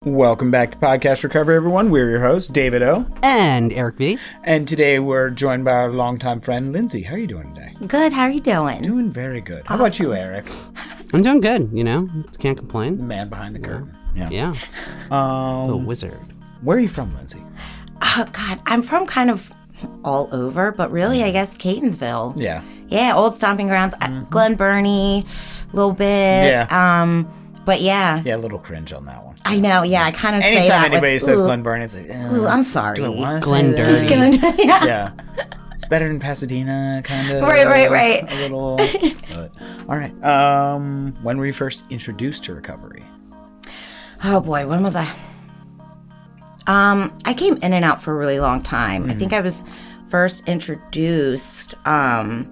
Welcome back to Podcast Recovery, everyone. We're your hosts, David O. And Eric B. And today we're joined by our longtime friend, Linsey. How are you doing today? Good. How are you doing? Doing very good. How about you, Eric? I'm doing good, can't complain. The man behind the curtain. Yeah. The wizard. Where are you from, Linsey? Oh, God. I'm from kind of all over, but really, I guess, Catonsville. Yeah. Yeah, old stomping grounds. Glen Burnie, a little bit. Yeah. But yeah. Yeah, a little cringe on that one. I know, yeah. I kind of say that. Anytime anybody says ooh, Glen Burnie, it's like, ooh, I'm sorry. do I want to Glen say Dirty. that? yeah. Yeah. It's better than Pasadena, kind of. Right. A little. But, all right. When were you first introduced to recovery? Oh, boy. When was I? I came in and out for a really long time. I think I was first introduced, coming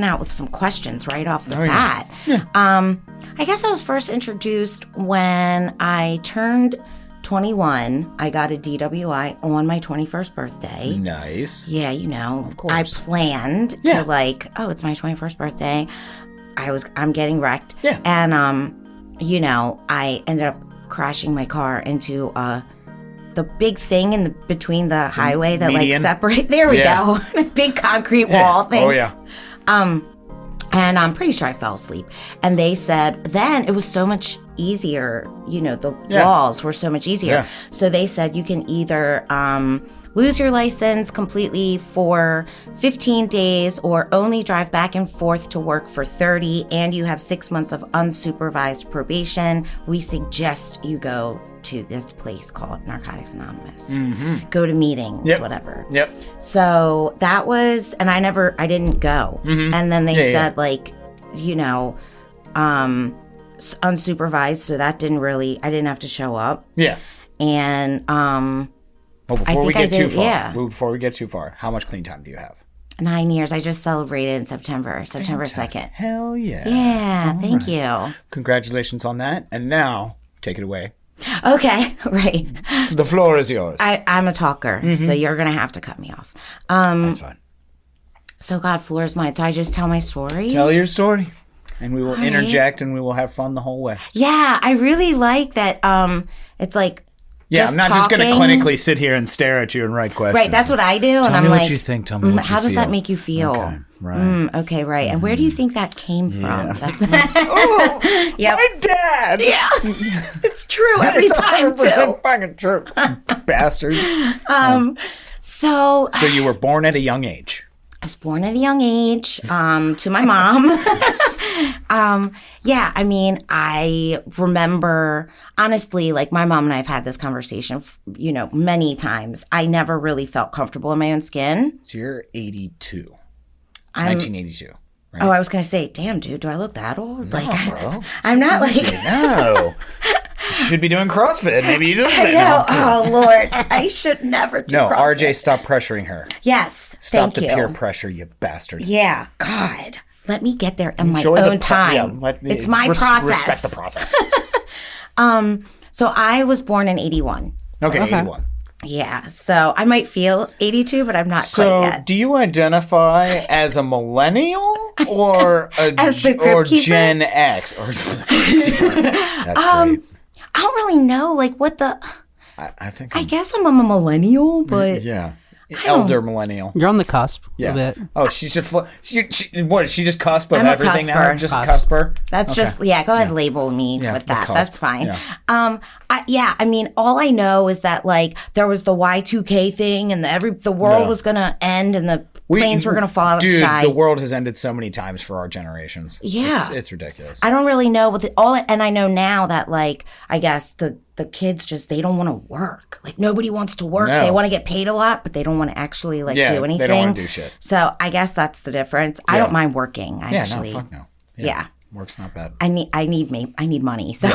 out with some questions right off the bat. Yeah. I guess I was first introduced when I turned 21. I got a DWI on my 21st birthday. Nice. Yeah, Of course. I planned to it's my 21st birthday. I'm getting wrecked. Yeah. And I ended up crashing my car into the big thing between the highway that median? separate. There we go. The big concrete wall thing. Oh yeah. And I'm pretty sure I fell asleep. And they said then it was so much easier. The walls were so much easier. Yeah. So they said you can either lose your license completely for 15 days or only drive back and forth to work for 30, and you have 6 months of unsupervised probation. We suggest you go to this place called Narcotics Anonymous. Mm-hmm. Go to meetings, Yep. whatever. Yep. So that was, and I didn't go. Mm-hmm. And then they said unsupervised, so that I didn't have to show up. Yeah. And Well, before we think get I too did, far, yeah. before we get too far, how much clean time do you have? 9 years. I just celebrated in September 2nd. Hell yeah. Yeah, All thank right. you. Congratulations on that. And now, take it away. Okay, right. The floor is yours. I'm a talker, so you're going to have to cut me off. That's fine. So God, floor is mine. So I just tell my story? Tell your story. And we will All right. interject and we will have fun the whole way. Yeah, I really like that. It's like, Yeah, I'm not just going to talking. clinically sit here and stare at you and write questions. Right, that's what I do. Tell and me I'm what like, you think. Tell me what you feel. how does that make you feel? Okay, right. Okay, right. And where do you think that came from? Yeah. That's, Yep. My dad! Yeah, it's true every time, It's too. 100% fucking true. Bastard. So So you were born at a young age. I was born at a young age to my mom. Yeah, I mean, I remember, honestly, like my mom and I have had this conversation, many times. I never really felt comfortable in my own skin. So you're 82. 1982. Right? Oh, I was going to say, damn, dude, do I look that old? No, bro. I'm not like... No. You should be doing CrossFit. Maybe you do I know. Oh, Lord. I should never do No, CrossFit. RJ, stop pressuring her. Yes, Stop thank the you. peer pressure, you bastard. Yeah, God. Let me get there in Enjoy my the own time. It's my process. Respect the process. So I was born in 81. Okay, 81. Yeah, so I might feel 82, but I'm not So, quite yet. do you identify as a millennial or As the crypt keeper? Gen X? Or That's great. I don't really know, like, what the... I think I guess I'm a millennial, but... yeah. Elder millennial. You're on the cusp Yeah. a bit. Oh, she's just what? Is she just cusp of I'm a everything now? cusper. Just a Cusp. cusper? That's just, go ahead, label me Yeah, with the that. cusp. That's fine. Yeah. I mean, all I know is that, like, there was the Y2K thing and the world No. was going to end and the planes were going to fall out of the Dude, sky. the world has ended so many times for our generations. Yeah. It's ridiculous. I don't really know what and I know now that, like, I guess the kids just, they don't want to work. Like, nobody wants to work. No. They want to get paid a lot, but they don't want to actually, like, do anything. they don't want to do shit. So I guess that's the difference. I don't mind working, actually. Yeah, no, fuck no. Yeah. Work's not bad. I need money. So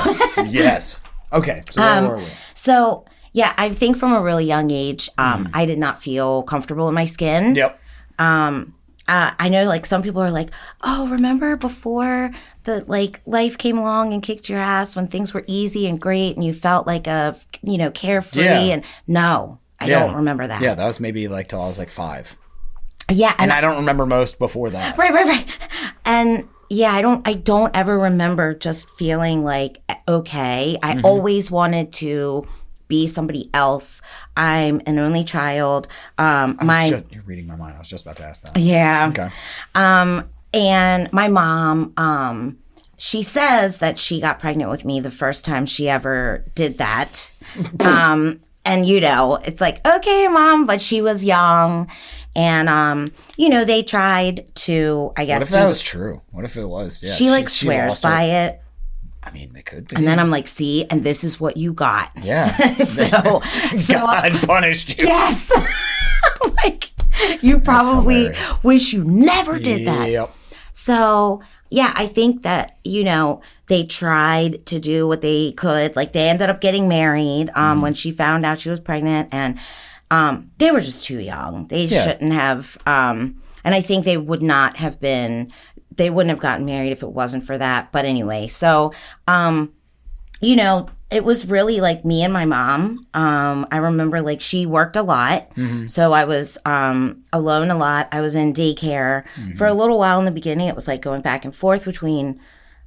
Yes. Okay, so where were we? So, yeah, I think from a really young age, I did not feel comfortable in my skin. Yep. I know, like, some people are like, oh, remember before the, like, life came along and kicked your ass when things were easy and great and you felt like carefree? Yeah. And no, I don't remember that. Yeah, that was maybe like till I was like 5. Yeah. And I don't remember most before that. Right. And, yeah, I don't ever remember just feeling like, okay. I always wanted to be somebody else. I'm an only child. You're reading my mind. I was just about to ask that. Yeah. Okay. And my mom, she says that she got pregnant with me the first time she ever did that. And, you know, it's like, okay, Mom, but she was young. And, you know, they tried to, I guess. What if that was true? What if it was? Yeah, she like swears by it. I mean, they could be. And then I'm like, see, and this is what you got. Yeah. so God punished you. Yes. Like, you probably wish you never did that. Yep. So, yeah, I think that, you know, they tried to do what they could. Like, they ended up getting married when she found out she was pregnant. And they were just too young. They shouldn't have. And I think they would not have been. They wouldn't have gotten married if it wasn't for that. But anyway, so, you know, it was really like me and my mom. I remember like she worked a lot. So I was alone a lot. I was in daycare for a little while in the beginning. It was like going back and forth between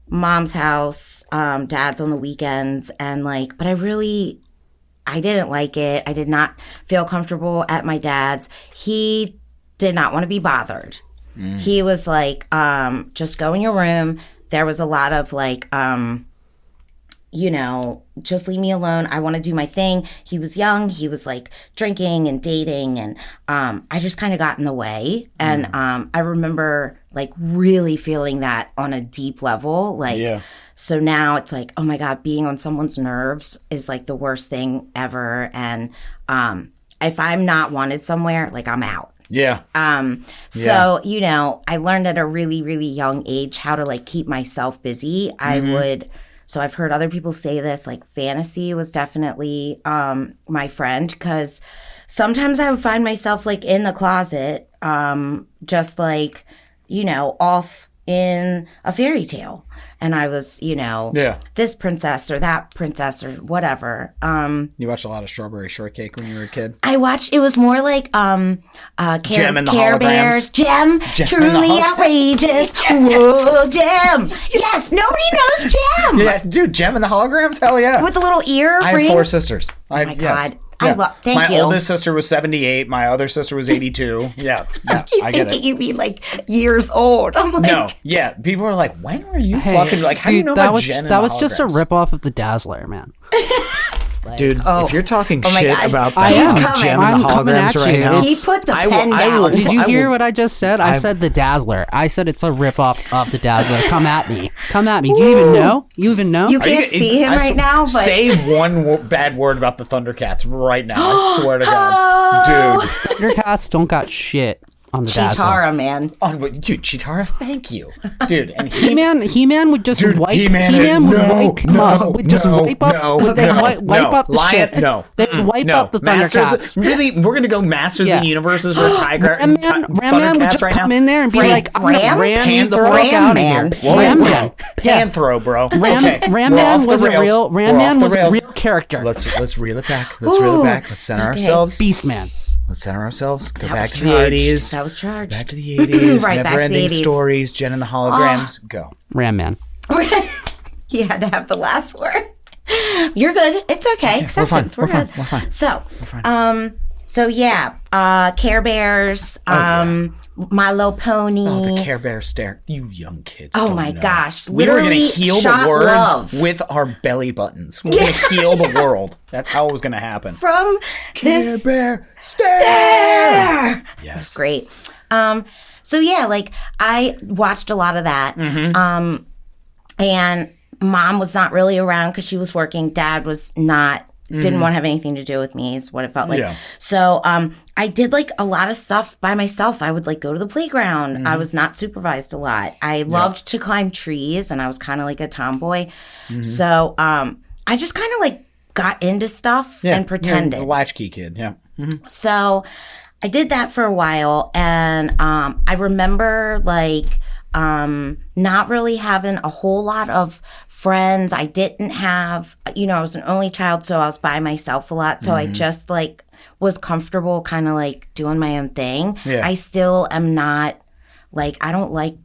mom's house, dad's on the weekends. And like, but I didn't like it. I did not feel comfortable at my dad's. He did not want to be bothered. He was like, just go in your room. There was a lot of like, you know, just leave me alone. I want to do my thing. He was young. He was like drinking and dating. And I just kind of got in the way. And I remember like really feeling that on a deep level. Like, so now it's like, oh my God, being on someone's nerves is like the worst thing ever. And if I'm not wanted somewhere, like I'm out. Yeah. So, you know, I learned at a really, really young age how to like keep myself busy. So I've heard other people say this, like fantasy was definitely my friend, because sometimes I would find myself like in the closet, just like, you know, off in a fairy tale. And I was, you know, this princess or that princess or whatever. You watched a lot of Strawberry Shortcake when you were a kid? I watched, it was more like Gem and the Care Bears. Gem truly outrageous. Whoa, Gem. Yes, nobody knows Gem. Yeah, dude, Gem and the Holograms? Hell yeah. With the little ear I ring. have 4 sisters. Oh my God. Yeah. Thank you. My oldest sister was 78. My other sister was 82. Yeah. I keep thinking you'd be like years old. I'm like, no. Yeah. People are like, when were you fucking like? How do you know about Jen and that the was just a Holograms? ripoff of the Dazzler, man. Dude, if you're talking shit God. about I am. Jen and I'm the coming Holograms at right you. now, he put the pen down. Did you hear what I just said? I said the Dazzler. I said it's a ripoff of the Dazzler. Come at me. Come at me. Do you even know? You even know? You can't see him right now, but say one bad word about the Thundercats right now. I swear to God, dude. Thundercats don't got shit on the Dazzler. Chitara, man. Dude, Chitara, thank you, dude. And He-Man would just wipe. He-Man would wipe up the shit. They'd wipe up the Thundercats. Really, we're gonna go Masters of the Universes where Tiger Ram Man would just come in there and be like, I'm gonna ram the fuck out of here. Ram Man, Panthro, bro. Ram Man was a real character. Let's reel it back. Let's center ourselves. Beast Man. Let's center ourselves. Go That back was to the charged. 80s. That was charged. Back to the 80s. Right, back to the Never-ending 80s. stories. Jen and the Holograms. Go. Ram Man. He had to have the last word. You're good. It's okay. Acceptance. We're good. We're fine. So yeah, Care Bears, My Little Pony. Oh, the Care Bear stare. You young kids. Oh don't my know. gosh. We were going to Literally heal the shot words love. with our belly buttons. We were going to heal the world. That's how it was going to happen. From Care this Bear stare. It was Yes. great. So yeah, like I watched a lot of that. And mom was not really around because she was working. Dad was not, didn't want to have anything to do with me is what it felt like. Yeah. So I did like a lot of stuff by myself. I would like go to the playground. I was not supervised a lot. I loved to climb trees and I was kind of like a tomboy. So I just kind of like got into stuff and pretended. The latchkey kid. Yeah. So I did that for a while, and I remember like not really having a whole lot of friends. I didn't have, I was an only child, so I was by myself a lot. So I just like was comfortable kind of like doing my own thing. Yeah. I still am not like, I don't like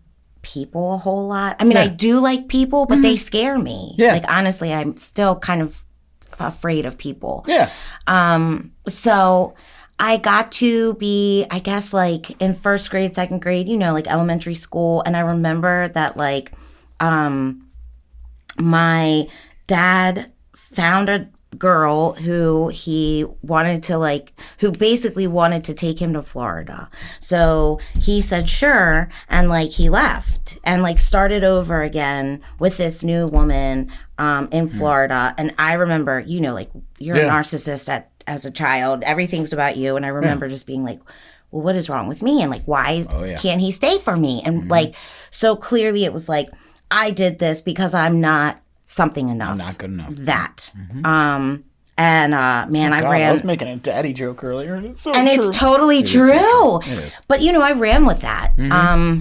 people a whole lot. I mean, I do like people, but they scare me. Yeah. Like, honestly, I'm still kind of afraid of people. Yeah. So I got to be, I guess, like in first grade, second grade, you know, like elementary school. And I remember that, like, my dad found a girl who he wanted to, like, who basically wanted to take him to Florida. So he said sure, and like he left and like started over again with this new woman in Florida. And I remember, you know, like, you're a narcissist as a child, everything's about you. And I remember just being like, well, what is wrong with me? And like, why can't he stay for me? And like, so clearly it was like, I did this because I'm not something enough. I'm not good enough. That. Man, I ran. I was making a daddy joke earlier, and it's so and true. it's totally true. So true. It is. But you know, I ran with that.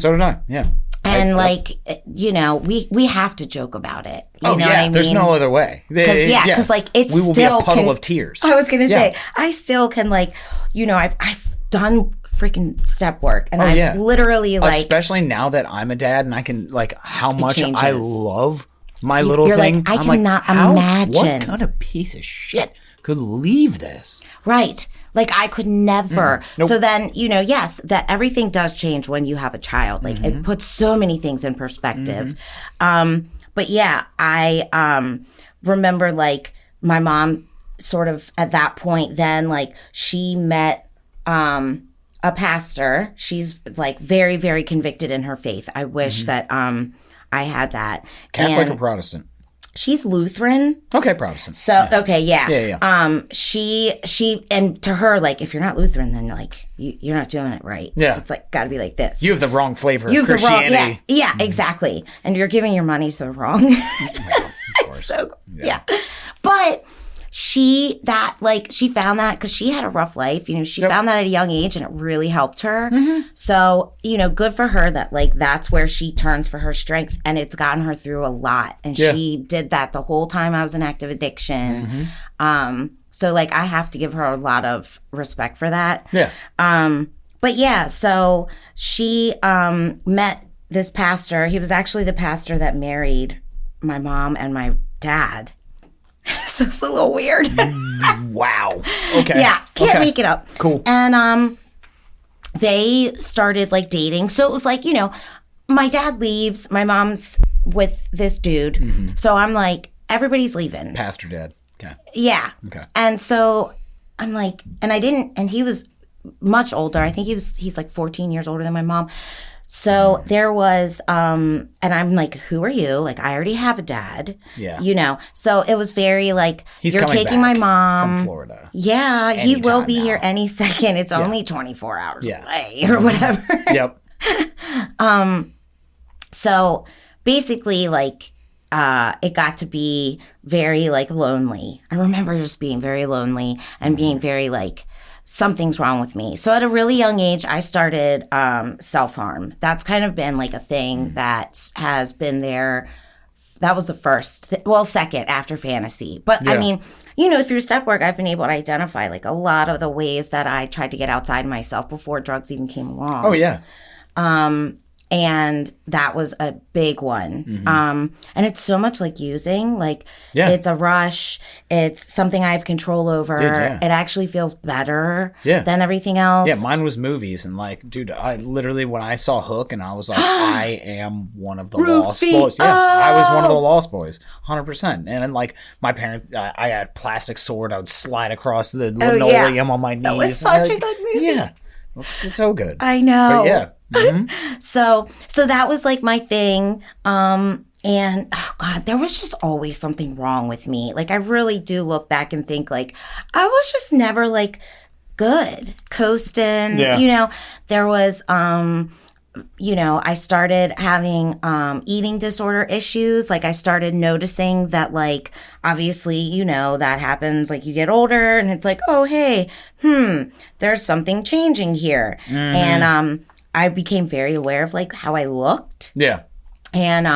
So did I. Yeah. And like, you know, we have to joke about it. You know what I mean? There's no other way. Because like it's we will still be a puddle of tears. I was gonna say, I still can, like, you know, I've done freaking step work, and I've literally, like, especially now that I'm a dad, and I can, like, how much I love my little you're thing. Like, I I'm cannot like, imagine what kind of piece of shit could leave this. Right. Like, I could never. Nope. So then, you know, yes, that everything does change when you have a child. Like, it puts so many things in perspective. But yeah, I remember, like, my mom sort of at that point then, like, she met a pastor. She's, like, very, very convicted in her faith. I wish that I had that. Catholic or Protestant? She's Lutheran. Okay, Protestant. So, okay, yeah. Yeah. She, and to her, like, if you're not Lutheran, then, like, you're not doing it right. Yeah. It's, like, got to be like this. You have the wrong flavor of You have the wrong, Christianity. yeah, exactly. And you're giving your money to the wrong. Well, of course. So, yeah. But she found that because she had a rough life. You know, she found that at a young age, and it really helped her. So, you know, good for her that, like, that's where she turns for her strength, and it's gotten her through a lot. And she did that the whole time I was in active addiction. So, like, I have to give her a lot of respect for that. Yeah. But yeah, so she met this pastor. He was actually the pastor that married my mom and my dad. So it's a little weird. Wow. Okay. Yeah, can't make it up. Cool. And they started, like, dating. So it was like, you know, my dad leaves, my mom's with this dude. So I'm like, everybody's leaving. Pastor dad. Okay. Yeah. Okay. And so I'm like, and he was much older. I think he's like 14 years older than my mom. So there was, and I'm like, who are you? Like, I already have a dad. Yeah. You know, so it was very like, He's you're coming taking my back mom. from Florida. Yeah, he will Anytime be now. here any second. It's only 24 hours Yeah. away or whatever. Yep. So basically, like, it got to be very, like, lonely. I remember just being very lonely and being very, like, something's wrong with me. So at a really young age, I started self-harm. That's kind of been, like, a thing that has been there. That was the first, second after fantasy. But I mean, you know, through step work, I've been able to identify, like, a lot of the ways that I tried to get outside myself before drugs even came along. Oh, yeah. And that was a big one. And it's so much like using. Like, it's a rush. It's something I have control over. It actually feels better than everything else. Yeah, mine was movies. And, like, dude, I literally, when I saw Hook, and I was like, I am one of the Lost Boys. Yeah, I was one of the Lost Boys. 100%. And then, like, my parents, I had plastic sword. I would slide across the linoleum on my knees. That was such a good movie. Yeah. It's so good. I know. But yeah. So that was, like, my thing. And oh God, there was just always something wrong with me. Like, I really do look back and think, like, I was just never, like, good coasting. You know, there was, you know, I started having eating disorder issues. Like, I started noticing that, like, obviously, you know, that happens. Like, you get older and it's like, oh, hey, there's something changing here. And I became very aware of, like, how I looked. Yeah. And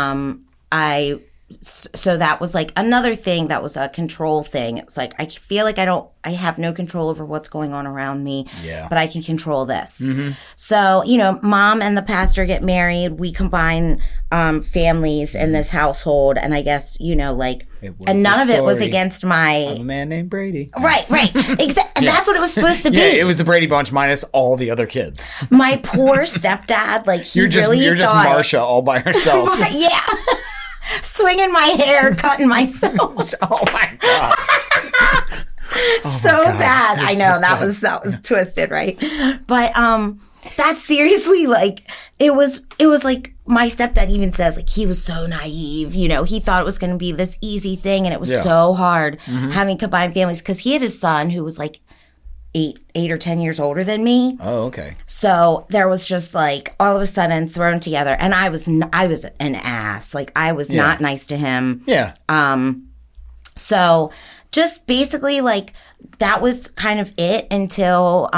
I so that was like another thing that was a control thing. It was like, I feel like I have no control over what's going on around me, but I can control this. So, you know, mom and the pastor get married. We combine families in this household. And I guess, you know, like, and none of it was against a man named Brady. Right. Exactly. And that's what it was supposed to be. Yeah, it was the Brady Bunch minus all the other kids. My poor stepdad, like, you're just Marsha all by herself. Yeah. Swinging my hair, cutting myself. Oh my God. So bad. I know that was twisted, right? But that's seriously like it was like my stepdad even says like he was so naive, you know, he thought it was going to be this easy thing, and it was so hard having combined families because he had his son who was like 8 or 10 years older than me. Oh, okay. So there was just like all of a sudden thrown together, and I was an ass. Like I was not nice to him. Yeah. So just basically like that was kind of it until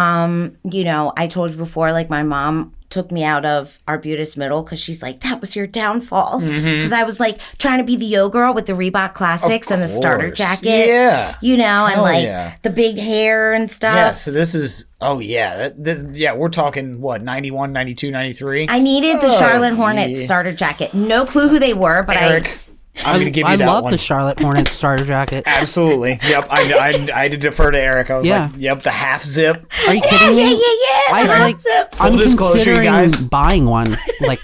you know, I told you before, like my mom took me out of Arbutus Middle because she's like, that was your downfall. Because I was like trying to be the yo girl with the Reebok Classics and the starter jacket. Yeah. You know, and like the big hair and stuff. Yeah, so this is, we're talking what, 91, 92, 93? I needed the Charlotte Hornets starter jacket. No clue who they were, but Eric, I'm going to give you that one. I love the Charlotte Hornets starter jacket. Absolutely. Yep. I had to defer to Eric. I was like, yep, the half zip. Are you kidding me? Yeah. I'm considering buying one like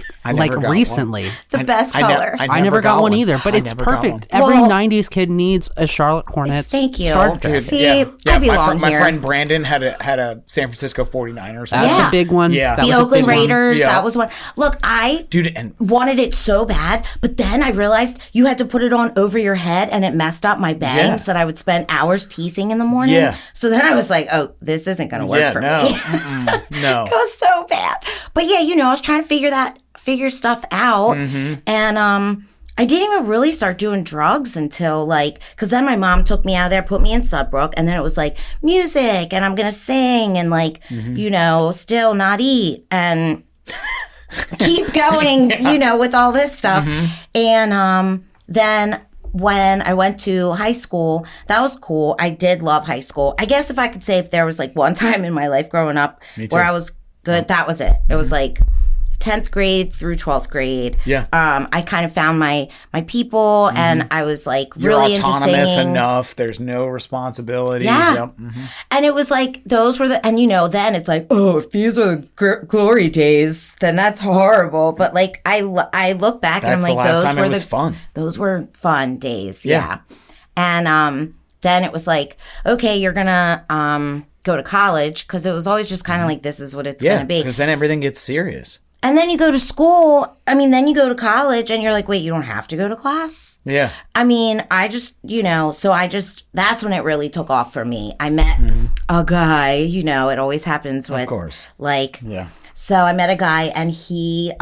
recently. The best color. I never got one either, but it's perfect. Every 90s kid needs a Charlotte Hornets starter jacket. See, I belong my here. friend Brandon had a San Francisco 49ers. That's a big one. Yeah. The Oakland Raiders, that was one. Look, I wanted it so bad, but then I realized you had to put it on over your head, and it messed up my bangs that I would spend hours teasing in the morning. Yeah. So then I was like, oh, this isn't going to work for me. No. It was so bad. But yeah, you know, I was trying to figure stuff out. And I didn't even really start doing drugs until like, because then my mom took me out of there, put me in Sudbrook, and then it was like music, and I'm going to sing, and like, you know, still not eat, and keep going, you know, with all this stuff. And then when I went to high school, that was cool. I did love high school. I guess if I could say if there was like one time in my life growing up where I was good, that was it. It was like 10th grade through 12th grade. Yeah. I kind of found my people, and I was like really into singing. You're autonomous enough. There's no responsibility. Yeah. Yep. And it was like, those were and you know, then it's like, oh, if these are the glory days, then that's horrible. But like, I look back and I'm like, those were fun days. Yeah. And then it was like, okay, you're gonna go to college, because it was always just kind of like, this is what it's gonna be. Because then everything gets serious. And then you go to school. I mean, then you go to college, and you're like, wait, you don't have to go to class? Yeah. I mean, I just, you know, that's when it really took off for me. I met a guy, you know, it always happens with, of course. Like, so I met a guy, and he,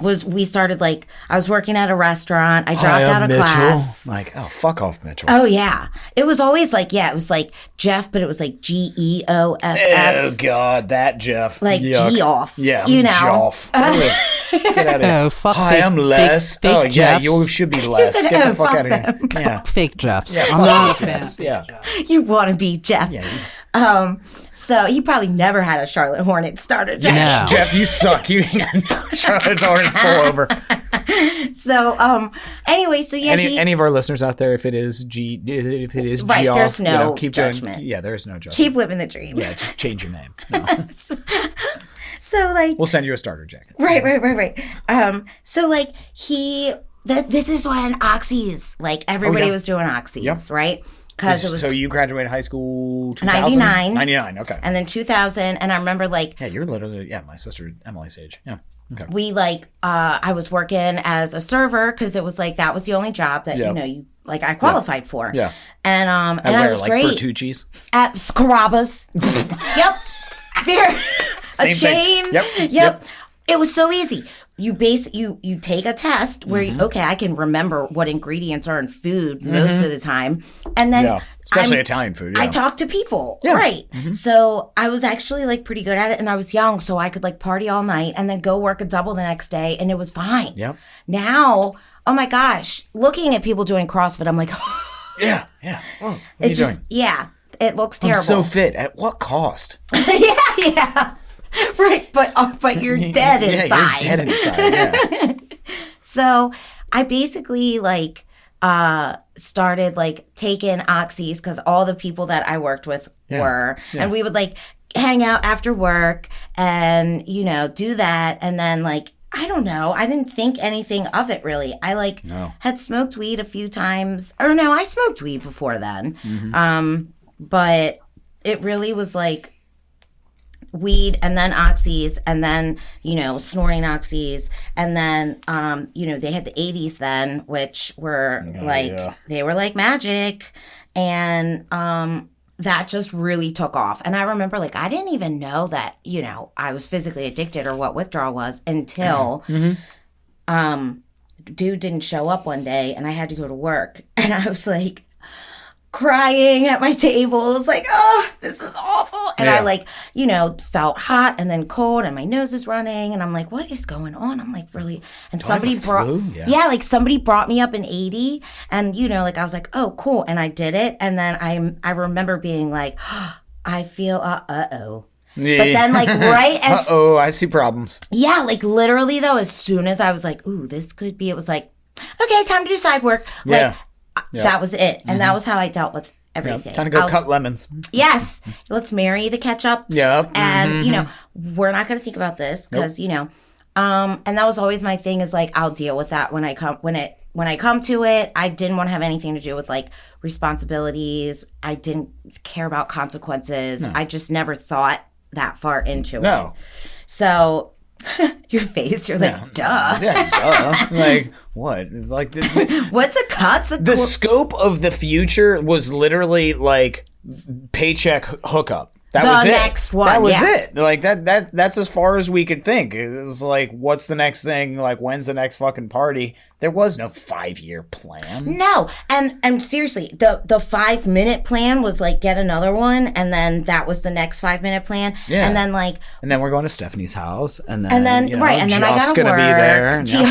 we started like, I was working at a restaurant. I dropped out of class. Like, oh, fuck off, Mitchell. Oh, yeah. It was always like, it was like Jeff, but it was like Geoff. Oh, God, that Jeff. Like Geoff. Yeah, you know. Geoff. Get out of here. Oh, fuck. Hi, I'm Les. Fake yeah, you should be Les. Get the fuck out of here. Yeah. Fake Jeffs. Yeah, I'm not a fan. Yeah. You want to be Jeff. Yeah. So he probably never had a Charlotte Hornet starter jacket. No. Jeff, you suck. You ain't got no Charlotte Hornets pull over. So, anyway, so yeah. Any of our listeners out there, if it is right, Geoff, there's no you know, keep judgment. There's no judgment. Keep living the dream. Yeah, just change your name. No. So like, we'll send you a starter jacket. Right. So like this is when oxys, like everybody was doing oxys, right? Because it was. So you graduated high school 2000? 99, okay. And then 2000, and I remember like. Yeah, you're literally my sister Emily's age. Yeah. Okay. We like I was working as a server, because it was like that was the only job that you know you like I qualified for. Yeah. And I was like great. Bertucci's At Carrabba's. Yep. A chain. Yep. It was so easy. You take a test where I can remember what ingredients are in food most of the time, and then especially Italian food. Yeah. I talk to people, right? So I was actually like pretty good at it, and I was young, so I could like party all night and then go work a double the next day, and it was fine. Yep. Now, oh my gosh, looking at people doing CrossFit, I'm like, Yeah. Oh, what are you doing? Yeah, it looks terrible. I'm so fit. At what cost? yeah. Right, but you're dead inside. Yeah, you're dead inside, yeah. So I basically like started like taking oxys because all the people that I worked with were, and we would like hang out after work and, you know, do that. And then like, I don't know, I didn't think anything of it really. I like had smoked weed a few times, or no, I smoked weed before then. But it really was like weed and then oxys and then, you know, snoring oxys. And then, you know, they had the 80s then, which were they were like magic. And that just really took off. And I remember like, I didn't even know that, you know, I was physically addicted or what withdrawal was until dude didn't show up one day and I had to go to work. And I was like, crying at my table. It was like, oh, this is awful. And I like, you know, felt hot and then cold and my nose is running. And I'm like, what is going on? I'm like, really? And somebody brought, like somebody brought me up an 80 and, you know, like I was like, oh, cool. And I did it. And then I remember being like, I feel, uh-oh. Yeah. But then like right as, I see problems. Yeah, like literally though, as soon as I was like, ooh, this could be, it was like, okay, time to do side work. Like, that was it. And that was how I dealt with everything. Time to go cut lemons. Yes. Let's marry the ketchups. Yep. And, you know, we're not going to think about this because, you know, and that was always my thing is like, I'll deal with that when I come to it. I didn't want to have anything to do with like responsibilities. I didn't care about consequences. I just never thought that far into it. So your face, you're like, duh. Yeah, duh. Like, what? Like, what's a consequence? The scope of the future was literally like paycheck hookup. That was it. Next one. That was it. Like that's as far as we could think. It was like, what's the next thing? Like, when's the next fucking party? There was no 5-year plan. No. And seriously, the 5-minute plan was like get another one, and then that was the next 5-minute plan. Yeah. And then like, and then we're going to Stephanie's house, and then you know, right, and then Jeff's I gotta gonna work. be there.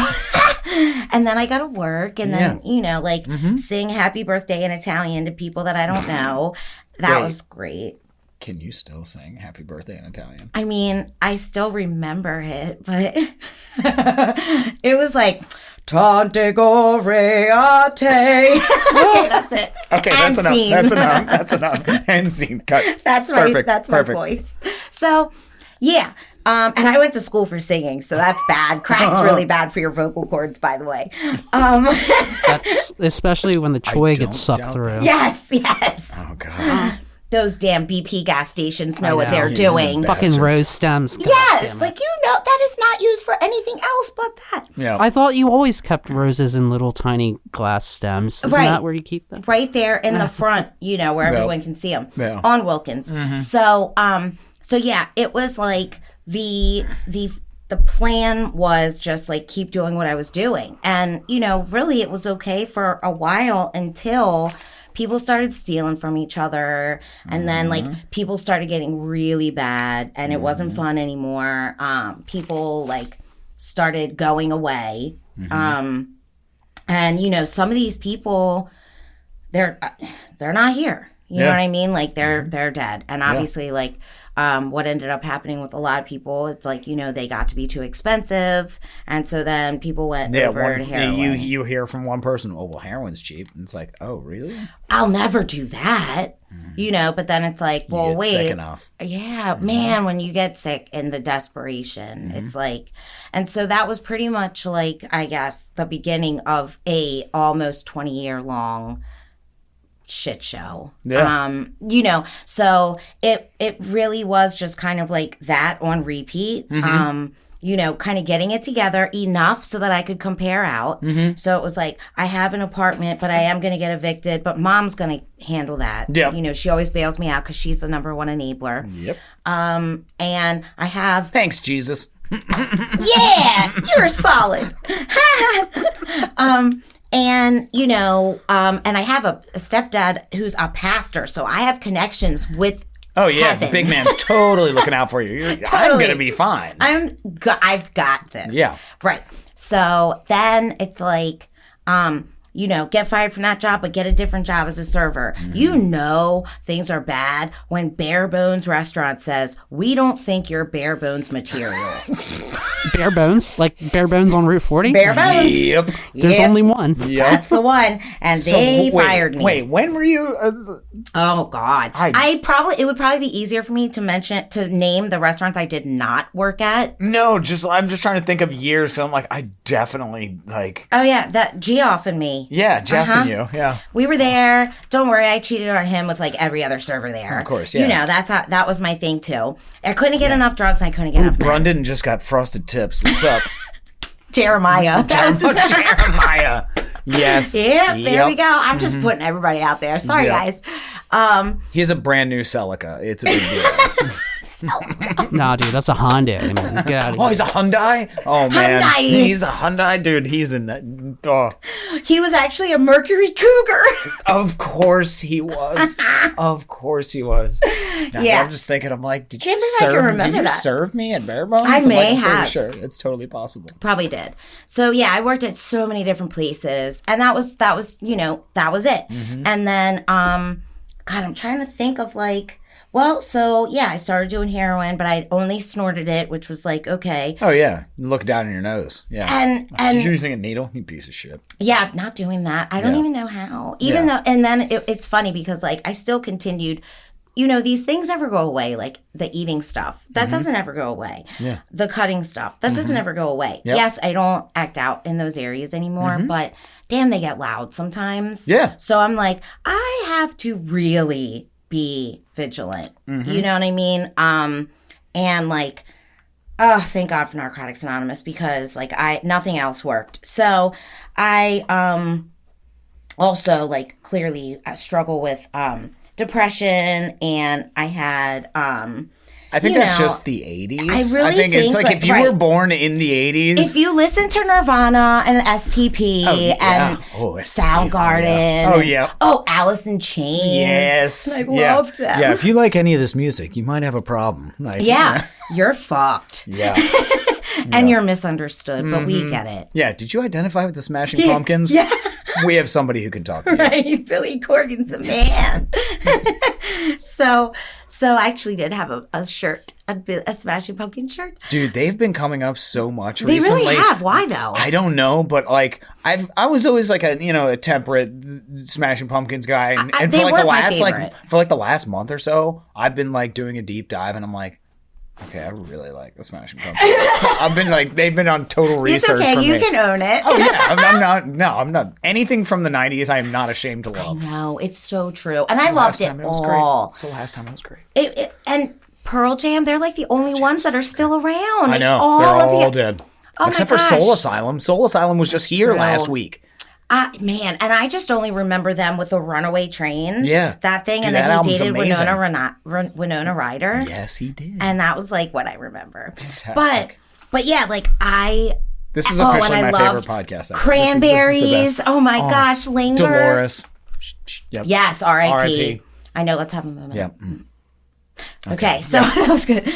And then I gotta work, and then you know, like sing happy birthday in Italian to people that I don't know. That was great. Can you still sing happy birthday in Italian? I mean, I still remember it, but it was like Tante Goreate. Okay, that's it. Okay, that's enough. That's enough. End scene. Cut. That's my voice. So, yeah. And I went to school for singing, so that's bad. Crack's really bad for your vocal cords, by the way. That's especially when the choy gets sucked through. Yes. Oh, God. Those damn BP gas stations know what they're doing. Fucking rose stems. Yes, like, you know, that is not used for anything else but that. Yeah. I thought you always kept roses in little tiny glass stems. Isn't that where you keep them? Right there in the front, you know, where everyone can see them on Wilkins. So yeah, it was like the plan was just like keep doing what I was doing. And, you know, really it was okay for a while until people started stealing from each other, and then like people started getting really bad, and it wasn't fun anymore. People like started going away, and you know, some of these people, they're not here. You know what I mean? Like they're dead, and obviously like. What ended up happening with a lot of people, it's like, you know, they got to be too expensive. And so then people went over to heroin. You hear from one person, oh, well, heroin's cheap. And it's like, oh, really? I'll never do that. You know, but then it's like, well, wait. Sick enough. Yeah, man, when you get sick in the desperation, it's like, and so that was pretty much like, I guess, the beginning of a almost 20-year-long shit show. You know, so it really was just kind of like that on repeat. You know, kind of getting it together enough so that I could compare out. So it was like, I have an apartment, but I am going to get evicted, but mom's going to handle that. You know, she always bails me out because she's the number one enabler. And I have... Thanks, Jesus. Yeah, you're solid. And, you know, and I have a stepdad who's a pastor, so I have connections with heaven. The big man's totally looking out for you. I'm going to be fine. I've got this. Yeah. Right. So then it's like, get fired from that job, but get a different job as a server. Things are bad when Bare Bones Restaurant says, we don't think you're bare bones material. Bare Bones? Like Bare Bones on Route 40? Bare Bones. Yep. There's only one. Yep. That's the one. And they fired me. Wait, when were you? Oh God. It would probably be easier for me to name the restaurants I did not work at. No, I'm just trying to think of years because I'm like, I definitely like. Oh yeah, that Geoff and me. Yeah, Jeff and you. Yeah. We were there. Don't worry, I cheated on him with like every other server there. Of course, yeah. That was my thing too. I couldn't get enough drugs. I couldn't get enough. Brendan just got frosted tips. What's up? Jeremiah. Jeremiah. Yes. Yep, there we go. I'm just putting everybody out there. Sorry, guys. He has a brand new Celica. It's a big deal. Nah, dude, that's a Honda. I mean, get out of here. Oh, he's a Hyundai? Oh, man. Hyundai. He's a Hyundai? Dude, he's in that. Oh. He was actually a Mercury Cougar. Of course he was. Of course he was. Yeah. I'm just thinking, I'm like, did Can't you believe I can remember that. serve me at Bare Bones? I may I'm have. pretty sure. It's totally possible. Probably did. So yeah, I worked at so many different places, and that was that was it. And then God, I'm trying to think of like. Well, so yeah, I started doing heroin, but I only snorted it, which was like, okay. Oh yeah, look down in your nose. Yeah, and using a needle, you piece of shit. Yeah, not doing that. I don't even know how. Though, and then it's funny because like I still continued. These things never go away. Like the eating stuff, that doesn't ever go away. Yeah, the cutting stuff, that doesn't ever go away. Yep. Yes, I don't act out in those areas anymore, but damn, they get loud sometimes. Yeah. So I'm like, I have to really be vigilant. You know what I mean? And like, oh, thank God for Narcotics Anonymous because like nothing else worked. So I also like clearly struggle with depression, and I had I think that's just the 80s. I really think it's like if you were born in the 80s. If you listen to Nirvana and STP and Soundgarden. Oh, yeah. Oh, Alice in Chains. Yes. I loved that. Yeah, if you like any of this music, you might have a problem. Like, you're fucked. Yeah. And you're misunderstood, but we get it. Yeah, did you identify with the Smashing Pumpkins? Yeah. We have somebody who can talk to you. Right, Billy Corgan's the man. So I actually did have a shirt, a Smashing Pumpkin shirt. Dude, they've been coming up so much recently. They really have. Why though? I don't know, but like I was always like a temperate Smashing Pumpkins guy, and for like the last month or so, I've been like doing a deep dive, and I'm like, okay, I really like the Smashing Pumpkins. I've been like, they've been on total research. It's okay, you me. can own it. Oh yeah, I'm not. Anything from the '90s, I am not ashamed to love. No, it's so true, and I loved it all. It's the last time it was great. And Pearl Jam, they're like the only ones that are still around. I know, they're all dead, except for Soul Asylum. Soul Asylum was just here last week. Man, and I just only remember them with the Runaway Train. Yeah. That thing, and then he dated Winona Ryder. Yes, he did. And that was like what I remember. Fantastic. But yeah, like This is officially my favorite podcast. Cranberries. This is the best. Oh my gosh, Linger. Dolores. Yep. Yes, R.I.P. I know, let's have a moment. Yeah. Okay, so that was good.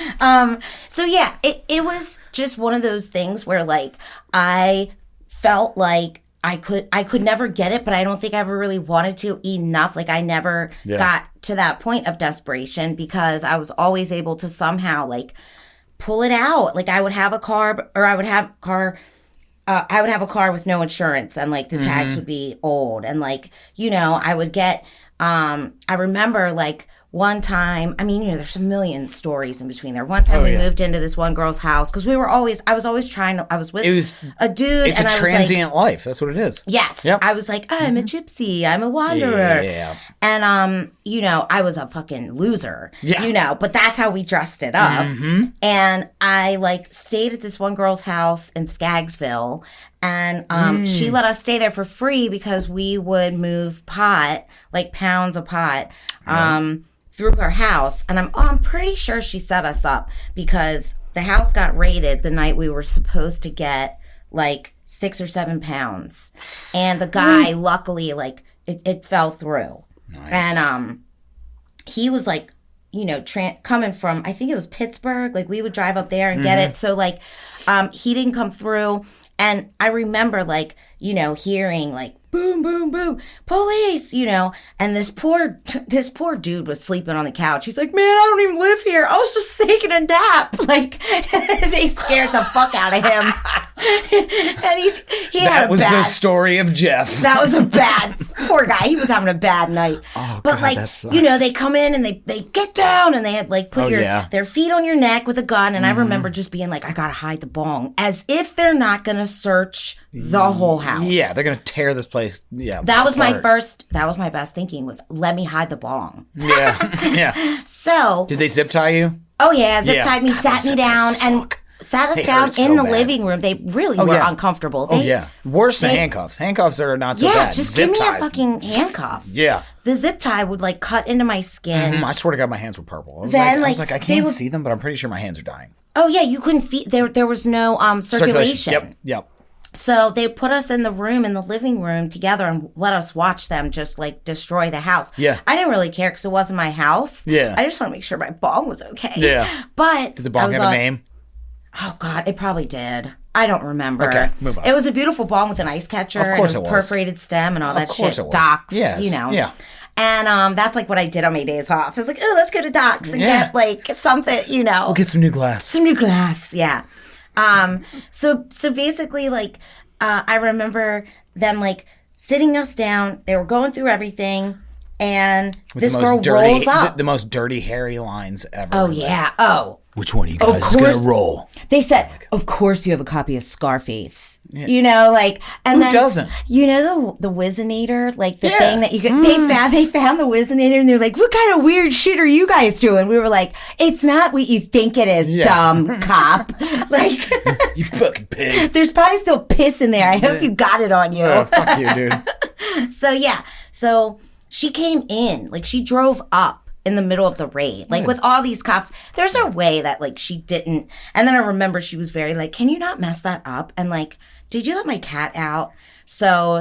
So yeah, it was just one of those things where like I felt like I could never get it, but I don't think I ever really wanted to enough. Like I never got to that point of desperation because I was always able to somehow like pull it out. Like I would have a car, or I would have a car with no insurance, and like the tags would be old, and like I would get. I remember like. One time, I mean, there's a million stories in between there. One time we moved into this one girl's house because I was always trying to, I was with a dude. It's a transient life. That's what it is. Yes. Yep. I was like, I'm a gypsy. I'm a wanderer. Yeah. And, I was a fucking loser, but that's how we dressed it up. Mm-hmm. And I like stayed at this one girl's house in Skaggsville. And she let us stay there for free because we would move pot, like pounds of pot, through her house. And I'm pretty sure she set us up because the house got raided the night we were supposed to get like 6 or 7 pounds. And the guy, luckily, like it fell through. Nice. And he was like, coming from, I think it was Pittsburgh. Like we would drive up there and get it. So like he didn't come through. And I remember, like, you know, hearing like boom, boom, boom, police, you know, and this poor dude was sleeping on the couch. He's like, man, I don't even live here. I was just taking a nap. Like, they scared the fuck out of him. And he that was the story of Jeff. That was a bad, poor guy. He was having a bad night. Oh, but God, like, that sucks. you know, they come in and they get down and they had like put their feet on your neck with a gun. And I remember just being like, I gotta hide the bong, as if they're not gonna search the whole house. Yeah, they're gonna tear this place. Yeah, that was my best thinking was, let me hide the bong. Yeah, yeah. So did they zip tie you? Oh yeah, zip tied me, sat me down, and sat us down in the living room. They really were uncomfortable. Worse than handcuffs. Handcuffs are not so bad. Yeah, just zip give me ties. a fucking handcuff. Yeah. The zip tie would like cut into my skin. I swear to God, my hands were purple. I was like, I can't see them, but I'm pretty sure my hands are dying. Oh yeah, you couldn't feel. There was no circulation. Yep. So they put us in the living room together and let us watch them just like destroy the house. Yeah. I didn't really care because it wasn't my house. Yeah. I just want to make sure my bong was okay. Yeah. But did the bong have a name? Oh God, it probably did. I don't remember. Okay, move on. It was a beautiful bong with an ice catcher. Of course and it was. Perforated stem and all that shit. It was. Docks, yes. you know. Yeah. And that's like what I did on my days off. I was like, oh, let's go to Docks and get like something, you know. We'll get some new glass. Some new glass, yeah. So basically, like, I remember them like sitting us down. They were going through everything, and with this girl rolls up. The most dirty, hairy lines ever. Oh yeah. Oh. Which one of you guys is gonna roll? They said, "Of course you have a copy of Scarface." Yeah. You know, like, and who doesn't? You know the Wizinator, like the thing that you could. They found the Wizinator, and they're like, "What kind of weird shit are you guys doing?" We were like, "It's not what you think it is, dumb cop." Like, you fucking pig. There's probably still piss in there. I hope you got it on you. Oh, fuck you, dude. So she came in, like she drove up in the middle of the raid, like with all these cops. There's no way that like she didn't. And then I remember she was very like, can you not mess that up? And like, did you let my cat out? So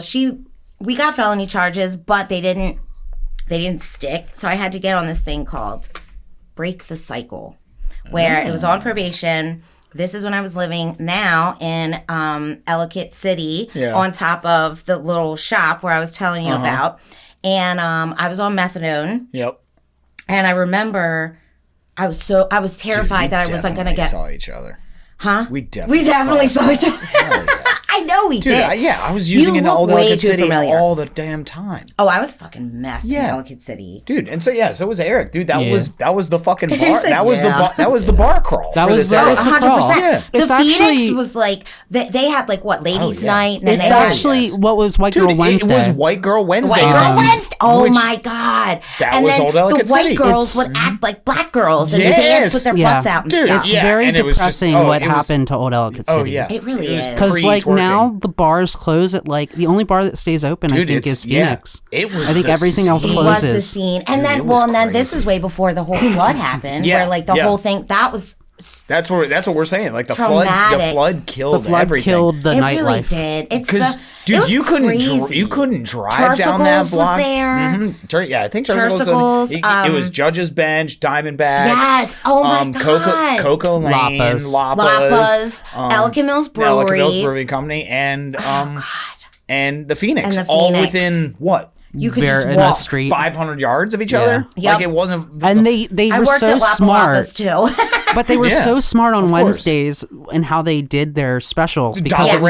we got felony charges, but they didn't stick. So I had to get on this thing called Break the Cycle, where it was on probation. This is when I was living now in Ellicott City, on top of the little shop where I was telling you about. And I was on methadone. Yep. And I remember I was terrified that I wasn't going to get... We saw each other. Huh? We definitely saw each other. I know we did. I was using it in Old Ellicott City all the damn time. Oh, I was fucking mess in Ellicott City. Dude, and so was Eric. Dude, that was the fucking bar. That was the bar crawl. That was 100%. Yeah. The Phoenix was like they had like what, ladies' night, and then it's actually what was White Girl Wednesday. It was White Girl Wednesday. White Girl Wednesday. Oh my God. That was Old Ellicott City. The white City. girls would act like black girls and dance with their butts out and stuff. It's very depressing what happened to Old Ellicott City. Oh yeah. It really is. Because like now the bars close at like the only bar that stays open I think is Phoenix. It was. I think everything else closes. It was the scene, and then this is way before the whole flood happened. Where like the whole thing That's what we're saying. Like the flood killed everything. Killed the nightlife. It really did. It's dude, you couldn't drive down that block. Was there. Mm-hmm. I think Tercicles. It was Judge's Bench, Diamondbacks. Yes. Oh my God. Coco Lane, Lapas, Ellicott Mills Brewery Company, and and the Phoenix. All within what? You could just walk 500 yards of each other. Yep. Like it wasn't. And they were so smart too. But they were so smart on Wednesdays and how they did their specials because it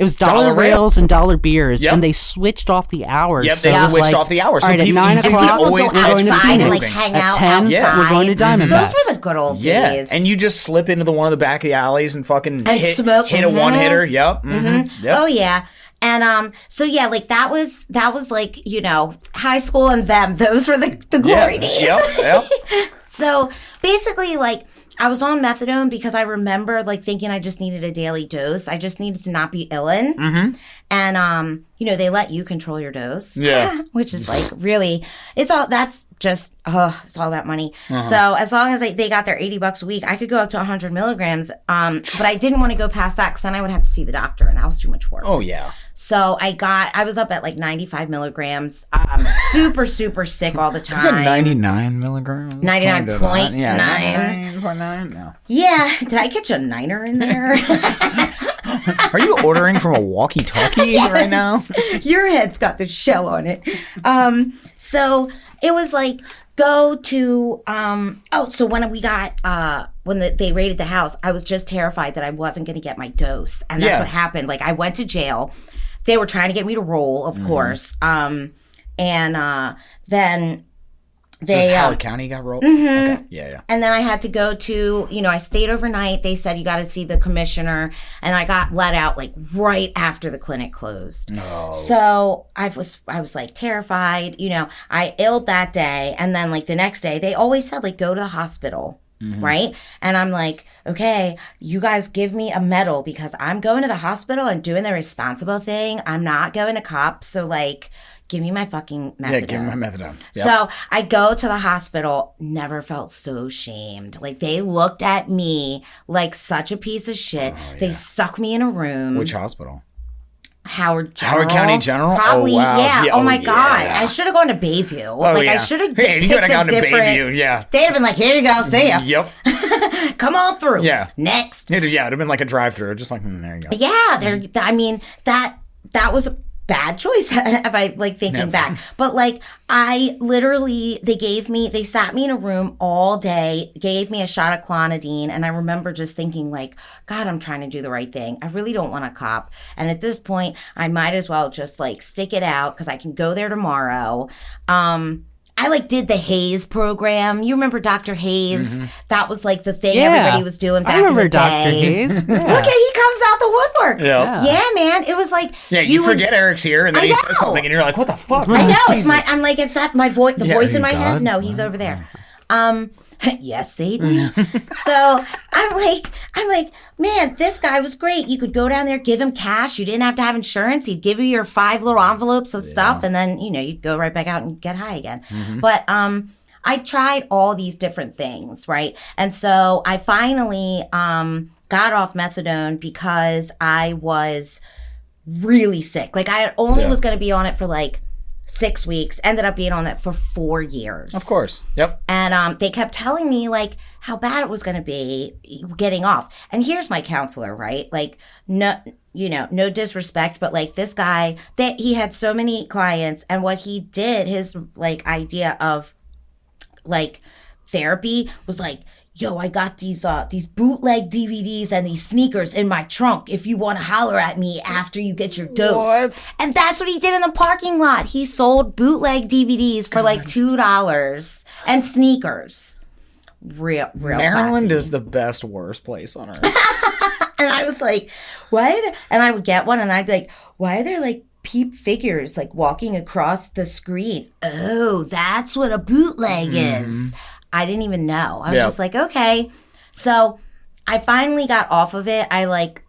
was dollar rails and dollar beers, and they switched off the hours. Yep, they switched off the hours. All right, at 9 o'clock, we're going to Phoenix. And like hang out at 10, we're going to Diamondbacks. Those were the good old days. Yeah, and you just slip into one of the back of the alleys and fucking hit a one hitter. Yep. Mm-hmm. Yep. Oh yeah. And like that was like, you know, high school and them. Those were the glory days. Yep. So basically, like, I was on methadone because I remember like thinking I just needed a daily dose. I just needed to not be illin'. Mm-hmm. And you know, they let you control your dose. Yeah. Which is like really, it's all about money. So as long as they got their $80 a week, I could go up to 100 milligrams. But I didn't want to go past that because then I would have to see the doctor, and that was too much work. Oh yeah. So I was up at like 95 milligrams, super, super sick all the time. I got 99 milligrams. 99.9. Yeah, 99.9. No. Yeah. Did I catch a niner in there? Are you ordering from a walkie-talkie right now? Your head's got the shell on it. So it was like, go to, so when we got, they raided the house, I was just terrified that I wasn't going to get my dose. And that's what happened. Like, I went to jail. They were trying to get me to roll, of course. And then they... Howard County got rolled? Okay. Yeah. And then I had to go to, I stayed overnight. They said, you got to see the commissioner. And I got let out, like, right after the clinic closed. No. So I was like, terrified. I illed that day. And then, like, the next day, they always said, like, go to the hospital. Right? And I'm like, okay, you guys give me a medal because I'm going to the hospital and doing the responsible thing. I'm not going to cops. So, like, give me my fucking methadone. Yeah, give me my methadone. Yep. So I go to the hospital, never felt so shamed. Like, they looked at me like such a piece of shit. Oh, yeah. They stuck me in a room. Which hospital? Howard County General? Probably, oh, wow. yeah. Oh, my God. Yeah. I should have gone to Bayview. Oh, I should have picked you could have gone to Bayview, yeah. They'd have been like, here you go, see ya. Yep. Come on through. Yeah. Next. It'd have been like a drive-through, just like, there you go. Yeah, I mean, that was a bad choice if I, like, thinking back. But, like, I literally, they sat me in a room all day, gave me a shot of clonidine, and I remember just thinking, like, God, I'm trying to do the right thing. I really don't want to cop. And at this point, I might as well just, like, stick it out because I can go there tomorrow. I, like, did the Hayes program. You remember Dr. Hayes? That was, like, the thing everybody was doing back in the day. I remember Dr. Hayes. Yeah. Look at, he comes out the woodwork. Yeah, man. It was like... Yeah, you forget Eric's here, and then he says something, and you're like, what the fuck? I know. It's it's that my voice, the voice in my head? No, he's over there. Yes, Satan. So I'm like, man, this guy was great. You could go down there, give him cash. You didn't have to have insurance. He'd give you your 5 little envelopes of stuff, and then, you'd go right back out and get high again. But I tried all these different things, right? And so I finally got off methadone because I was really sick. Like, I only was going to be on it for, like, 6 weeks, ended up being on that for 4 years. Of course. Yep. And they kept telling me, like, how bad it was going to be getting off. And here's my counselor, right? Like, no disrespect, but, like, this guy, that he had so many clients, and what he did, his, like, idea of, like, therapy was like, yo, I got these bootleg DVDs and these sneakers in my trunk if you want to holler at me after you get your dose. What? And that's what he did in the parking lot. He sold bootleg DVDs for like $2 and sneakers. Real Maryland classy. is the best, worst place on earth. And I was like, why are there... And I would get one and I'd be like, why are there, like, peep figures, like, walking across the screen? Oh, that's what a bootleg is. I didn't even know. I was just like, okay. So I finally got off of it. I, like,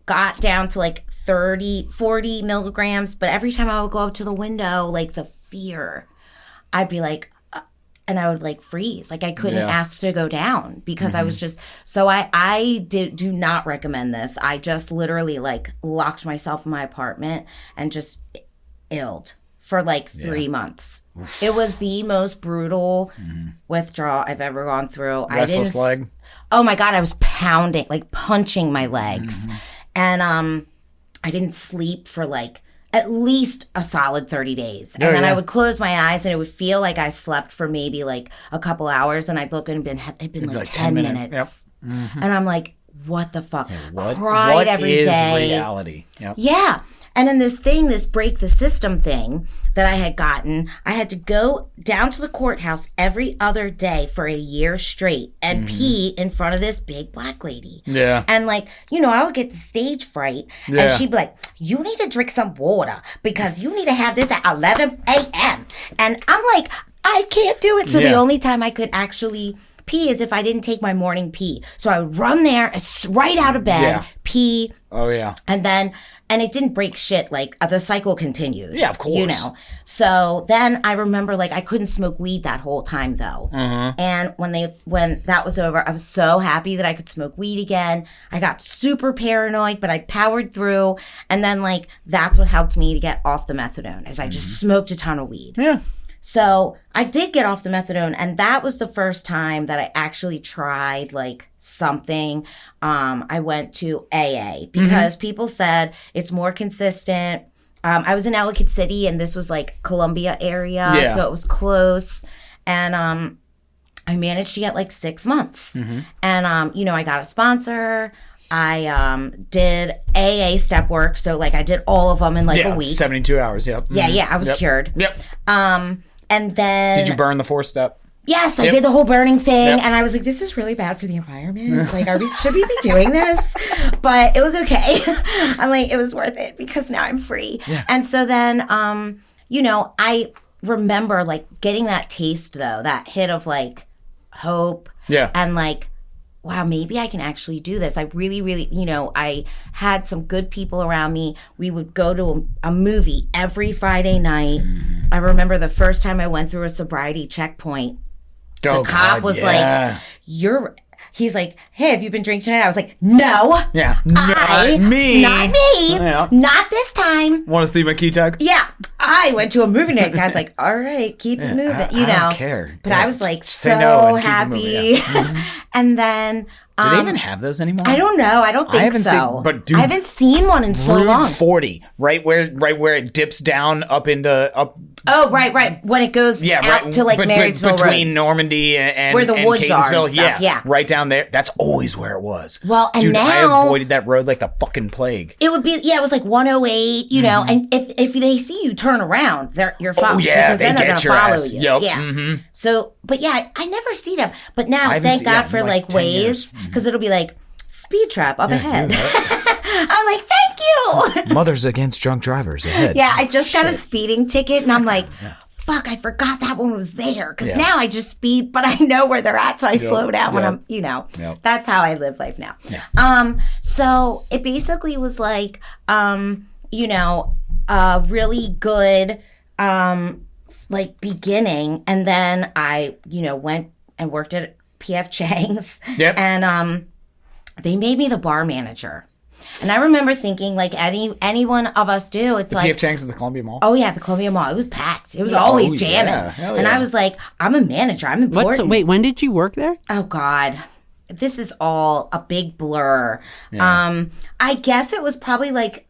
got down to, like, 40 milligrams. But every time I would go up to the window, like, the fear, I'd be like, and I would, like, freeze. Like, I couldn't ask to go down because I was just, so I do not recommend this. I just literally, like, locked myself in my apartment and just illed for, like, 3 months. It was the most brutal withdrawal I've ever gone through. Restless leg? Oh, my God. I was pounding, like, punching my legs. And I didn't sleep for, like, at least a solid 30 days. And then I would close my eyes and it would feel like I slept for maybe, like, a couple hours. And I'd look and it'd been like 10 minutes. Yep. And I'm like, what the fuck? Cried every day. What is reality? Yep. Yeah. And in this break the system thing that I had gotten, I had to go down to the courthouse every other day for a year straight and pee in front of this big black lady. Yeah. And, like, I would get the stage fright. Yeah. And she'd be like, you need to drink some water because you need to have this at 11 a.m. And I'm like, I can't do it. So the only time I could actually pee is if I didn't take my morning pee. So I would run there right out of bed, pee. Oh, yeah. And it didn't break shit. Like, the cycle continued. Yeah, of course. So then I remember, like, I couldn't smoke weed that whole time, though. And when that was over, I was so happy that I could smoke weed again. I got super paranoid, but I powered through. And then, like, that's what helped me to get off the methadone, is I just smoked a ton of weed. Yeah. So I did get off the methadone, and that was the first time that I actually tried like something. I went to AA because people said it's more consistent. I was in Ellicott City, and this was like Columbia area, so it was close. And I managed to get like 6 months. And, I got a sponsor. I did AA step work. So like I did all of them in like a week. 72 hours, yep. Yeah, I was cured. Yep. And then... Did you burn the 4-step? Yes, I did the whole burning thing, and I was like, this is really bad for the environment. Like, should we be doing this? But it was okay. I'm like, it was worth it because now I'm free. Yeah. And so then, I remember like getting that taste though, that hit of like hope. Yeah. And like, wow, maybe I can actually do this. I really, really, I had some good people around me. We would go to a movie every Friday night. I remember the first time I went through a sobriety checkpoint. The cop was like, he's like, hey, have you been drinking tonight? I was like, no. Yeah. Not me. Yeah. Not this time. Want to see my key tag? Yeah. I went to a movie night. The guy's like, all right, keep it moving. I don't care. But I was like so happy. And then... Do they even have those anymore? I don't know. I don't think so. But dude, I haven't seen one in so long. 40, right where it dips down up into Oh, right. When it goes out to like Marysville between Road. Normandy and where the and woods are. And stuff. Yeah, right down there. That's always where it was. Well, and dude, now I avoided that road like the fucking plague. It would be it was like 108, and if they see you turn around, you're fine. Oh yeah, they get your ass. You. Yep. Yeah. So, but yeah, I never see them. But now, thank God for like Waze, because it'll be like. Speed trap up ahead. I'm like, thank you. Mothers Against Drunk Drivers ahead. Yeah, I just got a speeding ticket, and I'm like, fuck, I forgot that one was there. Because now I just speed, but I know where they're at, so I slow down when I'm, That's how I live life now. Yeah. So it basically was like, a really good, like beginning, and then I, went and worked at P.F. Chang's. Yep. And they made me the bar manager. And I remember thinking, like any one of us do, it's like... P.F. Chang's at the Columbia Mall? Oh, yeah, the Columbia Mall. It was packed. It was always jamming. Yeah. And I was like, I'm a manager. I'm important. Wait, when did you work there? Oh, God. This is all a big blur. Yeah. I guess it was probably like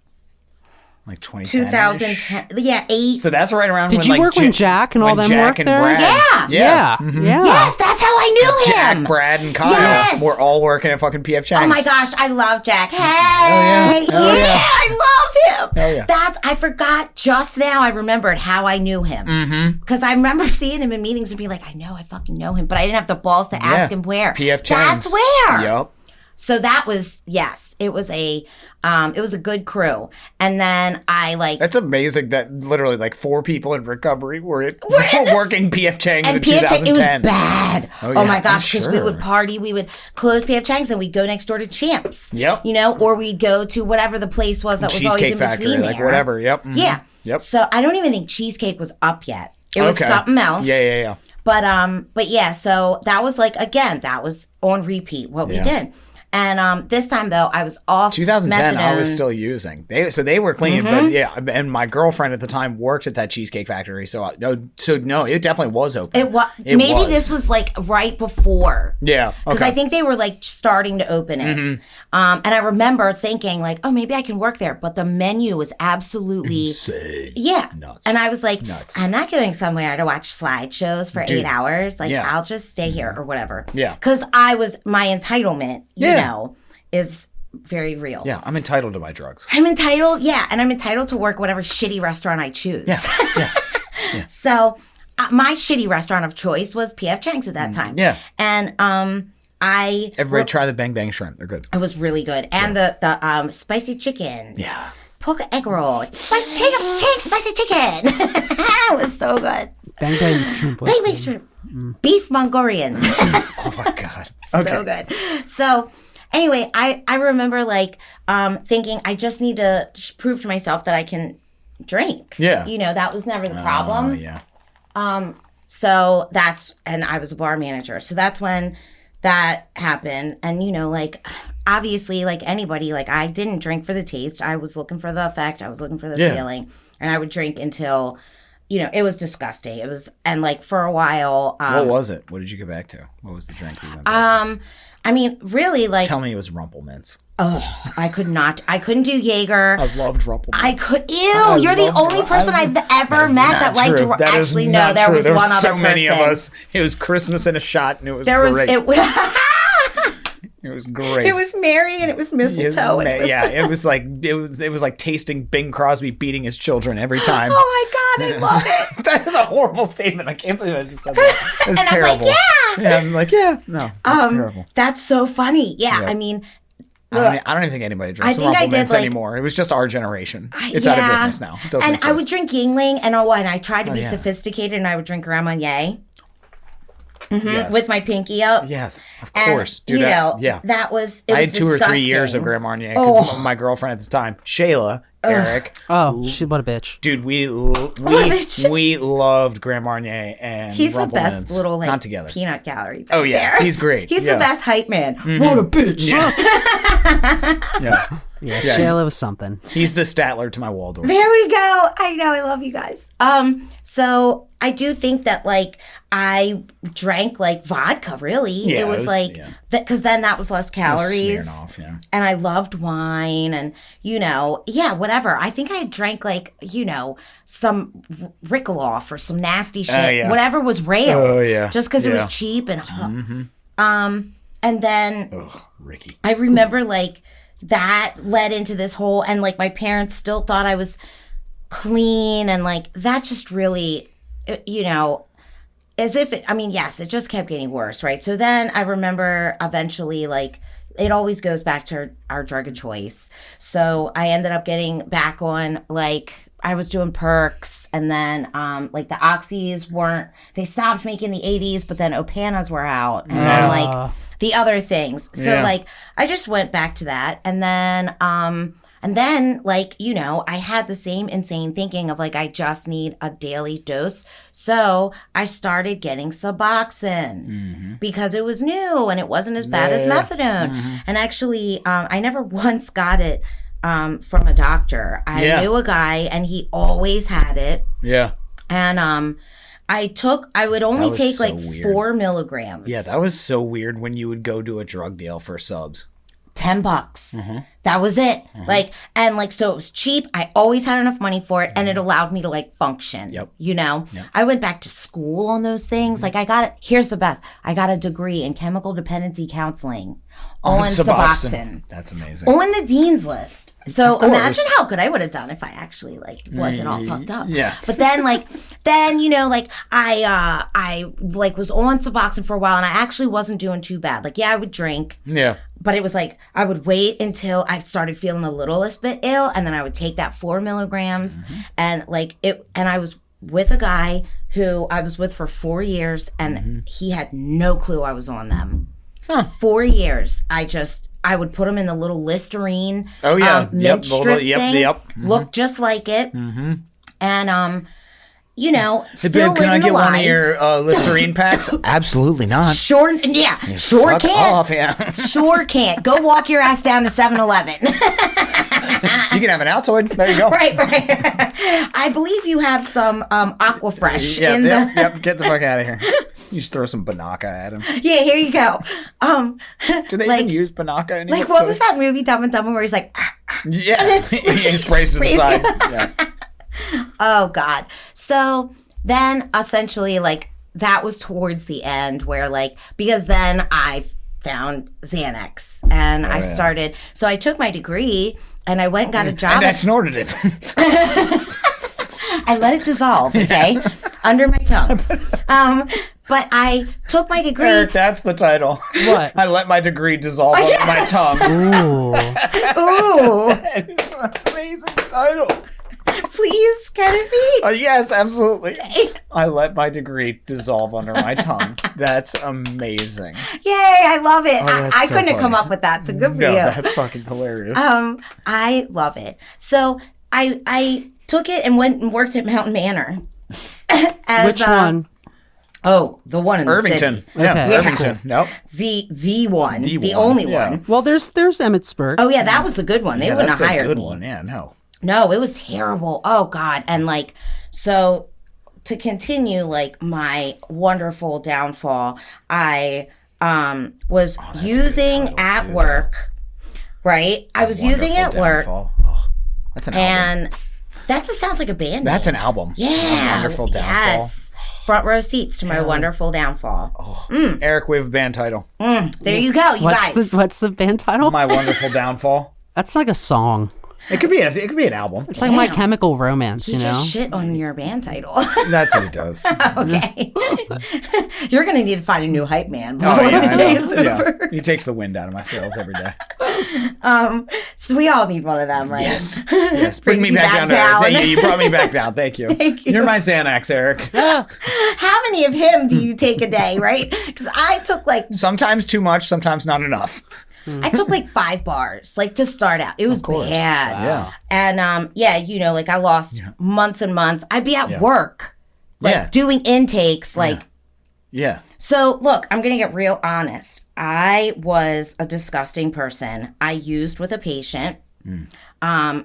2010. Yeah, 8. So that's right around Did you work when Jack and all them worked there? Brad. Yeah. Mm-hmm. Yes, that's how I knew him. Jack, Brad, and Kyle were all working at fucking P.F. Chang's. Oh my gosh, I love Jack. Hey. I love him. Yeah. I forgot just now I remembered how I knew him. Because I remember seeing him in meetings and being like, I fucking know him. But I didn't have the balls to ask him where. P.F. Chang's. That's where. Yep. So that was, it was a good crew. And then That's amazing that literally like 4 people in recovery were working P.F. Chang's in 2010. It was bad. Oh my gosh, because we would party, we would close P.F. Chang's and we'd go next door to Champs. Yep. Or we'd go to whatever the place was that was always in Factory, between like there. whatever, yep. Mm-hmm. Yeah. Yep. So I don't even think Cheesecake was up yet. It was something else. Yeah. But yeah, so that was like, again, that was on repeat what we did. And this time, though, I was off 2010, methadone. I was still using. They were clean, but and my girlfriend at the time worked at that Cheesecake Factory, so no, it definitely was open. Maybe this was like right before. Yeah. Because I think they were like starting to open it. And I remember thinking like, oh, maybe I can work there. But the menu was absolutely... insane. Yeah. Nuts. And I was like, I'm not going somewhere to watch slideshows for 8 hours. Like, I'll just stay here or whatever. Yeah. Because my entitlement, is very real. Yeah, I'm entitled to my drugs. I'm entitled, and I'm entitled to work whatever shitty restaurant I choose. Yeah. So my shitty restaurant of choice was P.F. Chang's at that time. Yeah. And everybody try the Bang Bang Shrimp. They're good. It was really good. And the spicy chicken. Yeah. Poke egg roll. Take spicy chicken. It was so good. Bang Bang Shrimp. Bang Bang Shrimp. Beef Mongolian. Oh my God. Okay. So good. So... Anyway, I remember like thinking I just need to prove to myself that I can drink. Yeah. That was never the problem. Yeah. So and I was a bar manager. So that's when that happened. And, like obviously like anybody, like I didn't drink for the taste. I was looking for the effect. I was looking for the feeling. And I would drink until, it was disgusting. It was, and like for a while. What was it? What did you get back to? What was the drink you went back to? I mean, really, like. Tell me it was Rumplemints. Oh, I couldn't do Jaeger. I loved Rumplemints. You're the only person I've ever met that liked. Actually, no, there was one other person. There were so many of us. It was Christmas in a shot, and it was great. It was great. It was merry and it was mistletoe. It was like tasting Bing Crosby beating his children every time. Oh my God, I love it. That is a horrible statement. I can't believe I just said that. That's terrible. I'm like, no, that's terrible. That's so funny. Yeah. I mean, I don't even think anybody drinks Rumplemints anymore. It was just our generation. It's out of business now. It doesn't exist. I would drink Yingling, and I tried to be sophisticated, and I would drink Grand Marnier. Yes. With my pinky up. Yes, of course. And, that was. I had 2 or 3 years of Grand Marnier because my girlfriend at the time, Shayla, Eric. Oh, what a bitch. Dude, we loved Grand Marnier and he's the best little not together. Peanut gallery. There. He's great. He's the best hype man. What a bitch. Yeah, Shayla was something. He's the Statler to my Waldorf. There we go. I know. I love you guys. So I do think that like I drank like vodka. Really, it was like that because then that was less calories. Off, and I loved wine and whatever. I think I drank like some Rickaloff or some nasty shit. Whatever was rail. Oh yeah. Just because it was cheap and and then Ricky. I remember like. That led into this whole, and like my parents still thought I was clean, and like that just really, as if it just kept getting worse, right? So then I remember eventually, like, it always goes back to our drug of choice. So I ended up getting back on, like, I was doing perks, and then like the oxys they stopped making the 80s, but then Opanas were out, and then like the other things. So like I just went back to that, and then like I had the same insane thinking of like I just need a daily dose. So I started getting Suboxone because it was new and it wasn't as bad as methadone. And actually, I never once got it from a doctor. I knew a guy, and he always had it. Yeah. And I would only take like 4 milligrams. Yeah, that was so weird when you would go to a drug deal for subs. $10. That was it. Like, and like, so it was cheap. I always had enough money for it, and it allowed me to like function. Yep. I went back to school on those things. Like here's the best. I got a degree in chemical dependency counseling on Suboxone. That's amazing. On the dean's list. So imagine how good I would have done if I actually like wasn't all fucked up. Yeah. But then I like was on Suboxone for a while, and I actually wasn't doing too bad. Like I would drink. Yeah. But it was like I would wait until I started feeling the littlest bit ill, and then I would take that 4 milligrams, and like it. And I was with a guy who I was with for 4 years, and he had no clue I was on them. 4 years. I would put them in the little Listerine mint strip thing. Looked just like it. And, still can I get one of your Listerine packs? Absolutely not. Sure can't. Sure can't. Go walk your ass down to 7-Eleven. You can have an Altoid. There you go. Right. I believe you have some Aquafresh in the... Yep, get the fuck out of here. You just throw some Banaka at him. Yeah, here you go. Do they even use Banaka anymore? Like, what was that movie, Dumb and Dumber, where he's like... Yeah, he sprays to the side. Yeah. Oh, God. So then, essentially, like, that was towards the end where, like... Because then I found Xanax, and I started... So I took my degree, and I went and got a job... And I snorted it. I let it dissolve, okay? Under my tongue. But I took my degree. Eric, that's the title. What? I let my degree dissolve under my tongue. Ooh. That is an amazing title. Please, can it be? Yes, absolutely. I let my degree dissolve under my tongue. That's amazing. Yay, I love it. I so couldn't have funny. come up with that, so good for you. That's fucking hilarious. I love it. So I took it and went and worked at Mountain Manor. Which one? Oh, the one in Irvington. the city. Yeah, Okay. Irvington. Nope. The one. The only one. Well, there's Emmitsburg. Oh, yeah, that was a good one. They wouldn't have hired me. That's a good one. Yeah, no. No, it was terrible. Oh, God. And like, so to continue like my wonderful downfall, I was using at work, right? I was using at work. Oh, that's an album. And that just sounds like a band name. That's an album. Yeah. Wonderful Downfall. Yes. Front row seats to my wonderful downfall. Oh. Eric, we have a band title. There you go, you guys. What's the band title? My Wonderful Downfall. That's like a song. It could be an album. It's like My Chemical Romance, You just shit on your band title. That's what it does. Okay. You're going to need to find a new hype man Oh, before yeah, the day is over. Yeah. He takes the wind out of my sails every day. So we all need one of them, right? Yes. Bring me you back down. down. Yeah, you brought me back down. Thank you. Thank you. You're my Xanax, Eric. How many of him do you take a day, right? Because I took like Sometimes too much, sometimes not enough. I took like 5 bars, like to start out. It was bad. Yeah. And like I lost months and months. I'd be at work, like doing intakes, like. Yeah. So look, I'm gonna get real honest. I was a disgusting person. I used with a patient.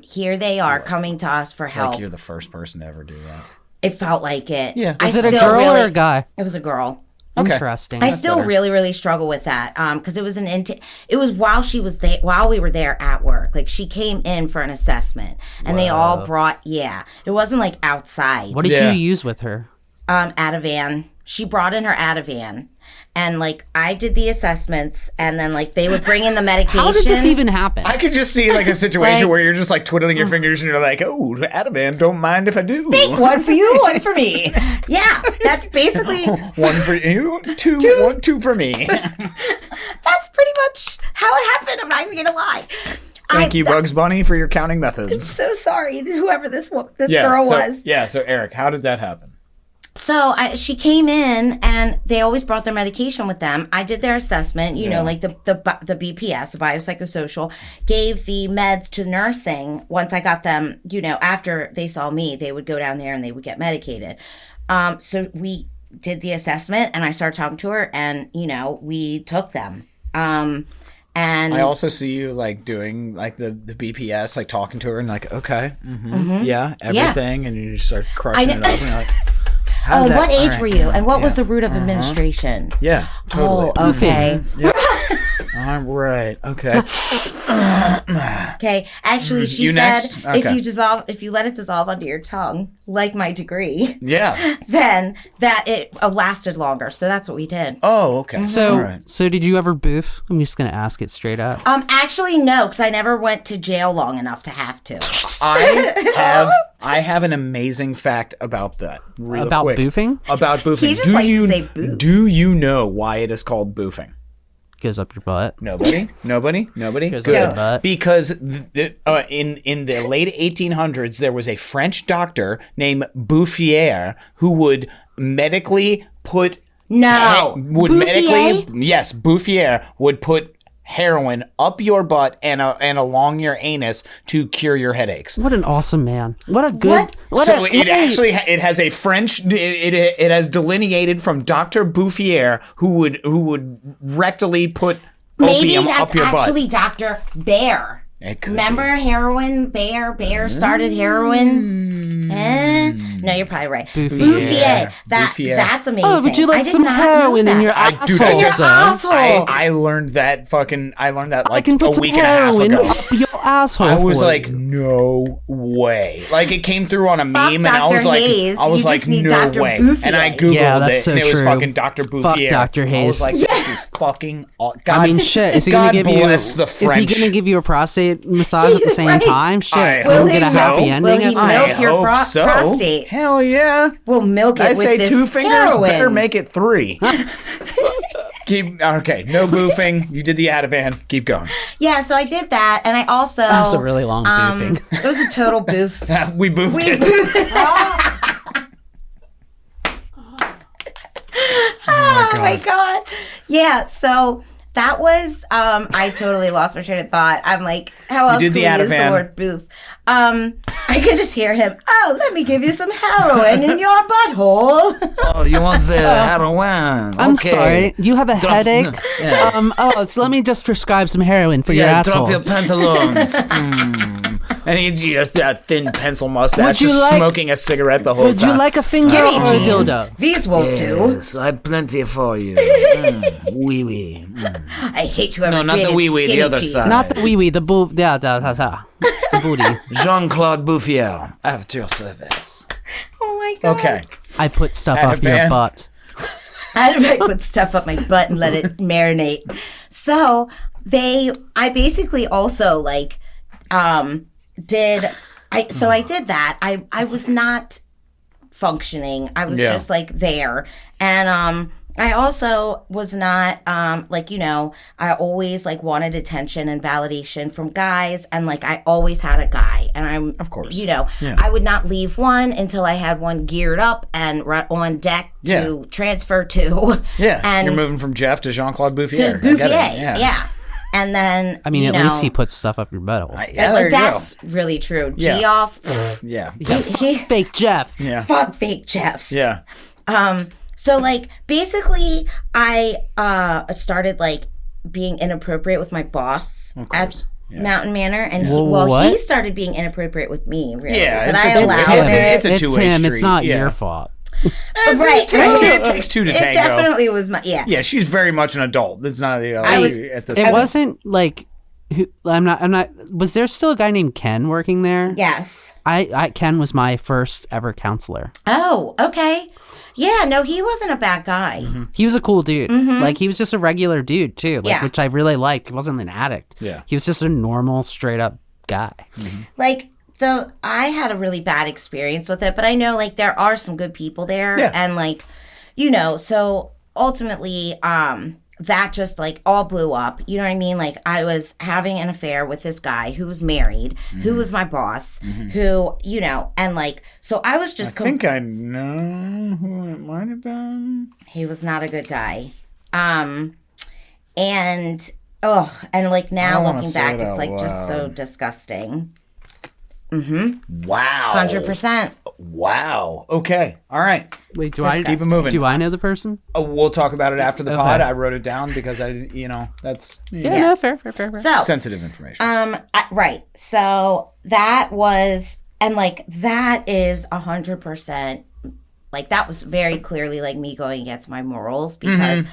Here they are coming to us for help. Like you're the first person to ever do that. It felt like it. Yeah. Was it a girl or a guy? It was a girl. Okay. Interesting. I still really, really struggle with that because it was it was while she was there, while we were there at work. Like she came in for an assessment, and they all brought. Yeah, it wasn't like outside. What did you use with her? Ativan. She brought in her Ativan, and like I did the assessments, and then like they would bring in the medication. How did this even happen? I could just see like a situation where you're just like twiddling your fingers and you're like, oh, Ativan, don't mind if I do. One for you, one for me. Yeah, that's basically one for you, two for me. That's pretty much how it happened. I'm not even gonna lie. Thank you, Bugs Bunny, for your counting methods. I'm so sorry, whoever this girl was. Yeah, so Eric, how did that happen? So she came in, and they always brought their medication with them. I did their assessment, you know, like the BPS, the biopsychosocial, gave the meds to nursing. Once I got them, you know, after they saw me, they would go down there and they would get medicated. So we did the assessment, and I started talking to her, and, you know, we took them. And I also see you like doing like the BPS, like talking to her and like, okay, yeah, everything, and you just start crushing it up, and you're like, what age were you? And what was the root of administration? Yeah, totally. Oh, okay. All right. Okay. Okay. Actually, she said next? Okay. if you let it dissolve under your tongue, like my degree, then that it lasted longer. So that's what we did. Oh, okay. So did you ever boof? I'm just gonna ask it straight up. Actually, no, because I never went to jail long enough to have to. I have an amazing fact about that. About boofing? About boofing. He just likes to say boof. Do you know why it is called boofing? Goes up your butt. Nobody. Goes up your butt. Because in the late 1800s, there was a French doctor named Bouffier who would medically put Bouffier would put heroin up your butt and along your anus to cure your headaches. What an awesome man. What a good... It has a French... It has delineated from Dr. Bouffier who would rectally put opium up your butt. Maybe that's actually Dr. Bear. Remember heroin? Bear started heroin. No, you're probably right. Bouffier. That's amazing. Oh, would you like some heroin in your asshole? I learned that like I can put a some week and a half heroin ago. up your asshole. I was like, no way. Like it came through on a meme, and I was like, no way. Bouffier. And I googled it, so and it was true. fucking Dr. Bouffier. Fuck Dr. Hayes. I was like, this is fucking. God, I mean, shit. Is he God gonna give you? bless the French. Is he gonna give you a prostate massage at the same time? Shit. I We'll hope get a so. happy ending. Will he milk your prostate? Hell yeah. We'll milk it I with say this 2 fingers, heroin. better make it 3. Okay, no boofing. You did the Ativan. Keep going. Yeah, so I did that, and I also... That was a really long boofing. It was a total boof. We boofed it. Oh my God. Yeah, so that was, I totally lost my train of thought. I'm like, how else can we use the word boof? I could just hear him, oh, let me give you some heroin in your butthole. Oh, you want the heroin? I'm sorry. You have a headache? So let me just prescribe some heroin for your asshole. Drop your pantaloons. And he's just a thin pencil mustache, just smoking a cigarette the whole time. Would you like a finger or a dildo? These won't do. Yes, I have plenty for you. Wee wee. I hate you. No, not the wee wee, the other side. Not the wee wee, the boob. Yeah, the booty. Jean-Claude Bouffier, at your service. Oh my god. Okay. I put stuff up your butt. I put stuff up my butt and let it marinate. So I basically also like I did that. I was not functioning. I was just like there. And I also was not I always like wanted attention and validation from guys, and like I always had a guy, and I'm of course I would not leave one until I had one geared up and on deck to transfer to. Yeah, and you're moving from Jeff to Jean-Claude Bouffier. To Bouffier, yeah. And then I mean, at least he puts stuff up your butt. That's really true. Geoff. Yeah. Fake Jeff. Yeah. Fuck fake Jeff. Yeah. So like basically I started like being inappropriate with my boss at Mountain Manor, and he started being inappropriate with me, really. Yeah, but I allowed it. It's a two-way street. It's not your fault. Right. It takes two to tango. It definitely was my Yeah, she's very much an adult. That's not It wasn't like I'm not was there still a guy named Ken working there? Yes. Ken was my first ever counselor. Oh, okay. Yeah, no, he wasn't a bad guy. Mm-hmm. He was a cool dude. Mm-hmm. Like, he was just a regular dude, too, which I really liked. He wasn't an addict. Yeah. He was just a normal, straight-up guy. Mm-hmm. Like, I had a really bad experience with it, but I know, like, there are some good people there. Yeah. And, like, so ultimately, that just, like, all blew up. You know what I mean? Like, I was having an affair with this guy who was married, who was my boss, who, and, like, so I was just... I think I know who it might have been. He was not a good guy. And like, now looking back, it's, like, just so disgusting. Mm-hmm. Wow. 100%. Wow. Okay. All right. Wait, keep it moving? Do I know the person? We'll talk about it after the pod. I wrote it down because that's no, fair. So, sensitive information. Right. So that was, and like that is 100%. Like that was very clearly like me going against my morals, because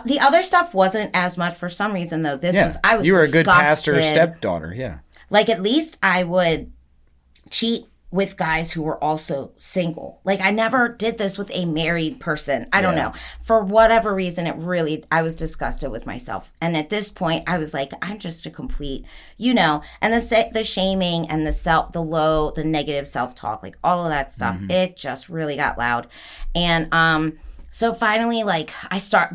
the other stuff wasn't as much for some reason though. I was you were disgusted. A good pastor's stepdaughter. Yeah. Like at least I would cheat with guys who were also single. Like I never did this with a married person. I don't know. For whatever reason, I was disgusted with myself. And at this point, I was like, I'm just a complete, and the shaming and the negative self-talk, like all of that stuff, it just really got loud. And so finally, like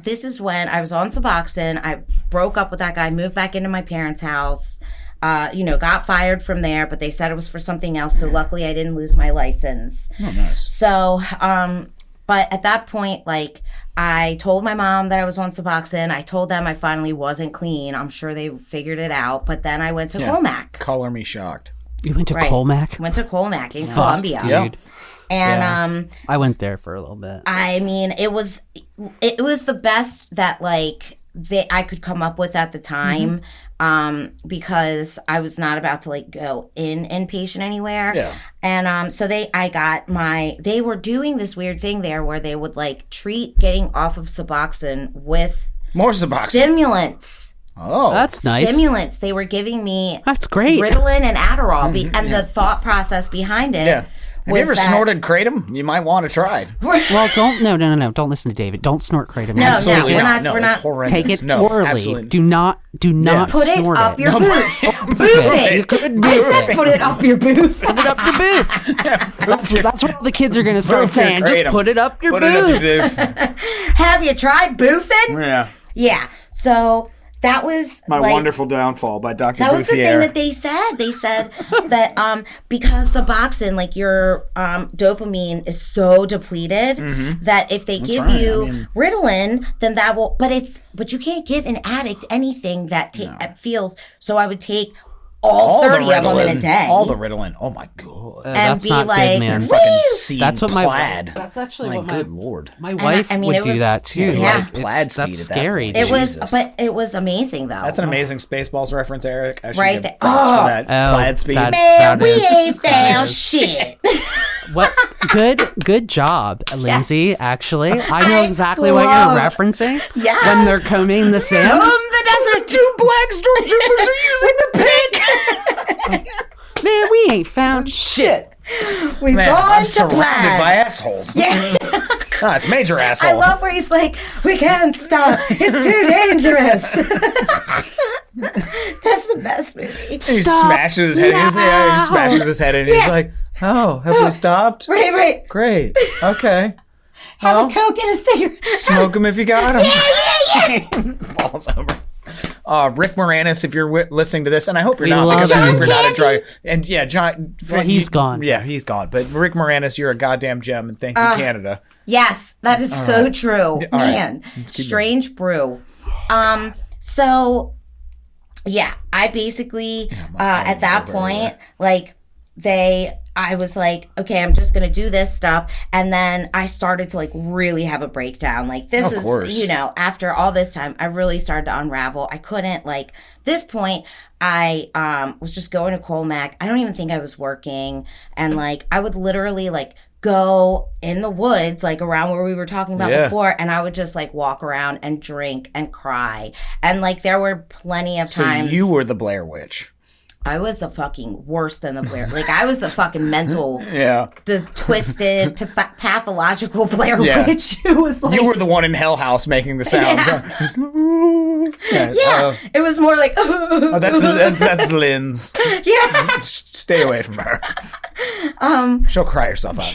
this is when I was on Suboxone. I broke up with that guy, moved back into my parents' house. Got fired from there, but they said it was for something else. So luckily I didn't lose my license. Oh, nice. So, but at that point, like I told my mom that I was on Suboxone. I told them I finally wasn't clean. I'm sure they figured it out. But then I went to Colmac. Color me shocked. You went to Colmac? Went to Colmac in Columbia. Dude. And I went there for a little bit. I mean, it was the best that like I could come up with at the time. Because I was not about to like go inpatient anywhere. Yeah. And so they were doing this weird thing there where they would like treat getting off of Suboxone with more Suboxone stimulants. Oh, that's nice. Stimulants. They were giving me that's great. Ritalin and Adderall, and the thought process behind it. Yeah. Have you ever snorted kratom? You might want to try. Well, no. Don't listen to David. Don't snort kratom. No, absolutely we're not. Horrendous. Take it orally. Absolutely. Do not put it snort up it. your booth. Booth it. I said put it up your booth. Put it up your booth. That's what the kids are going to start saying. Just put it up your booth. Have you tried boofing? Yeah. Yeah. So that was My Wonderful Downfall by Dr. That Bouffier. was the thing that they said. They said that because Suboxone, like your dopamine is so depleted that if they give you Ritalin, then that will. But you can't give an addict anything that feels. So I would take all 30 of them in a day. All the Ritalin. Oh my god. And that's be not like, good, man. Fucking seed That's what plaid. That's actually my what good lord. my wife would do that too. Yeah. Like, Plaid speed that's at that scary. point. It was, Jesus. but it was amazing though. That's an amazing Spaceballs reference, Eric. I should Right give there. props for that plaid speed. Man, we ain't found shit. What good job, Lindsay. Actually, I know exactly what love- you're referencing. Yes. When they're combing the sand. The desert. 2 black stormtroopers are using the pig. Man, we ain't found shit. We've Man, gone I'm to surrounded plaid. by assholes. Yeah. It's major asshole. I love where he's like, we can't stop. It's too dangerous. That's the best movie. He smashes his head. He smashes his head, and he's like, "Oh, have we stopped? Right. Great. Okay. Have a Coke and a cigarette. Smoke them if you got them." Falls over. Rick Moranis, if you're listening to this, and I hope you're not, because I hope you're not a drug. And yeah, John. Well, he's gone. Yeah, he's gone. But Rick Moranis, you're a goddamn gem, and thank you, Canada. Yes, that is so true. Man, strange brew. So, yeah, I basically, at that point, like, I was like, okay, I'm just going to do this stuff. And then I started to like really have a breakdown. Like this is, you know, after all this time, I really started to unravel. I couldn't like this point. I was just going to Colmac. I don't even think I was working. And like, I would literally like go in the woods, like around where we were talking about before. And I would just like walk around and drink and cry. And like, there were plenty of times. So you were the Blair Witch. I was the fucking worse than the Blair. Like, I was the fucking mental, the twisted, pathological Blair Witch who was like... You were the one in Hell House making the sounds. It was more like... that's Lynn's. Yeah. Stay away from her. She'll cry herself out.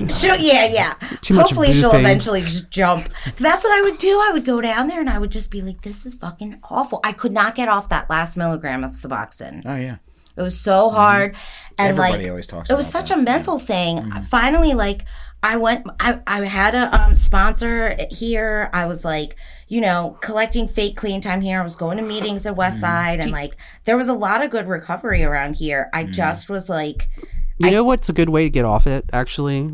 Hopefully she'll eventually just jump. That's what I would do. I would go down there and I would just be like, this is fucking awful. I could not get off that last milligram of Suboxone. Oh, yeah. It was so hard. And everybody like, always talks it was about such a mental thing. Finally, like, I had a sponsor here. I was like, you know, collecting fake clean time here. I was going to meetings at Westside and like, there was a lot of good recovery around here. I just was like, you know what's a good way to get off it, actually?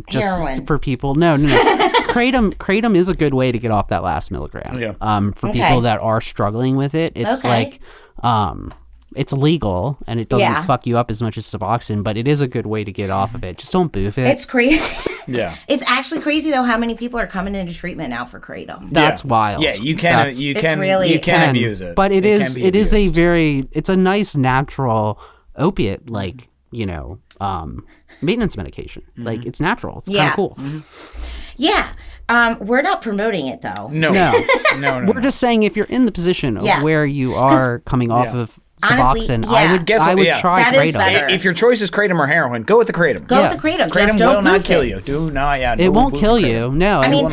Just heroin. For people. No. Kratom is a good way to get off that last milligram. Yeah. For people that are struggling with it. It's like, it's legal and it doesn't fuck you up as much as Suboxone, but it is a good way to get off of it. Just don't boof it. it's crazy. Yeah. It's actually crazy though how many people are coming into treatment now for Kratom. That's wild. Yeah, you can abuse it. But it is it's a nice natural opiate, like, you know, maintenance medication. Like it's natural. It's kind of cool. Yeah. We're not promoting it though. No. We're just saying if you're in the position of where you are coming off of Suboxone, I would try Kratom. If your choice is Kratom or heroin, go with the Kratom. Go with the Kratom. Kratom just don't will not boof kill it. you. It won't kill you. No, I mean,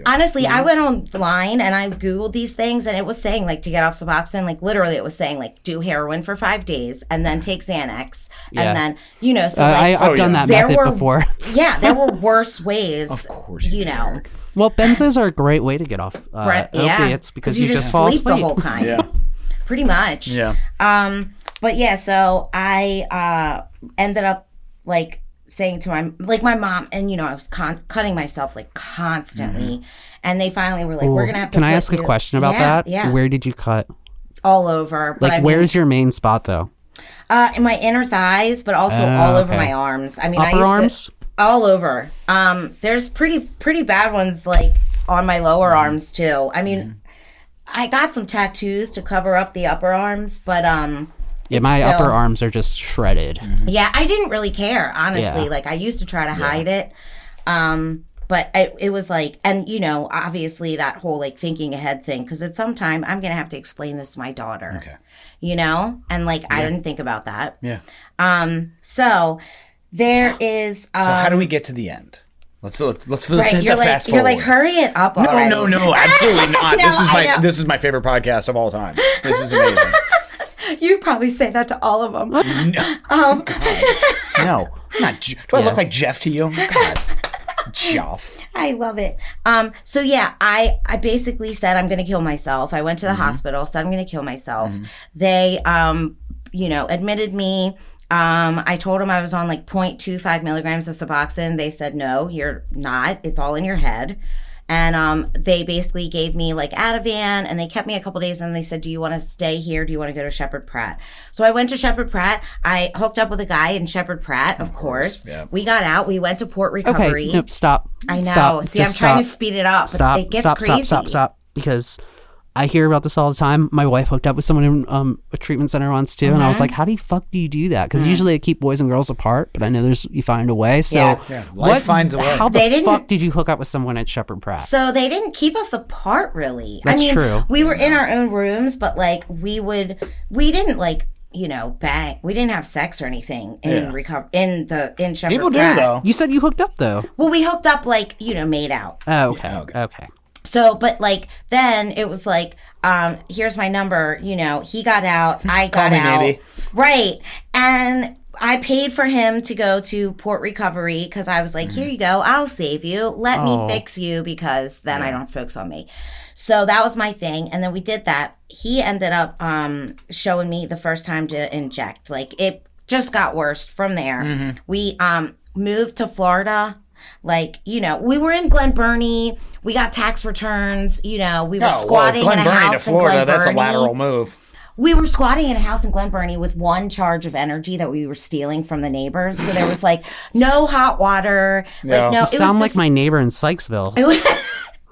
honestly, I went online and I Googled these things and it was saying like to get off Suboxone, like literally it was saying like do heroin for 5 days and then take Xanax and then, you know, so like I've done that method before. Yeah, there were worse ways. Of course, you know. Well, benzos are a great way to get off opiates because you just fall asleep the whole time. Yeah. Pretty much. Yeah. But yeah, so I ended up like saying to my mom, and you know, I was cutting myself like constantly, and they finally were like, "We're gonna have to." Can I ask a question about that? Yeah. Where did you cut? All over. Like, but where's your main spot though? In my inner thighs, but also all over my arms. I mean, upper arms. All over. There's pretty bad ones like on my lower arms too. I mean, I got some tattoos to cover up the upper arms, but yeah, my upper arms are just shredded. Yeah, I didn't really care, honestly. Like, I used to try to hide it. But it was like, and, you know, obviously that whole, like, thinking ahead thing, because at some time I'm going to have to explain this to my daughter. Okay. You know? And, like, I didn't think about that. Yeah. So there is... so how do we get to the end? Let's hit the fast forward. You're like, hurry it up already. No, absolutely not. No, this is my favorite podcast of all time. This is amazing. You probably say that to all of them. No. No. Not, do I look like Jeff to you? God. Jeff. I love it. So yeah, I basically said I'm going to kill myself. I went to the hospital, said I'm going to kill myself. They admitted me. I told them I was on like 0.25 milligrams of Suboxone. They said, no, you're not. It's all in your head. And they basically gave me like Ativan, and they kept me a couple days, and they said, do you want to stay here? Do you want to go to Shepherd Pratt? So I went to Shepherd Pratt. I hooked up with a guy in Shepherd Pratt, of course. Yeah. We got out. We went to Port Recovery. Okay, nope, stop. I know. Stop. See, I'm trying to speed it up, but it gets crazy. Stop. Because I hear about this all the time. My wife hooked up with someone in a treatment center once too, and I was like, "How the fuck do you do that?" Because usually they keep boys and girls apart, but I know you find a way. So life finds a way. How the fuck did you hook up with someone at Shepherd Pratt? So they didn't keep us apart, really. That's true. We were in our own rooms, but like we didn't like bang. We didn't have sex or anything in Shepherd Pratt. People do though. You said you hooked up though. Well, we hooked up like made out. Oh, okay. So, but like then it was like, here's my number. He got out, I got out, maybe. Right, and I paid for him to go to Port Recovery because I was like, here you go, I'll save you. Let me fix you because then I don't focus on me. So that was my thing, and then we did that. He ended up showing me the first time to inject. Like it just got worse from there. We moved to Florida. Like, we were in Glen Burnie. We got tax returns. We were squatting in a house in Glen Burnie. That's a lateral move. We were squatting in a house in Glen Burnie with one charge of energy that we were stealing from the neighbors. So there was like no hot water. Like, no, you sound like my neighbor in Sykesville.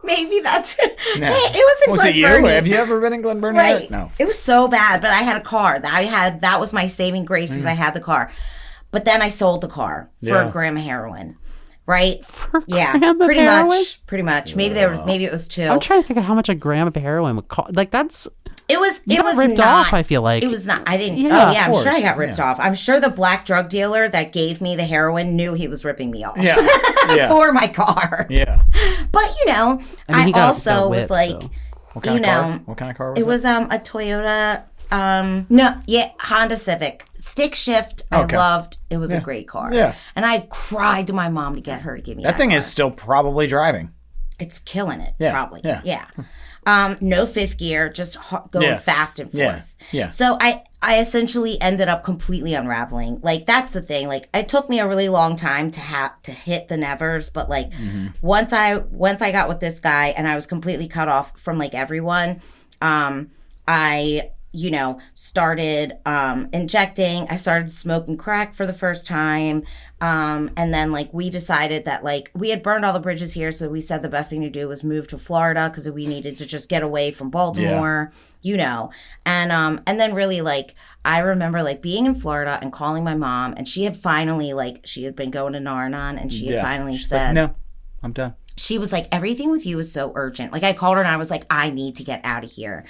Maybe that's Hey, it was in Glen Burnie. Have you ever been in Glen Burnie? Right. No. It was so bad, but I had a car. That was my saving grace was I had the car. But then I sold the car for a gram of heroin. Right? Pretty much. Maybe it was 2. I'm trying to think of how much a gram of heroin would cost. Like that's. It was ripped not, off. I feel like it was not. I didn't. Yeah, I'm sure I got ripped off. I'm sure the black drug dealer that gave me the heroin knew he was ripping me off. For my car. Yeah. But I also was like, what kind of car? What kind of car was it? It was a Toyota. Honda Civic. Stick shift. Okay. I loved. It was a great car. Yeah. And I cried to my mom to get her to give me that thing car. Is still probably driving. It's killing it. Yeah. Probably. Yeah. No fifth gear, just going fast and forth. Yeah. So I essentially ended up completely unraveling. Like that's the thing. Like it took me a really long time to hit the nevers, but like once I got with this guy and I was completely cut off from like everyone, I started injecting. I started smoking crack for the first time. And then like we decided that like we had burned all the bridges here. So we said the best thing to do was move to Florida because we needed to just get away from Baltimore, And then really like I remember like being in Florida and calling my mom, and she had finally she had been going to Nar-Anon, and she had finally said, like, no, I'm done. She was like, everything with you is so urgent. Like I called her and I was like, I need to get out of here.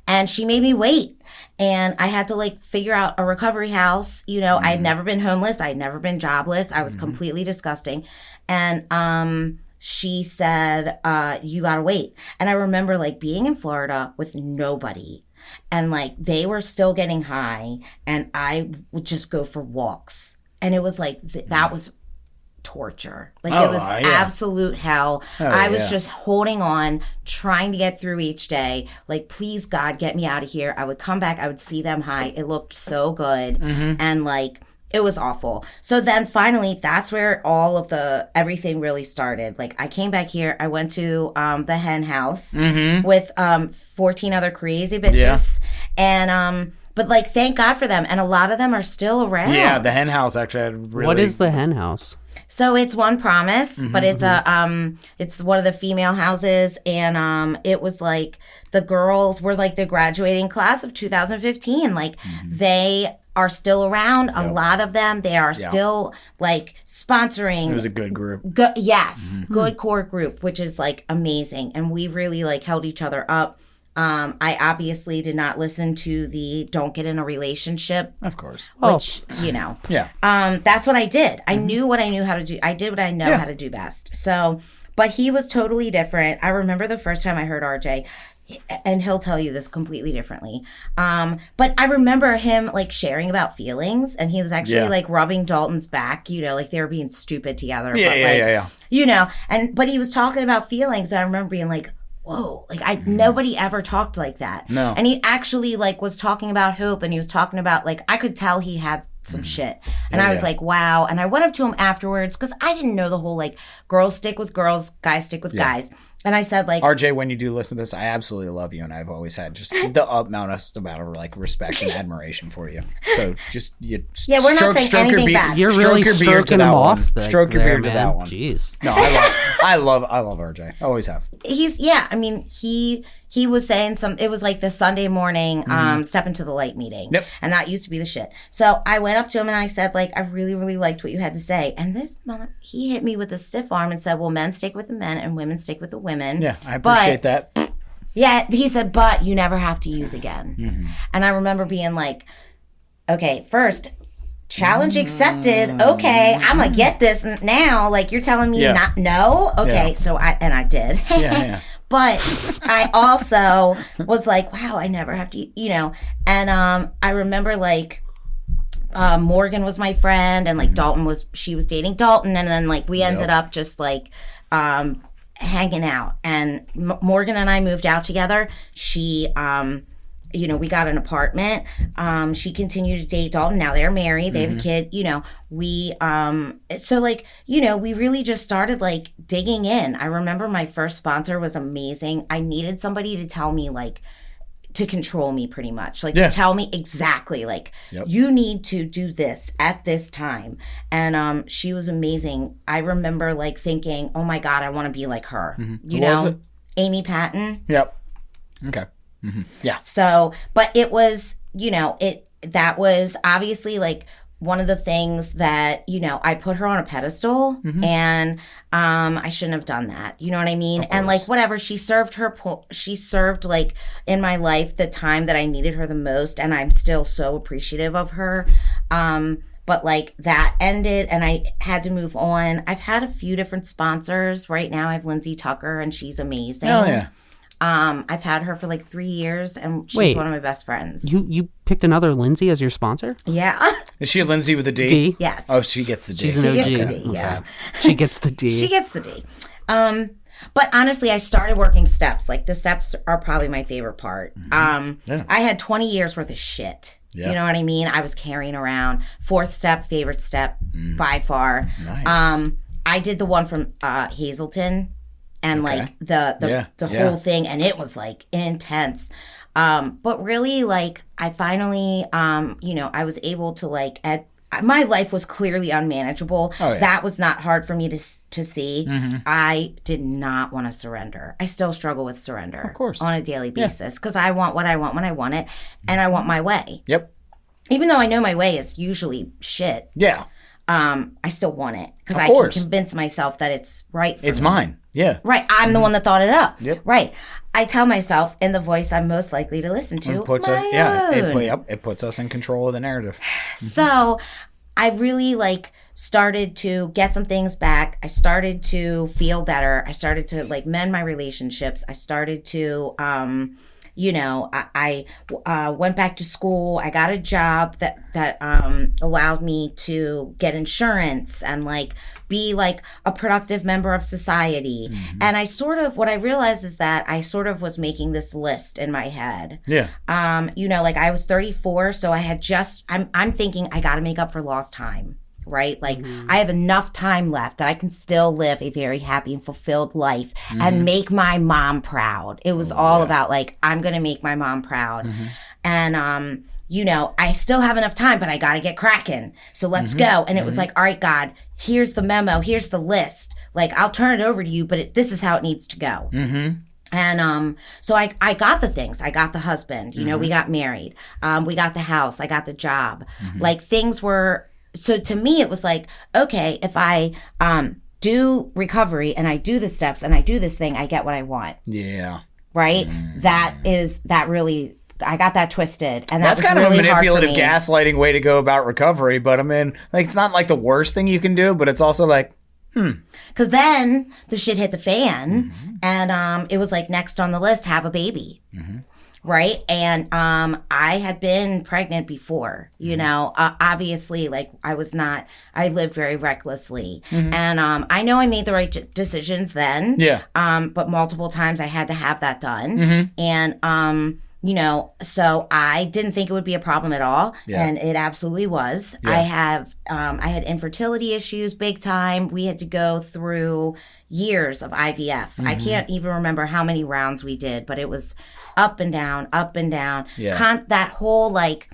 And she made me wait. And I had to like figure out a recovery house. I had never been homeless. I had never been jobless. I was completely disgusting. And she said, you gotta wait. And I remember like being in Florida with nobody. And like they were still getting high. And I would just go for walks. And it was like, that was torture. Like it was absolute hell. I was just holding on, trying to get through each day. Like, please God, get me out of here. I would come back, I would see them high. It looked so good. And like it was awful. So then finally that's where all of everything really started. Like I came back here, I went to the hen house with 14 other crazy bitches. And but like thank God for them. And a lot of them are still around. Yeah, the hen house actually had really. What is the hen house? So it's One Promise, but it's it's one of the female houses, and it was like the girls were like the graduating class of 2015. Like they are still around. A lot of them, they are still like sponsoring. It was a good group. Good core group, which is like amazing, and we really like held each other up. I obviously did not listen to the don't get in a relationship. Of course. Which, that's what I did. I knew what I knew how to do. I did what I know how to do best. So, but he was totally different. I remember the first time I heard RJ, and he'll tell you this completely differently. But I remember him like sharing about feelings, and he was actually like rubbing Dalton's back, like they were being stupid together. But he was talking about feelings, and I remember being like, whoa, like nobody ever talked like that. No. And he actually like was talking about hope, and he was talking about like, I could tell he had some shit. And I was like, wow. And I went up to him afterwards because I didn't know the whole like girls stick with girls, guys stick with guys. And I said, like, RJ, when you do listen to this, I absolutely love you, and I've always had just the amount of like respect and admiration for you. So we're not saying anything bad. You're really stroking him off. Stroke your beard to that one. Jeez. No, I love RJ. I always have. I mean, he was saying it was like the Sunday morning step into the light meeting. Yep. And that used to be the shit. So I went up to him and I said, like, I really, really liked what you had to say. And this he hit me with a stiff arm and said, well, men stick with the men and women stick with the women. Yeah, I appreciate that. Yeah, he said, but you never have to use again. And I remember being like, okay, first, challenge accepted. Okay, I'm going to get this now. Like, you're telling me not no? Okay, so I did. Yeah. But I also was like, wow, I never have to, And I remember like Morgan was my friend, and like she was dating Dalton, and then like we ended up just like hanging out. And Morgan and I moved out together. She we got an apartment. She continued to date Dalton. Now they're married. They have a kid. We we really just started like digging in. I remember my first sponsor was amazing. I needed somebody to tell me like to control me pretty much, like to tell me exactly like you need to do this at this time. And she was amazing. I remember like thinking, oh my God, I want to be like her. You know, was it? Amy Patton. Yep. Okay. Mm-hmm. Yeah. So, but it was, that was obviously like one of the things that, I put her on a pedestal and I shouldn't have done that. You know what I mean? And like, whatever, she served like in my life the time that I needed her the most. And I'm still so appreciative of her. But like that ended and I had to move on. I've had a few different sponsors. Right now I have Linsey Tucker and she's amazing. Oh, yeah. I've had her for like 3 years, and she's one of my best friends. You picked another Linsey as your sponsor? Yeah. Is she a Linsey with a D? D? Yes. Oh, she gets the D. She's an OG. She gets the D, yeah. She gets the D. She gets the D. But honestly, I started working steps. Like the steps are probably my favorite part. I had 20 years worth of shit. Yeah. You know what I mean? I was carrying around. Fourth step, favorite step by far. Nice. I did the one from Hazleton. And like the whole thing, and it was like intense. But really, like I finally, I was able to like my life was clearly unmanageable. Oh, yeah. That was not hard for me to see. I did not want to surrender. I still struggle with surrender, of course, on a daily basis because I want what I want when I want it, and I want my way. Yep. Even though I know my way is usually shit. Yeah. I still want it because I can convince myself that it's right for me. It's mine. Yeah. Right. I'm the one that thought it up. Yep. Right. I tell myself in the voice I'm most likely to listen to. It puts us in control of the narrative. So I really started to get some things back. I started to feel better. I started to mend my relationships. I started to I went back to school. I got a job that allowed me to get insurance and be a productive member of society. And what I realized is that I was making this list in my head. Yeah. I was 34, so I had I'm thinking I got to make up for lost time. Right? I have enough time left that I can still live a very happy and fulfilled life and make my mom proud. It was all about I'm going to make my mom proud. And, I still have enough time, but I got to get cracking. So let's go. And it was all right, God, here's the memo. Here's the list. I'll turn it over to you, but this is how it needs to go. And so I got the things. I got the husband. We got married. We got the house. I got the job. Things were... So to me, it was okay, if I do recovery and I do the steps and I do this thing, I get what I want. Yeah. Right? That really, I got that twisted. And that's was kind really of a manipulative, gaslighting way to go about recovery. But I mean, it's not the worst thing you can do, but it's also Because then the shit hit the fan and it was next on the list, have a baby. right? And I had been pregnant before, you know, obviously, like I lived very recklessly. And I know I made the right decisions then. Yeah. But multiple times I had to have that done. And, you know, so I didn't think it would be a problem at all. Yeah. And it absolutely was. Yeah. I had infertility issues big time. We had to go through years of IVF. I can't even remember how many rounds we did, but it was up and down, up and down. Yeah. That whole like,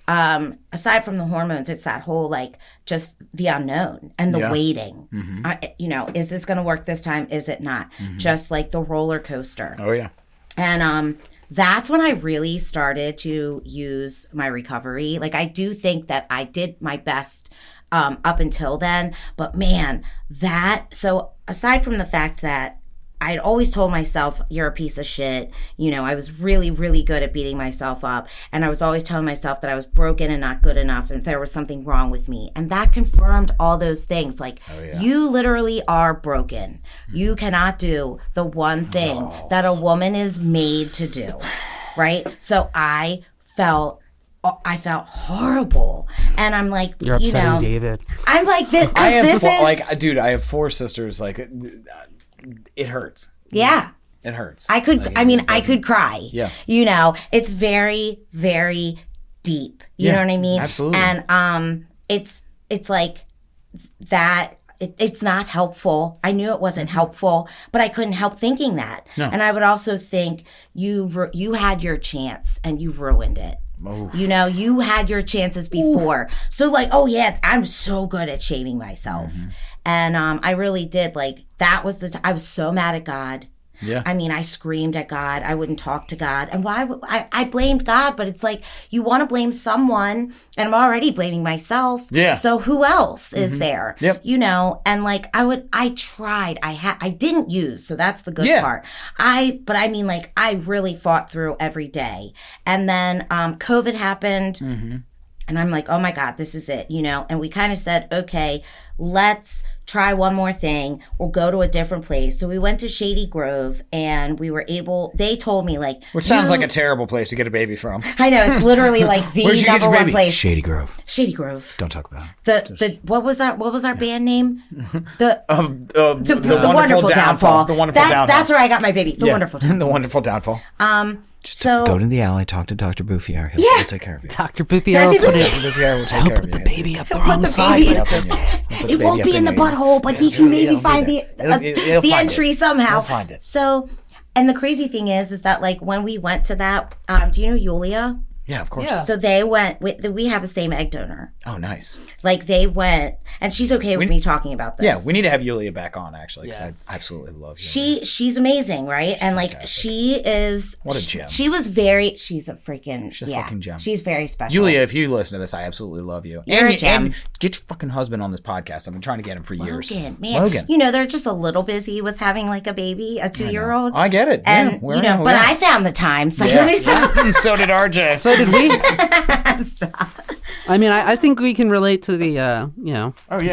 aside from the hormones, it's that whole like just the unknown and the waiting. You know, is this going to work this time? Is it not? Just like the roller coaster. Oh yeah. And that's when I really started to use my recovery. Like I do think that I did my best up until then, but man, so aside from the fact that I'd always told myself, you're a piece of shit. You know, I was really, really good at beating myself up. And I was always telling myself that I was broken and not good enough and there was something wrong with me. And that confirmed all those things. Like, you literally are broken. You cannot do the one thing that a woman is made to do, right? So I felt horrible. And I'm like, You're upsetting David. I'm like, this is... Like, dude, I have 4 sisters. Like... It hurts. Yeah. It hurts. I could cry. Yeah. You know, it's very, very deep. You know what I mean? Absolutely. And it's like that. It's not helpful. I knew it wasn't helpful, but I couldn't help thinking that. No. And I would also think you had your chance and you ruined it. Oh. You know, you had your chances before. Ooh. So like, oh yeah, I'm so good at shaming myself. And I really did. Like, that was I was so mad at God. Yeah. I mean, I screamed at God. I wouldn't talk to God. And why I blamed God, but it's like, you want to blame someone, and I'm already blaming myself. Yeah. So who else is there? Yep. You know, and like, I tried. I didn't use, so that's the good part. But I mean, like, I really fought through every day. And then COVID happened. And I'm like, oh my God, this is it, you know? And we kind of said, okay, let's try one more thing. We'll go to a different place. So we went to Shady Grove, and they told me like... Which sounds like a terrible place to get a baby from. I know, it's literally like the number one place. Shady Grove. Shady Grove. Don't talk about it. What was our band name? The Wonderful Downfall. The Wonderful Downfall. That's where I got my baby. The Wonderful Downfall. The Wonderful Downfall. Just go to the alley, talk to Dr. Bouffier. He'll take care of you. Dr. Bouffier will put the baby up the wrong side. It won't be in the butthole, but he can maybe find the entry somehow. He'll find it. So, and the crazy thing is that like when we went to that, do you know Yulia? Yeah, of course. Yeah. So they went, we have the same egg donor. Oh, nice. Like they went, and she's okay with me talking about this. Yeah, we need to have Yulia back on, actually, because I absolutely love Yulia. She's amazing, right? And like, she is... What a gem. She's a fucking gem. She's very special. Yulia, if you listen to this, I absolutely love you. You're a gem. And get your fucking husband on this podcast. I've been trying to get him for years. Logan. You know, they're just a little busy with having like a baby, a 2-year-old. I get it. And, you know, but I found the time. So let me stop. So did RJ. So did we. I mean, I think we can relate to the,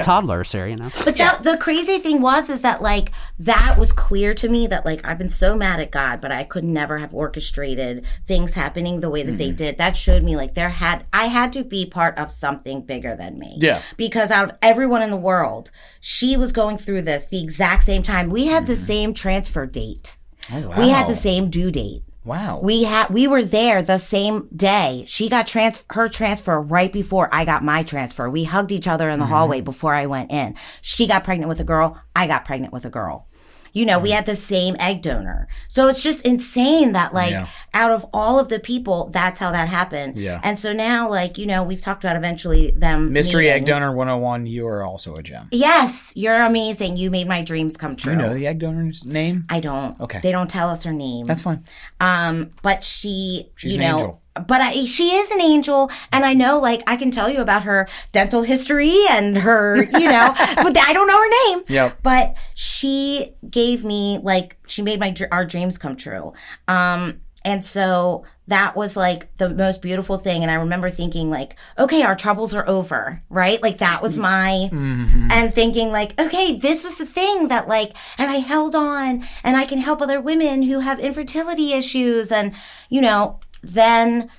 toddlers here, you know. But the crazy thing is that, like, that was clear to me that, like, I've been so mad at God, but I could never have orchestrated things happening the way that they did. That showed me, like, I had to be part of something bigger than me. Yeah. Because out of everyone in the world, she was going through this the exact same time. We had the same transfer date. Oh, wow. We had the same due date. Wow. We were there the same day. She got her transfer right before I got my transfer. We hugged each other in the hallway before I went in. She got pregnant with a girl. I got pregnant with a girl. You know, we had the same egg donor. So it's just insane that, like, out of all of the people, that's how that happened. Yeah. And so now, like, you know, we've talked about eventually them Mystery meeting. Egg Donor 101, you are also a gem. Yes, you're amazing. You made my dreams come true. Do you know the egg donor's name? I don't. Okay. They don't tell us her name. That's fine. But she's an angel. But she is an angel, and I know, like, I can tell you about her dental history and her, you know, but I don't know her name. Yep. But she gave me, like, she made our dreams come true. And so that was, like, the most beautiful thing. And I remember thinking, like, okay, our troubles are over, right? Like, that was my, and thinking, like, okay, this was the thing that, like, and I held on, and I can help other women who have infertility issues. And, you know, then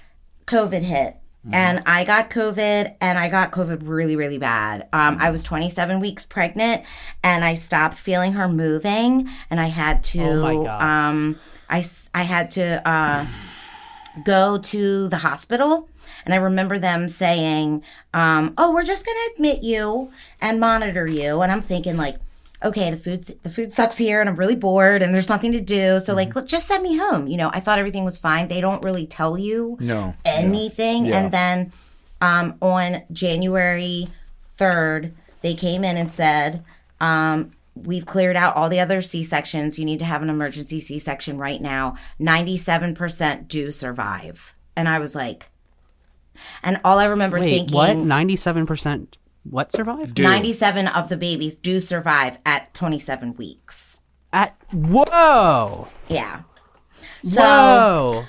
COVID hit. And I got COVID, and I got COVID really, really bad. I was 27 weeks pregnant, and I stopped feeling her moving, and I had to. Oh my God. I had to go to the hospital, and I remember them saying, "Oh, we're just gonna admit you and monitor you." And I'm thinking like, okay, the food sucks here, and I'm really bored, and there's nothing to do. So like, look, just send me home. I thought everything was fine. They don't really tell you anything. Yeah. And then on January 3rd, they came in and said, we've cleared out all the other C-sections. You need to have an emergency C-section right now. 97% do survive. And I was like, and all I remember thinking. What? 97%? What survived? 97 of the babies do survive at 27 weeks. Whoa! Yeah. So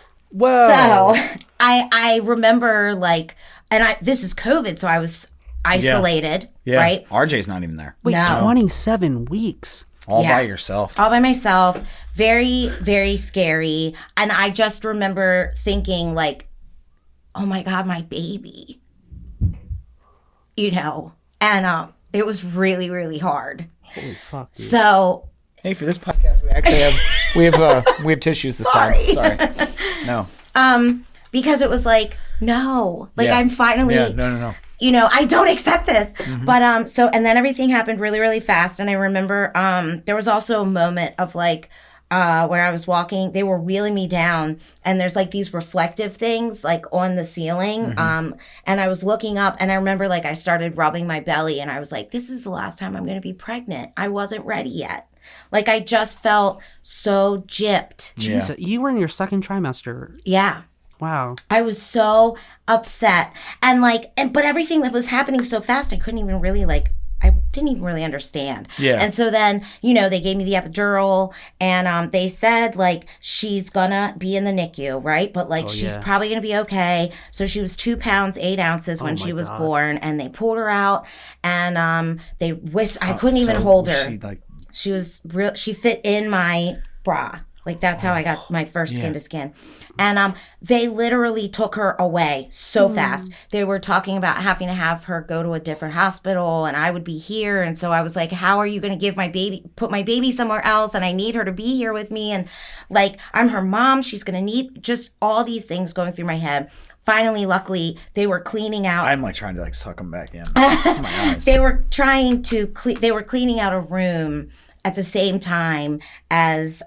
I remember like, and this is COVID, so I was isolated, right? RJ's not even there. Wait, No. 27 weeks. All by yourself. All by myself. Very, very scary. And I just remember thinking like, oh my God, my baby. And it was really, really hard. Holy fuck, dude. So Hey, for this podcast, we actually have tissues this time. Sorry. No. because it was like, no, like I'm finally, no. I don't accept this. But and then everything happened really, really fast. And I remember there was also a moment of like where I was walking, they were wheeling me down, and there's like these reflective things like on the ceiling. And I was looking up, and I remember like I started rubbing my belly, and I was like, this is the last time I'm going to be pregnant. I wasn't ready yet. Like I just felt so gypped. Jesus, you were in your second trimester. Yeah. Wow. I was so upset. And but everything that was happening so fast, I couldn't even really I didn't even really understand. Yeah. And so then, they gave me the epidural, and they said she's gonna be in the NICU, right? But she's probably gonna be okay. So she was 2 pounds 8 ounces when she was born, and they pulled her out, and I couldn't even hold her. She was real. She fit in my bra. That's how I got my first skin to skin. And they literally took her away so fast. They were talking about having to have her go to a different hospital, and I would be here. And so I was like, how are you going to put my baby somewhere else? And I need her to be here with me. And I'm her mom. She's going to need just all these things going through my head. Finally, luckily, they were cleaning out. I'm trying to suck them back in. To my eyes. They were trying to, they were cleaning out a room at the same time as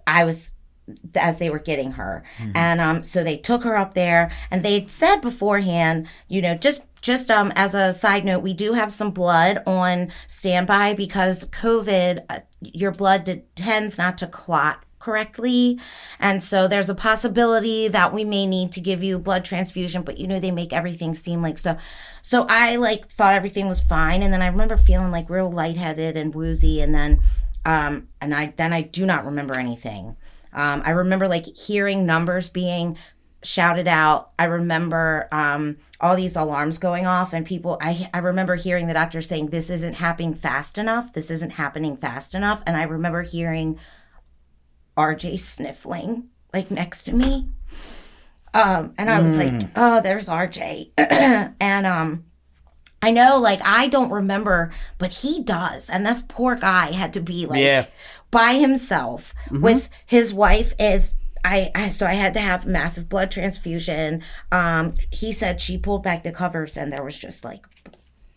they were getting her. And so they took her up there, and they said beforehand, just as a side note, we do have some blood on standby because COVID, your blood tends not to clot correctly, and so there's a possibility that we may need to give you a blood transfusion, but they make everything seem like so I thought everything was fine, and then I remember feeling real lightheaded and woozy, and then I do not remember anything. I remember hearing numbers being shouted out. I remember all these alarms going off, and people, I remember hearing the doctor saying, this isn't happening fast enough. This isn't happening fast enough. And I remember hearing RJ sniffling next to me. And I was like, oh, there's RJ. And I know, I don't remember, but he does. And this poor guy had to be by himself with his wife. So I had to have massive blood transfusion. He said she pulled back the covers, and there was just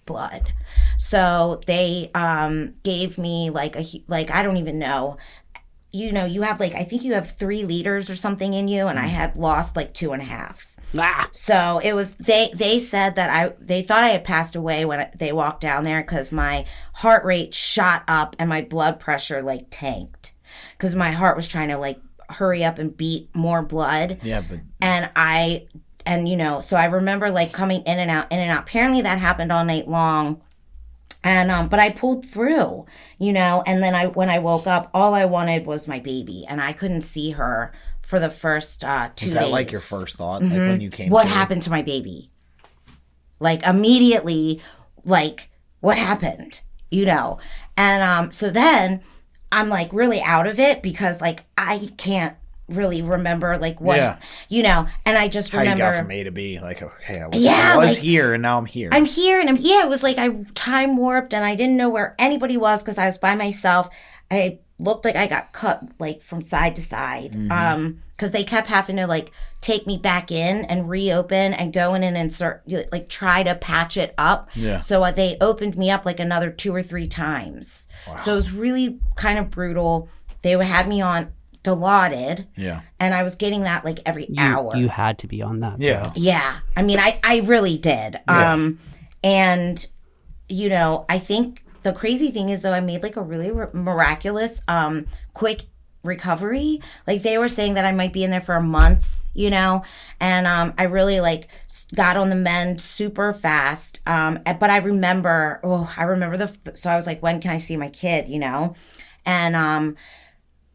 blood. So they gave me I don't even know. You have I think you have 3 liters or something in you, and I had lost 2.5. So it was, they said that they thought I had passed away when they walked down there because my heart rate shot up and my blood pressure tanked because my heart was trying to hurry up and beat more blood. Yeah, but so I remember coming in and out. Apparently that happened all night long. And but I pulled through, and then when I woke up, all I wanted was my baby, and I couldn't see her for the first 2 days. Was that your first thought when you came? What happened to my baby? Immediately, what happened? And so then I'm really out of it because I can't really remember like what you know, and I just remember how you got from A to B, like, okay, I was here and now I'm here. I'm here, and it was like I time warped, and I didn't know where anybody was because I was by myself. I looked like I got cut like from side to side, because they kept having to like take me back in and reopen and go in and insert, like try to patch it up. So they opened me up like another 2 or 3 times. So it was really kind of brutal. They had me on Dilaudid, and I was getting that like every hour. You had to be on that. Yeah. I mean, I really did. And you know, I think the crazy thing is though, I made like a really miraculous quick recovery. Like they were saying that I might be in there for a month, you know, and I really like got on the mend super fast. But I remember so I was like, when can I see my kid, you know? And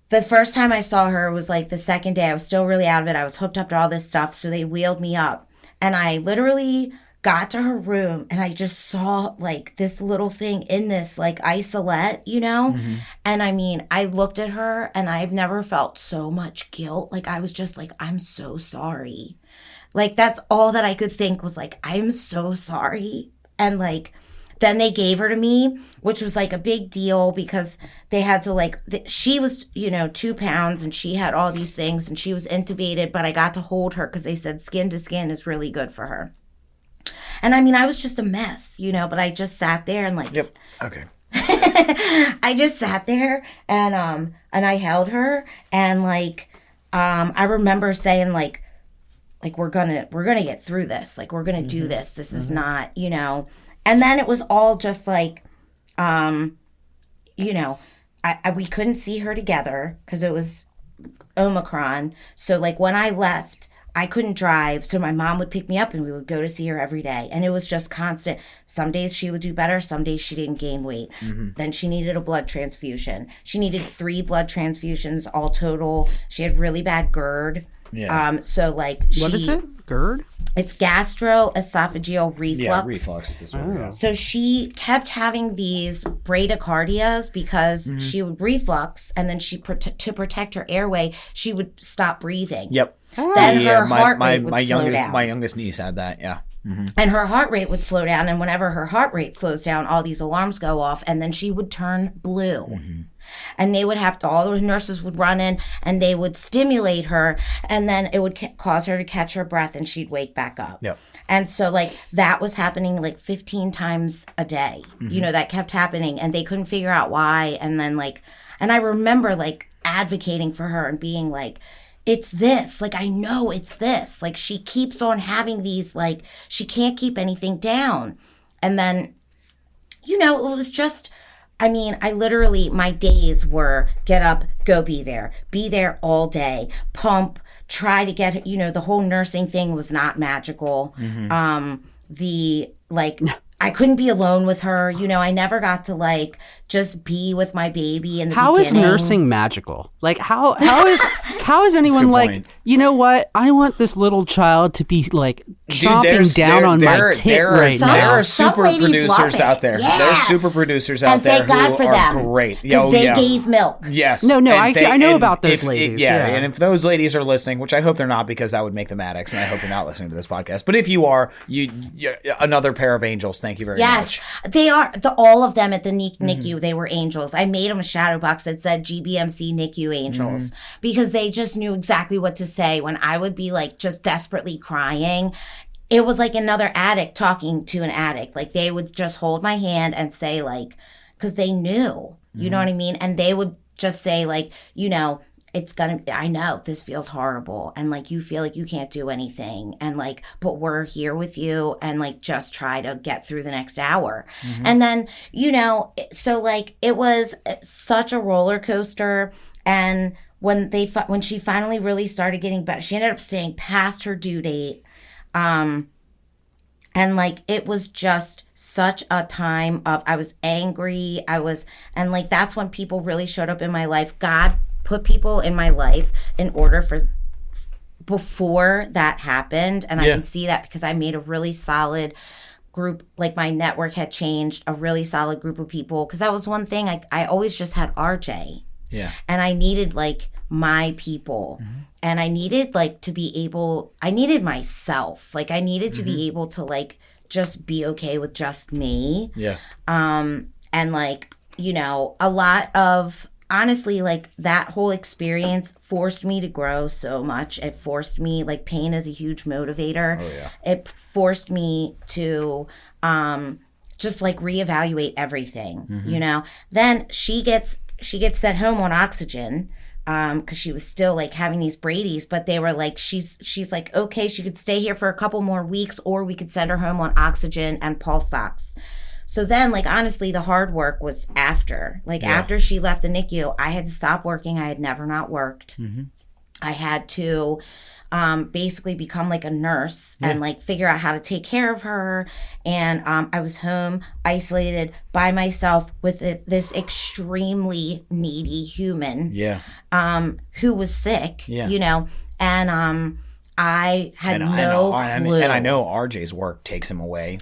the first time I saw her was like the second day. I was still really out of it. I was hooked up to all this stuff. So they wheeled me up, and I literally got to her room, and I just saw like this little thing in this like isolette, you know? And I mean, I looked at her, and I've never felt so much guilt. Like I was just like, I'm so sorry. Like that's all that I could think was like, I'm so sorry. And like, then they gave her to me, which was like a big deal because they had to like, she was, you know, 2 pounds, and she had all these things, and she was intubated, but I got to hold her because they said skin to skin is really good for her. And I mean, I was just a mess, you know, but I just sat there and like, I just sat there and I held her, and like, I remember saying like we're gonna get through this. Like, we're gonna do this. This is not, you know. And then it was all just like, you know, we couldn't see her together because it was Omicron. So like when I left, I couldn't drive. So my mom would pick me up, and we would go to see her every day. And it was just constant. Some days she would do better. Some days she didn't gain weight. Then she needed a blood transfusion. She needed 3 blood transfusions all total. She had really bad GERD. So like what is it? GERD? It's gastroesophageal reflux. Yeah, reflux disorder. So she kept having these bradycardias because she would reflux, and then to protect her airway, she would stop breathing. Then her heart rate would slow down. My youngest niece had that, And her heart rate would slow down, and whenever her heart rate slows down, all these alarms go off, and then she would turn blue. And they would have to, all the nurses would run in, and they would stimulate her, and then it would cause her to catch her breath, and she'd wake back up. And so like that was happening like 15 times a day. You know, that kept happening, and they couldn't figure out why. And then like, and I remember like advocating for her and being like, it's this, like, I know it's this. Like, she keeps on having these, like, she can't keep anything down. And then, you know, it was just, I mean, I literally, my days were get up, go be there all day, pump, try to get, you know, the whole nursing thing was not magical. I couldn't be alone with her. You know, I never got to like just be with my baby in the beginning. How is nursing magical? Like how is anyone like, point. You know what? I want this little child to be like chomping down on my tit right now. There are super producers out there. Yeah. There are super producers out there who are great. Because they gave milk. Yes. No, I know about those ladies. And if those ladies are listening, which I hope they're not because that would make them addicts, and I hope you're not listening to this podcast. But if you are, you're another pair of angels. Thank you very much. Yes, they are. All of them at the NICU, they were angels. I made them a shadow box that said GBMC NICU angels because they just knew exactly what to say when I would be like just desperately crying. It was like another addict talking to an addict. Like they would just hold my hand and say like, because they knew, you know what I mean? And they would just say like, you know, I know this feels horrible. And like, you feel like you can't do anything. And like, but we're here with you and like, just try to get through the next hour. And then, you know, so like, it was such a roller coaster. And when she finally really started getting better, she ended up staying past her due date. And like, it was just such a time of, I was angry. And like, that's when people really showed up in my life. God put people in my life in order before that happened. And I can see that because I made a really solid group, like my network had changed, a really solid group of people. Because that was one thing, I always just had RJ. Yeah. And I needed like my people. And I needed like to be able, I needed myself. Like I needed to be able to like just be okay with just me. Yeah. And like, you know, a lot of, honestly, like that whole experience forced me to grow so much. It forced me, like pain is a huge motivator. Oh, yeah. It forced me to just like reevaluate everything, you know. Then she gets sent home on oxygen because she was still like having these Brady's, but they were like, she's like, okay, she could stay here for a couple more weeks, or we could send her home on oxygen and pulse ox. So then, like, honestly, the hard work was after. Like, after she left the NICU, I had to stop working. I had never not worked. I had to basically become, like, a nurse and, like, figure out how to take care of her. And I was home, isolated, by myself with this extremely needy human who was sick, you know. And I had no clue. And I know RJ's work takes him away.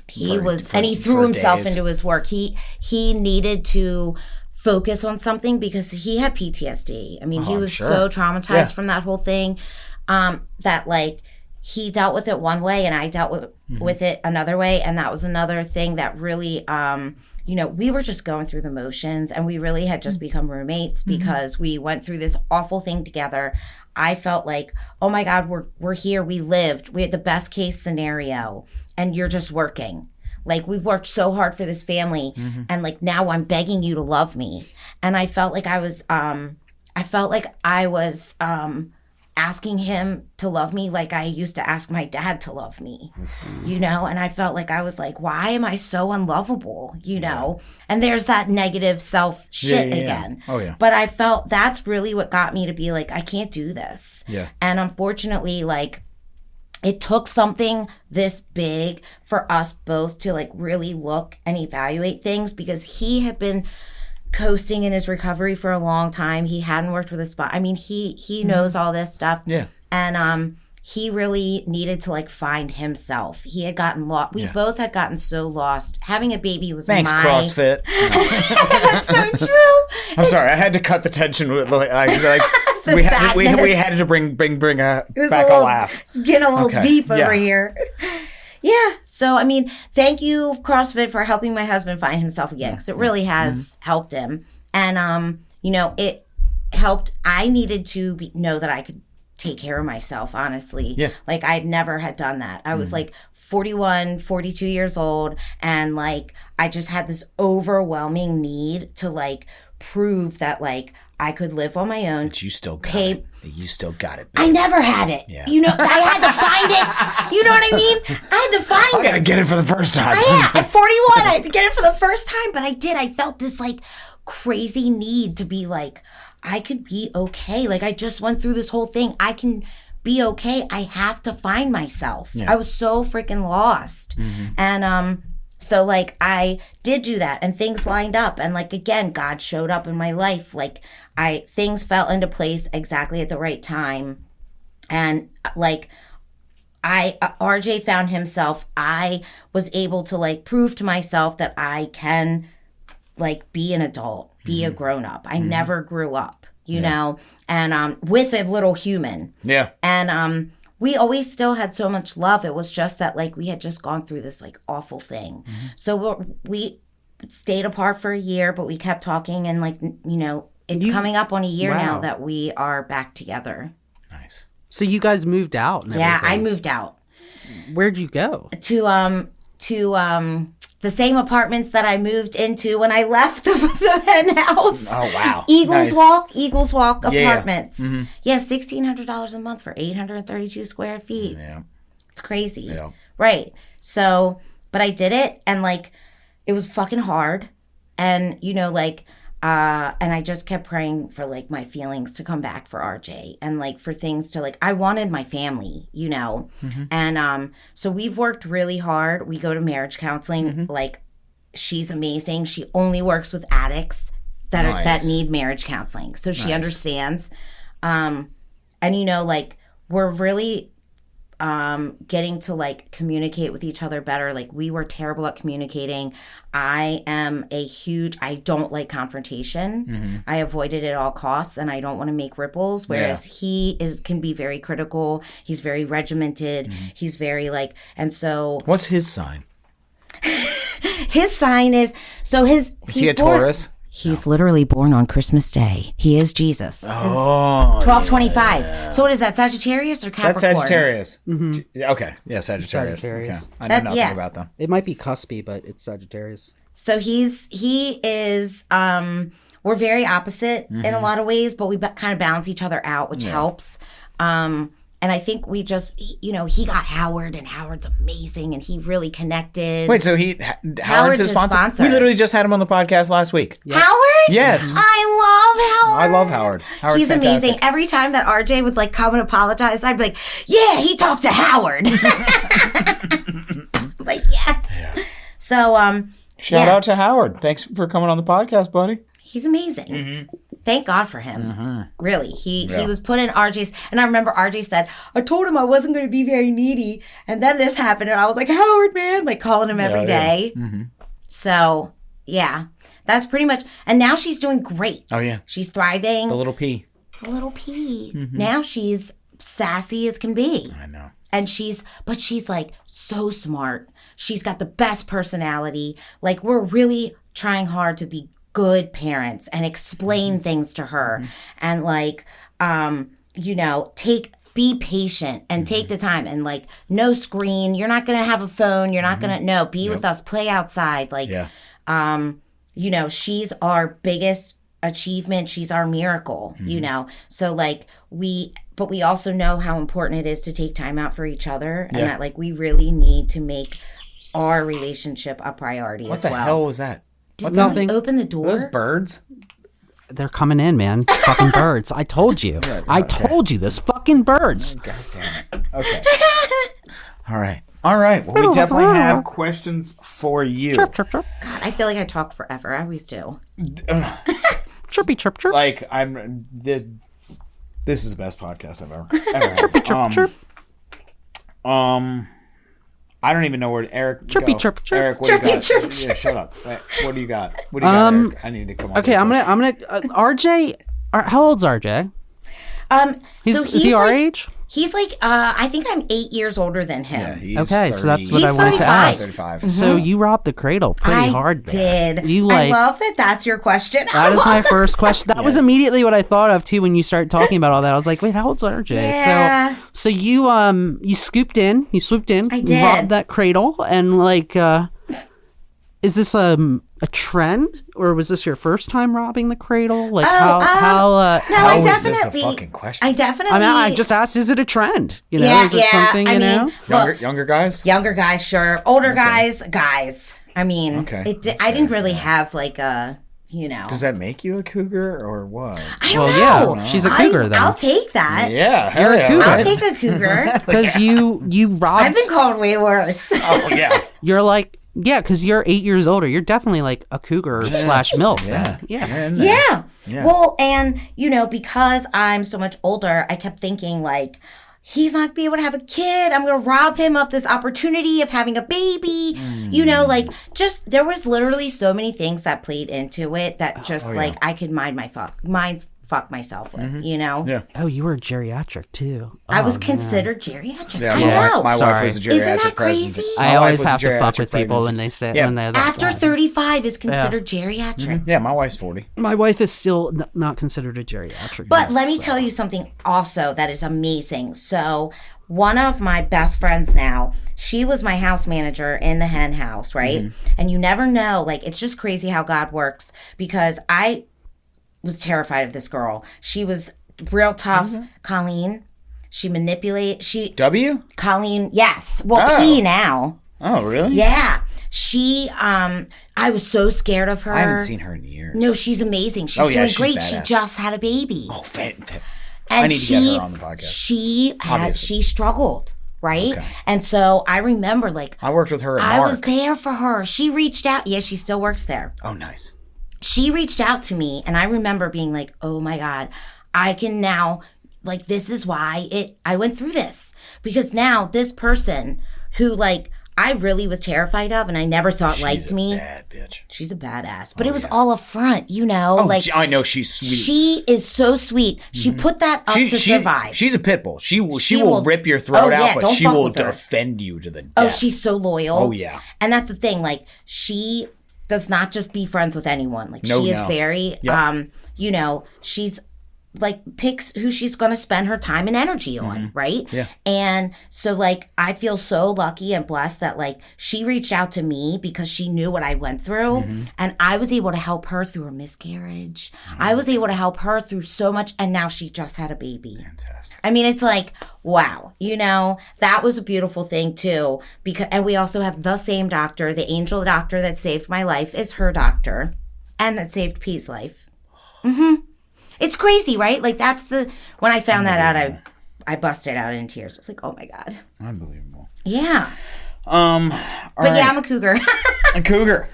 And he threw himself into his work. He needed to focus on something because he had PTSD. I mean, he was so traumatized from that whole thing that like he dealt with it one way and I dealt with it another way. And that was another thing that really, you know, we were just going through the motions and we really had just become roommates because we went through this awful thing together. I felt like, oh my God, we're here. We lived. We had the best case scenario and you're just working. Like we worked so hard for this family and like now I'm begging you to love me. And I felt like I was asking him to love me like I used to ask my dad to love me, you know? And I felt like I was like, why am I so unlovable, you know? And there's that negative self shit again. Oh, yeah. But I felt that's really what got me to be like, I can't do this. Yeah. And unfortunately, like, it took something this big for us both to like really look and evaluate things because he had been coasting in his recovery for a long time. He hadn't worked with a spot. I mean, he knows all this stuff. Yeah. And he really needed to like find himself. He had gotten lost. We both had gotten so lost. Having a baby was CrossFit. That's so true. I'm sorry, I had to cut the tension with like we had to bring back a laugh. It's getting a little deep over here. Yeah. So, I mean, thank you, CrossFit, for helping my husband find himself again, because it really has helped him. And, you know, it helped. I needed to know that I could take care of myself, honestly. Yeah. Like, I never had done that. I was like 41, 42 years old. And, like, I just had this overwhelming need to, like, prove that, like, I could live on my own. But you still got it. You still got it. I never had it. Yeah. You know, I had to find it. You know what I mean? I had to find it. I gotta get it for the first time. At 41, I had to get it for the first time. But I did. I felt this like crazy need to be like, I could be okay. Like I just went through this whole thing. I can be okay. I have to find myself. Yeah. I was so freaking lost. And so like I did do that and things lined up. And like again, God showed up in my life. Like things fell into place exactly at the right time. And like RJ found himself. I was able to like prove to myself that I can like be an adult, be a grown up. I never grew up, you know, and with a little human. Yeah. And we always still had so much love. It was just that like we had just gone through this like awful thing. So we stayed apart for a year, but we kept talking and like, you know, it's coming up on a year now that we are back together. Nice. So you guys moved out and Yeah, everything. I moved out. Where'd you go? To the same apartments that I moved into when I left the hen house. Oh, wow. Eagles Nice. Walk Yeah. Apartments. Yeah, $1,600 a month for 832 square feet. Yeah. It's crazy. Yeah. Right. So, but I did it and like, it was fucking hard. And, you know, like, and I just kept praying for like my feelings to come back for RJ and like for things to like, I wanted my family, you know? And so we've worked really hard. We go to marriage counseling. Like she's amazing. She only works with addicts that need marriage counseling. So she understands. And you know, like we're really getting to like communicate with each other better. Like we were terrible at communicating. I don't like confrontation. I avoid it at all costs, and I don't want to make ripples. Whereas he can be very critical. He's very regimented. He's very like, and so. What's his sign? His sign is Is he a Taurus? He's literally born on Christmas Day. He is Jesus. Oh, 12/25. So what is that, Sagittarius or Capricorn? That's Sagittarius. Okay. Yeah, Sagittarius. Sagittarius. Okay. I know nothing about them. It might be cuspy, but it's Sagittarius. So he is, we're very opposite in a lot of ways, but we kind of balance each other out, which helps. And I think we just, he got Howard, and Howard's amazing, and he really connected. Wait, so Howard's his sponsor? We literally just had him on the podcast last week. Yep. Howard? Yes. I love Howard. I love Howard. Howard's He's fantastic. amazing. Every time that RJ would like come and apologize, I'd be like, yeah, he talked to Howard. Like, yes. Yeah. So, Shout out to Howard. Thanks for coming on the podcast, buddy. He's amazing. Thank God for him. Really. He was put in RJ's. And I remember RJ said, I told him I wasn't going to be very needy. And then this happened. And I was like, Howard, man. Like calling him every day. So, yeah. That's pretty much. And now she's doing great. Oh, yeah. She's thriving. The little P. Now she's sassy as can be. I know. And she's like so smart. She's got the best personality. Like we're really trying hard to be good parents and explain things to her and like be patient and take the time and like no screen. You're not gonna have a phone. You're not gonna be with us, play outside. Like she's our biggest achievement. She's our miracle, so like but we also know how important it is to take time out for each other and that like we really need to make our relationship a priority as well. What the hell was that? Did somebody open the door? Those birds? They're coming in, man. Fucking birds. I told you. I told you. Those fucking birds. God damn it. Okay. All right. Well, we definitely have questions for you. Chirp, chirp, chirp. God, I feel like I talk forever. I always do. Chirpy, chirp, chirp. Like, this is the best podcast I've ever had. Chirpy, chirp, chirp. I don't even know where Eric Chirpy, go. chirp, chirp. Eric, what do you got? Chirpy, chirp, Yeah, shut up. What do you got? Eric? I need to come on. Okay, I'm gonna RJ. How old's RJ? Is he our age? He's like, I think I'm 8 years older than him. Yeah, he's Okay, 30. so that's what He's I wanted to 35. ask. 35. So you robbed the cradle pretty hard. Man. Did. You I love that that's your question. That is my first question. That was immediately what I thought of too when you started talking about all that. I was like, wait, how old's RJ? Yeah. So you swooped in. I did. Robbed that cradle and like, is this a trend or was this your first time robbing the cradle? Like No, I is definitely. this a fucking question? I definitely. I mean, I just asked, is it a trend? You know, Yeah, is it something, you know? Look, Younger guys? younger guys, sure. Older guys. I mean, Okay. I didn't really have like a, Does that make you a cougar or what? I don't Well, know. yeah, she's a cougar then. I'll take that. Yeah, You're a cougar. I'll take a cougar. Because you robbed. I've been called way worse. Oh, yeah. You're like, yeah, because you're 8 years older. You're definitely like a cougar / MILF. Yeah. Then. Yeah. Yeah. Well, and, because I'm so much older, I kept thinking, like, he's not going to be able to have a kid. I'm going to rob him of this opportunity of having a baby. There was literally so many things that played into it that just, I could fuck myself with, Yeah. Oh, you were geriatric too. I was Oh, considered geriatric. Yeah, I know. my wife was a geriatric Isn't that president. crazy? I My always wife was a have to fuck geriatric with people pregnancy. when they say Yeah. when they're that After old. 35 is considered geriatric. Yeah, my wife's 40. My wife is still not considered a geriatric. But yet, let me so. tell you something also that is amazing. So one of my best friends now, she was my house manager in the hen house, right? And you never know, like, it's just crazy how God works, because I was terrified of this girl. She was real tough. Colleen, she Colleen, yes. Well, P now. Oh, really? Yeah. She, I was so scared of her. I haven't seen her in years. No, she's amazing. She's doing great. She badass. just had a baby. Oh, fantastic. And I need to get her on the podcast. She struggled, right? Okay. And so I remember, like, I worked with her at I Mark. was there for her. She reached out. Yeah, she still works there. Oh, nice. She reached out to me, and I remember being like, oh my God, I can now, like, this is why I went through this. Because now this person who, like, I really was terrified of and I never thought liked me. She's a bad bitch. She's a badass. But it was all a front, you know? Oh, like, I know she's sweet. She is so sweet. She put that up to survive. She's a pit bull. She will rip your throat out, but she will defend you to the death. Oh, she's so loyal. Oh, yeah. And that's the thing. Like, she does not just be friends with anyone. Like, she is very, you know, she's like picks who she's going to spend her time and energy on, right? Yeah. And so, like, I feel so lucky and blessed that, like, she reached out to me because she knew what I went through, and I was able to help her through a miscarriage. I was able to help her through so much, and now she just had a baby. Fantastic. I mean, it's like, wow, you know, that was a beautiful thing too. And we also have the same doctor, the angel doctor that saved my life is her doctor, and that saved P's life. It's crazy, right? Like, when I found that out, I busted out in tears. It's like, oh my God. Unbelievable. Yeah. All right. Yeah, I'm a cougar. A cougar.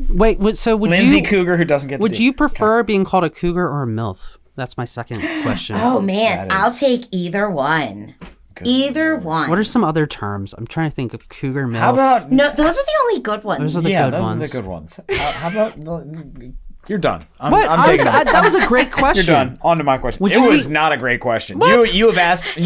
Wait, so would Lindsay you... Cougar who doesn't get Would you prefer being called a cougar or a MILF? That's my second question. Oh, man. I'll take either one. Either one. What are some other terms? I'm trying to think of cougar, MILF. How about... No, those are the only good ones. Those are the good ones. Those are the good ones. How about... You're done. I'm taking that was a great question. You're done. On to my question. Would it was not a great question. You have asked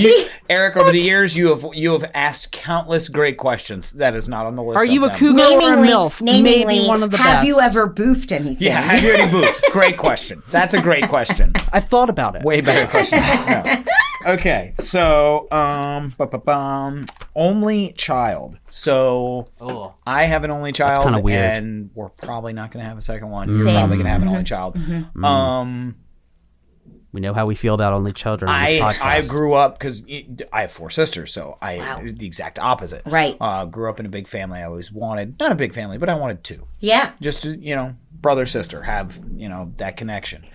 Eric over the years. You have asked countless great questions. That is not on the list. Are you of a them. cougar or a MILF? Maybe one of the best. Have you ever boofed anything? Yeah, have you ever boofed? Great question. That's a great question. I've thought about it. Way better question. No. Okay, so only child. So I have an only child. That's kinda weird. And we're probably not going to have a second one. You're probably going to have an only child. We know how we feel about only children on this podcast. I grew up because I have 4 sisters, so the exact opposite. Right. Grew up in a big family. I always wanted, not a big family, but I wanted 2. Yeah. Just to, brother, sister, have, that connection.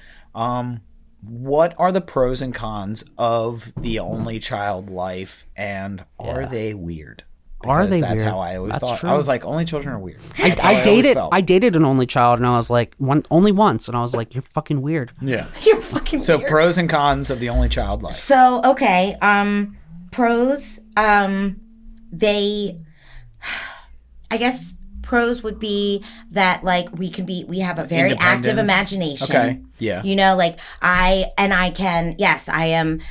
What are the pros and cons of the only child life, and are they weird? Are they that's weird? how I always That's thought. true. I was like, only children are weird. I dated an only child, and I was like, only once, and I was like, you're fucking weird. Yeah. You're fucking So weird. pros and cons of the only child life. So, okay. Pros, I guess pros would be that, like, we have a very active imagination. Okay. Yeah. Like, I am.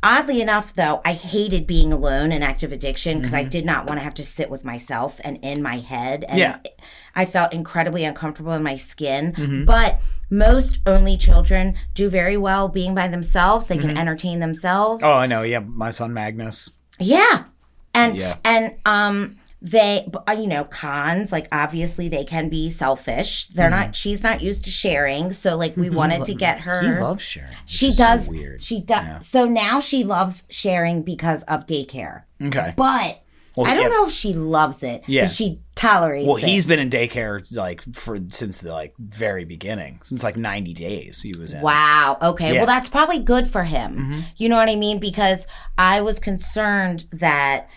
Oddly enough, though, I hated being alone in active addiction because I did not want to have to sit with myself and in my head. And I felt incredibly uncomfortable in my skin. But most only children do very well being by themselves. They can entertain themselves. Oh, I know. Yeah. My son, Magnus. Yeah. They, cons, like, obviously they can be selfish. She's not used to sharing. So, like, we wanted to get her. He loves sharing. She does. So weird. She does. Yeah. So now she loves sharing because of daycare. Okay. But I don't know if she loves it. Yeah. But she tolerates it. Well, he's been in daycare, like, since the, like, very beginning. Since, like, 90 days he was in. Wow. Okay. Yeah. Well, that's probably good for him. You know what I mean? Because I was concerned that,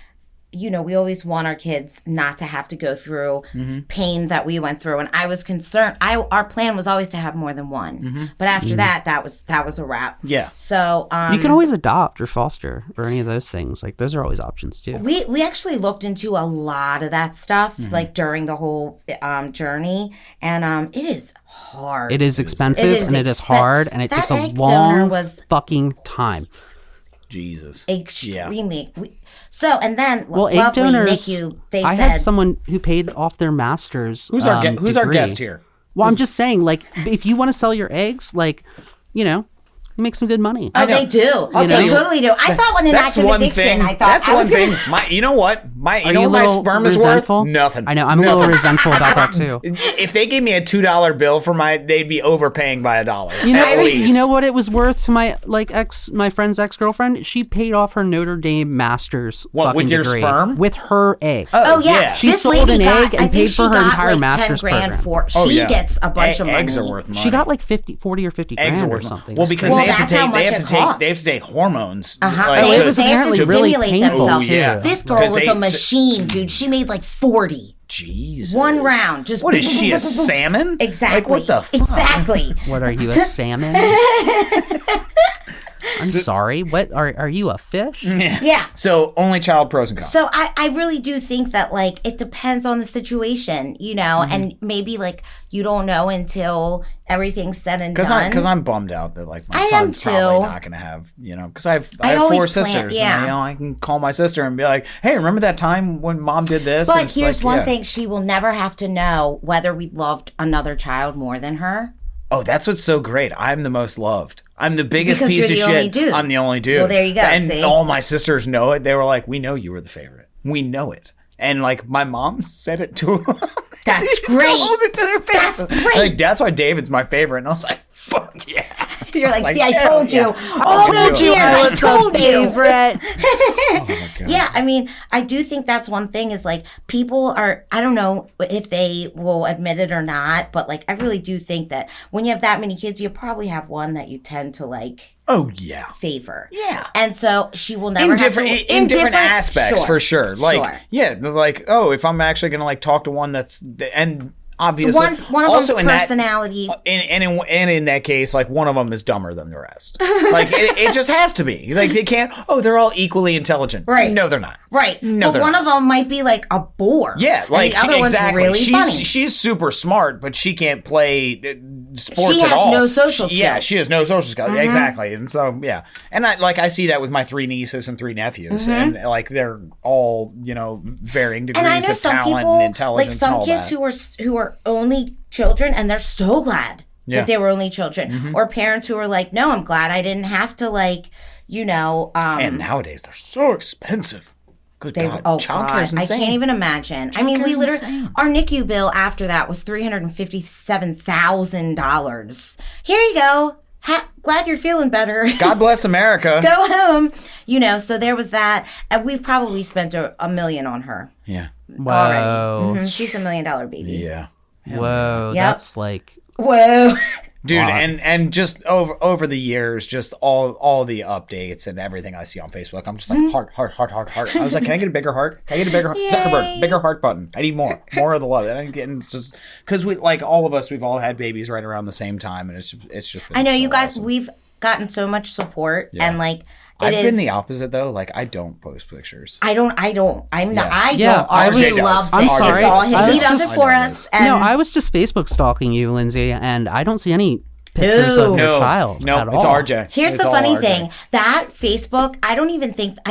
we always want our kids not to have to go through pain that we went through. And I was concerned. Our plan was always to have more than one. But after that was a wrap. Yeah. So you can always adopt or foster or any of those things. Like, those are always options too. We actually looked into a lot of that stuff, like, during the whole journey. And it is hard. It is expensive and it is hard and it takes a long fucking time. Jesus. Extremely. Yeah. So, and then, egg donors, I had someone who paid off their master's Who's our guest here? Well, I'm just saying, like, if you want to sell your eggs, like, you make some good money. Oh, they do. They totally do. I thought when an active addiction, I thought that's one thing. You know what? My sperm is worth nothing. I know. I'm a little resentful about that too. If they gave me a $2 bill for they'd be overpaying by $1. You know what it was worth to my my friend's ex-girlfriend? She paid off her Notre Dame master's. What, with your sperm? With her egg. Oh yeah. She sold an egg and paid for her entire master's program. She gets a bunch of money. Eggs are worth money. She got like 40 or 50 grand or something. Well, because they have to take hormones. They have to stimulate themselves. Yeah. This girl was a machine, dude. She made like 40. Jesus. One round. Just what is she, a salmon? Exactly. Like, what the fuck? Exactly. What are you, a salmon? I'm sorry. What are you, a fish? Yeah. So only child pros and cons. So I really do think that like it depends on the situation, and maybe like you don't know until everything's said and done. Because I'm bummed out that like my I am son's probably too. not going to have, because I have always 4 plan- sisters. yeah. And, I can call my sister and be like, hey, remember that time when mom did this? And But it's here's like, one yeah. thing: she will never have to know whether we loved another child more than her. Oh, that's what's so great. I'm the most loved. I'm the biggest Because piece you're of the only shit. dude. I'm the only dude. Well, there you go, And see? all my sisters know it. They were like, we know you were the favorite. We know it. And like my mom said it to them. That's She great. told it to their face. That's great. Like, that's why David's my favorite. And I was like, fuck yeah. You're like, Like, see, I hell told you. yeah. All told those you. years, I told you. Oh my God. Yeah, I mean, I do think that's one thing is like people are, I don't know if they will admit it or not, but like I really do think that when you have that many kids, you probably have one that you tend to like Oh yeah. favor. Yeah. And so she will never In have different to, in different aspects for sure. Like Sure. yeah, like if I'm actually gonna like talk to one that's and obviously One of also them's in that personality. and in that case, like one of them is dumber than the rest. Like it just has to be. Like they can't. Oh, they're all equally intelligent. Right. No, they're not. Right. No, but they're one not. of them might be like a bore. Yeah, like and the other exactly. one's really funny. She's super smart, but she can't play sports She at has all. no social Yeah, skills. she has no social skills. Exactly, and so yeah, and I see that with my 3 nieces and 3 nephews, and like they're all varying degrees And I know of some talent people, and intelligence. like some and all kids that. who are only children, and they're so glad Yeah. that they were only children, or parents who are like, no, I'm glad I didn't have to And nowadays they're so expensive. Good God, oh childcare God, is I insane. can't even imagine. I mean, we Childcare's literally insane. our NICU bill after that was $357,000. Here you go. Glad you're feeling better. God bless America. Go home. So there was that, and we've probably spent $1 million on her Yeah. already. Whoa. She's $1 million baby. Yeah. Whoa. Yep. That's like Whoa. Dude, and just over the years, just all the updates and everything I see on Facebook, I'm just like heart. I was like, can I get a bigger heart? Can I get a bigger heart? Zuckerberg, bigger heart button. I need more of the love. And I'm getting just because we like all of us, we've all had babies right around the same time, and it's just. Been I know so you guys. awesome. We've gotten so much support, and like I've been the opposite though. Like I don't post pictures. I don't. I'm not. I Yeah, don't. I RJ was- loves I'm it. sorry. It's all I him. was He does just- it for I know us. And no, I was just Facebook stalking you, Lindsay, and I don't see any pictures of your child no, at it's all. RJ. Here's It's the all funny RJ. thing. That Facebook, I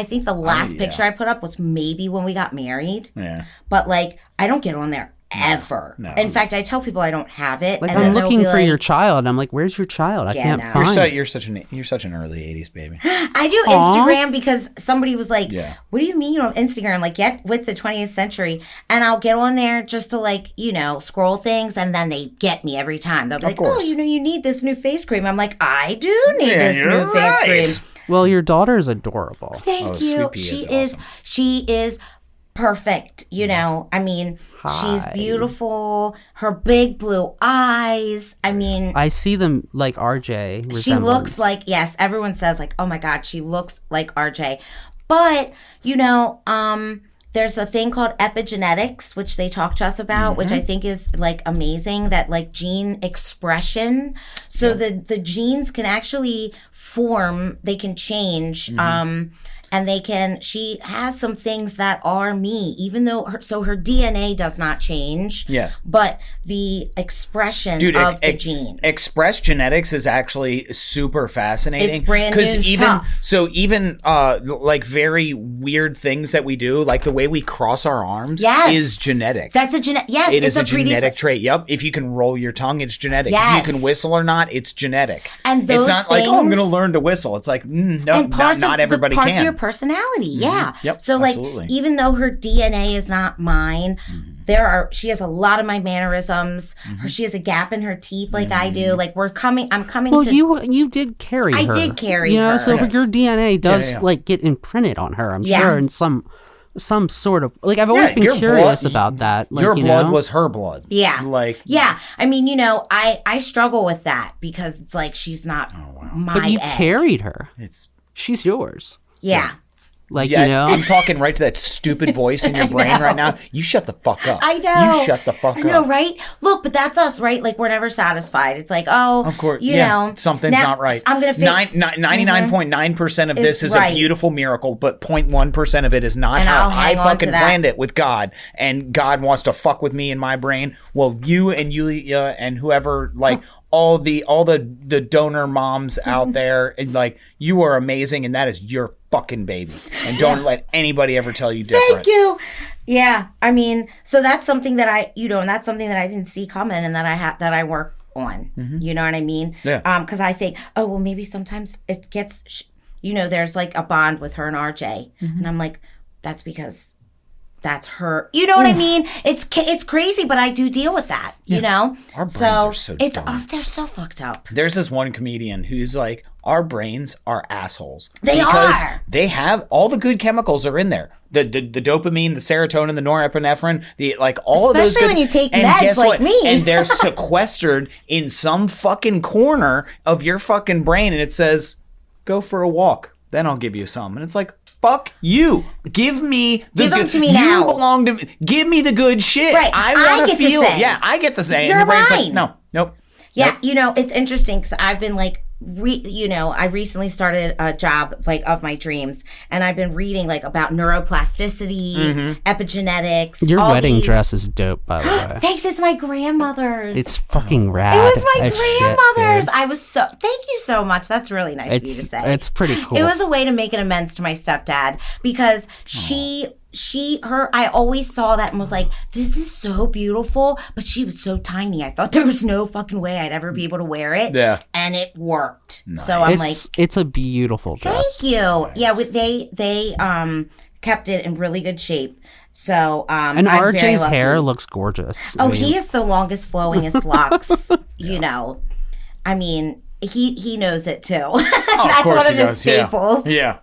think the last yeah. picture I put up was maybe when we got married. Yeah. But like, I don't get on there ever. No. In fact, I tell people I don't have it. Like and then I'm they'll looking be for like, your child. I'm like, where's your child? I Yeah, can't no. find. You're such an early '80s baby. I do Aw. Instagram because somebody was like, Yeah. what do you mean on Instagram? Like, get with the 20th century. And I'll get on there just to like, scroll things. And then they get me every time. They'll be like, course. oh, you need this new face cream. I'm like, I do need Yeah, this you're new right. face cream. Well, your daughter is adorable. Thank Oh, you. Sweet Pea She is is awesome. she is perfect, I mean, she's Hi. beautiful. Her big blue eyes. I mean, I see them like RJ. she looks like, yes, everyone says like, oh my God, she looks like RJ. But, there's a thing called epigenetics, which they talk to us about, which I think is like amazing, that like gene expression. So the genes can actually form, they can change, and she has some things that are me, even though her DNA does not change. Yes. But the expression of the gene. Express genetics is actually super fascinating. It's brand new, it's even like very weird things that we do, like the way we cross our arms, Yes. is genetic. That's a genetic, yes, It it's is a genetic predisp- trait. Yep. If you can roll your tongue, it's genetic. Yes. If you can whistle or not, it's genetic. And it's those not like, I'm things- going to learn to whistle. It's like, no, and parts not of everybody the parts can. of your personality, yeah. Yep, So like, absolutely. even though her DNA is not mine, she has a lot of my mannerisms. She has a gap in her teeth, like I do. Like I'm coming Well, to. you did carry I her. did carry You know, her. so Yes. your DNA does yeah. like get imprinted on her. I'm Yeah. sure in some sort of like I've always been your curious blood- about that. Like, Your you blood know? was her blood. Yeah. Like, Yeah. I mean, I struggle with that because it's like she's not my But you egg. carried her. it's She's yours. Yeah. Like, Yeah, you know, I'm talking right to that stupid voice in your brain right now. You shut the fuck up. I know. You shut the fuck up. I know, right? Look, but that's us, right? Like, we're never satisfied. It's like, oh, Of course, you know, something's now not right. I'm gonna 99.9% of this is right. a beautiful miracle, but 0.1% of it is not And how I'll hang I on to fucking that. planned it with God, and God wants to fuck with me in my brain. Well, you and Yulia and whoever, like all the donor moms out there, and like you are amazing, and that is your fucking baby, and don't let anybody ever tell you different. Thank you. Yeah, I mean, so that's something that I, and that's something that I didn't see coming, and that I work on. You know what I mean? Yeah. Because I think, oh well, maybe sometimes it gets, there's like a bond with her and RJ, and I'm like, that's because that's her. You know what I mean? It's crazy, but I do deal with that. You know, Our brains are so dumb. They're so fucked up. There's this one comedian who's like, our brains are assholes. They because are. They have all the good chemicals are in there. The dopamine, the serotonin, the norepinephrine, all of those. Especially when you take and meds guess like what? me. And they're sequestered in some fucking corner of your fucking brain, and it says, "Go for a walk, then I'll give you some." And it's like, fuck you. Give me the Give 'em good. to me you now. belong to me. Give me the good shit. Right. I I want get to feel. say. Yeah, I get to say. You're and the brain's like, mine. no, nope. Yeah, it's interesting because I've been like, I recently started a job like of my dreams, and I've been reading like about neuroplasticity, epigenetics. your all wedding these- dress is dope, by the way. Thanks, it's my grandmother's. It's fucking rad. It was my as shit, grandmother's. dude. I was so. Thank you so much. That's really nice of you to say. It's pretty cool. It was a way to make an amends to my stepdad because I always saw that and was like, this is so beautiful, but she was so tiny. I thought there was no fucking way I'd ever be able to wear it. Yeah. And it worked. So I'm like, it's a beautiful dress. thank you. Yeah, they kept it in really good shape. So And I'm very RJ's lucky. hair looks gorgeous. Oh, he is the longest flowingest locks, I mean, he knows it too. That's course one he of his does, yeah. staples. Yeah.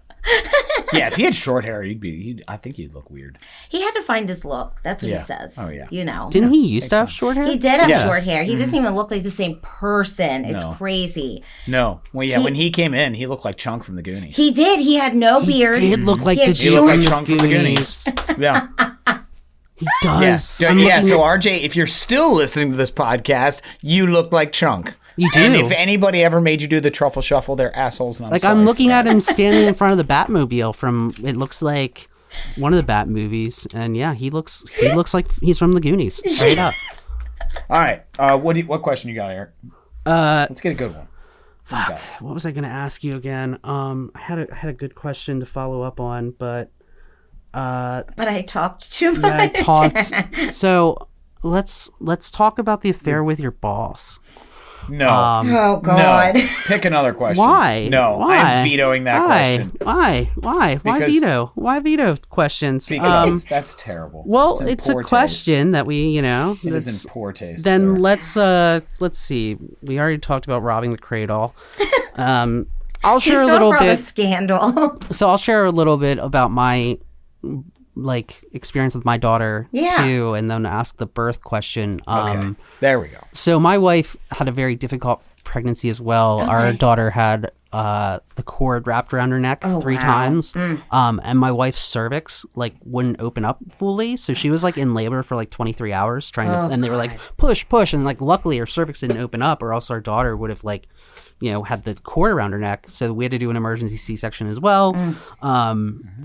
Yeah, if he had short hair, I think he'd look weird. He had to find his look. That's what Yeah. he says. Oh, yeah. Didn't he used to have short hair? He did have Yes. short hair. He doesn't even look like the same person. It's No. crazy. No. Well, yeah, when he came in, he looked like Chunk from the Goonies. He did. He had no beard. Did look like He the had He looked like dude Chunk from the Goonies. Yeah. He does. Yeah. I'm Yeah. looking So, at- RJ, if you're still listening to this podcast, you look like Chunk. You do. And if anybody ever made you do the truffle shuffle, they're assholes. And like sorry I'm for looking that. at him standing in front of the Batmobile from it looks like one of the Bat movies, and yeah, he looks like he's from the Goonies, straight up. All right. What question you got, Eric? Let's get a good one. Fuck. What was I gonna ask you again? I had a good question to follow up on, but But I talked too much. I talked. So let's talk about the affair with your boss. No. Oh, God. No. Pick another question. Why? No. Why? I'm vetoing that question. Why? Why Because- veto? Why veto questions? Because that's terrible. Well, in it's a poor taste. question that we, It that's- is in poor taste. Then sir. let's see. We already talked about robbing the cradle. I'll He's share a going little for all the bit. scandal. So I'll share a little bit about my experience with my daughter Yeah. too, and then ask the birth question. Okay. There we go. So my wife had a very difficult pregnancy as well. Our daughter had the cord wrapped around her neck 3 wow. times, and my wife's cervix wouldn't open up fully, so she was in labor for 23 hours trying to, and they were like push, and luckily her cervix didn't open up, or else our daughter would have had the cord around her neck. So we had to do an emergency C-section as well.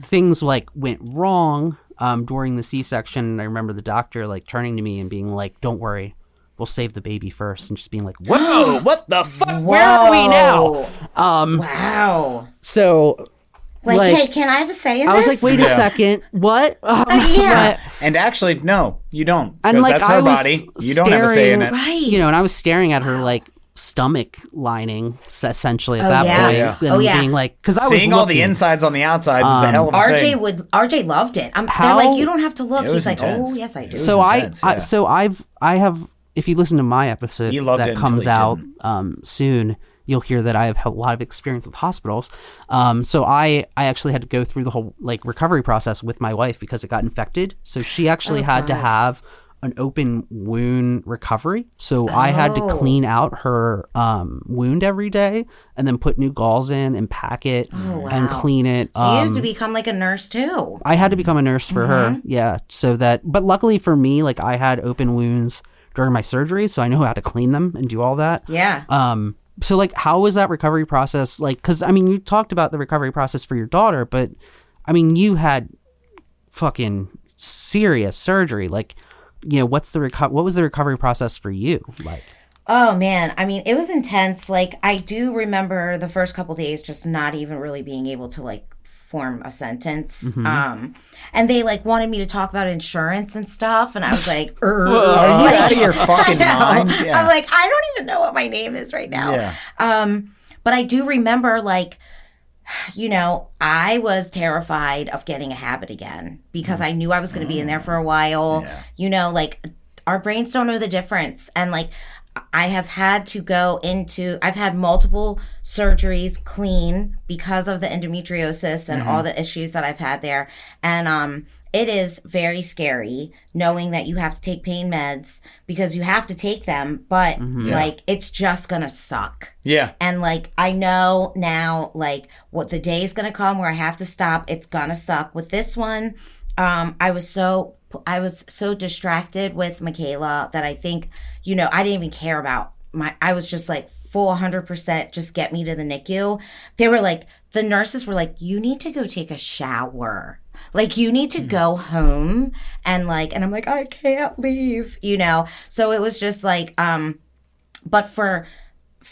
Things went wrong during the C-section. I remember the doctor turning to me and being like, "Don't worry, we'll save the baby first," and just being like, "Whoa, what the fuck? Where are we now?" Wow. So Hey, can I have a say in I this? was like, "Wait a second, what?" yeah. And actually, no, you don't. And Because that's I her was body. You don't have a say in it. Right. And I was staring at her stomach lining essentially at that yeah. point, Yeah. and Oh, yeah. being because I was Seeing all the looking. insides on the outsides is a hell of a thing. RJ loved it. They're How- like, you don't have to look. It was He's like, intense. oh, yes, I do. So intense, yeah. I have if you listen to my episode He loved it that until comes he out didn't. soon, you'll hear that I have a lot of experience with hospitals. So I actually had to go through the whole recovery process with my wife because it got infected. So she actually had to have an open wound recovery. So I had to clean out her wound every day and then put new gauze in and pack it and clean it. So you used to become like a nurse too. I had to become a nurse for her. Yeah. So but luckily for me, like I had open wounds during my surgery, so I know how to clean them and do all that. Yeah. So like, how was that recovery process? Like, because I mean, you talked about the recovery process for your daughter, but I mean, you had fucking serious surgery. Like, you know, what was the recovery process for you? Like, oh man, I mean, it was intense. Like, I do remember the first couple days just not even really being able to like form a sentence. And they like wanted me to talk about insurance and stuff, and I was like, are you out of your fucking mind? Yeah. I'm like, I don't even know what my name is right now. Yeah. But I do remember, like, you know, I was terrified of getting a habit again because I knew I was going to be in there for a while. Yeah. You know, like, our brains don't know the difference. And like, I've had multiple surgeries clean because of the endometriosis and all the issues that I've had there. And it is very scary knowing that you have to take pain meds because you have to take them, but like, it's just gonna suck. Yeah. And like, I know now, like, what the day is gonna come where I have to stop. It's gonna suck. With this one, I was so distracted with Michaela that I think, you know, I didn't even care about I was just like full 100%, just get me to the NICU. They were like, the nurses were like, you need to go take a shower. Like, you need to go home. And I'm like, I can't leave, you know? So it was just like, but for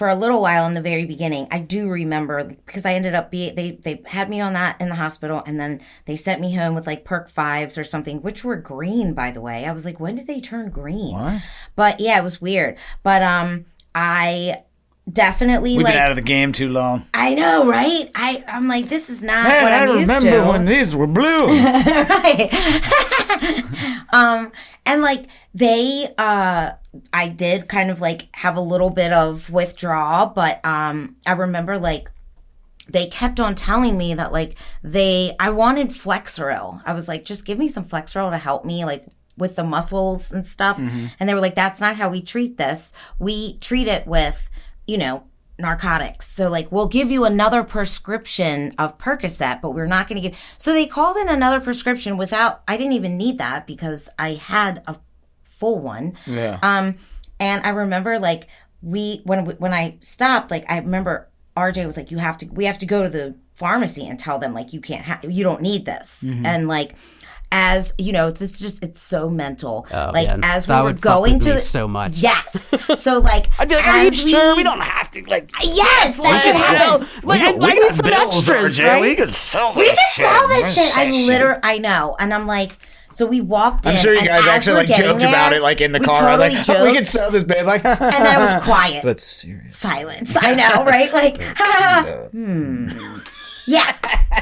a little while in the very beginning, I do remember because I ended up they had me on that in the hospital, and then they sent me home with like perk 5s or something, which were green, by the way. I was like, when did they turn green? What? But yeah, it was weird. But I definitely We've been out of the game too long. I know, right? I'm like, this is not what I'm used to. I remember when these were blue. Right. And like I did kind of like have a little bit of withdrawal, but I remember like they kept on telling me that like I wanted Flexeril. I was like, just give me some Flexeril to help me like with the muscles and stuff. And they were like, that's not how we treat this. We treat it with, you know, narcotics. So like, we'll give you another prescription of Percocet, but we're not going to give. So they called in another prescription I didn't even need that because I had a full one. Yeah. And I remember like when I stopped, like I remember RJ was like, we have to go to the pharmacy and tell them like, you don't need this. And like, as you know, it's so mental. Oh, like, man, as we were going to so much. Yes. So like, I'd be like, are you sure we don't have to like? Yes, that could happen. Like, I need some extras, right? We can sell this shit. I know, and I'm like. So we walked in. I'm sure you guys actually like joked about it, like in the car, totally like we can sell this babe, like. And then I was quiet. But serious. Silence. I know, right? Like, Yeah.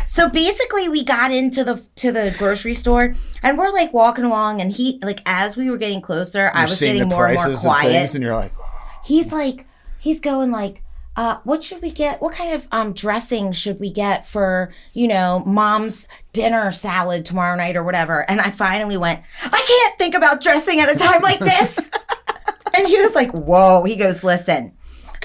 So basically, we got into the grocery store, and we're like walking along, and he like as we were getting closer, I was getting more and more quiet. And you're like, he's going like. What should we get? What kind of dressing should we get for, you know, mom's dinner salad tomorrow night or whatever? And I finally went, I can't think about dressing at a time like this. And he was like, whoa. He goes, listen,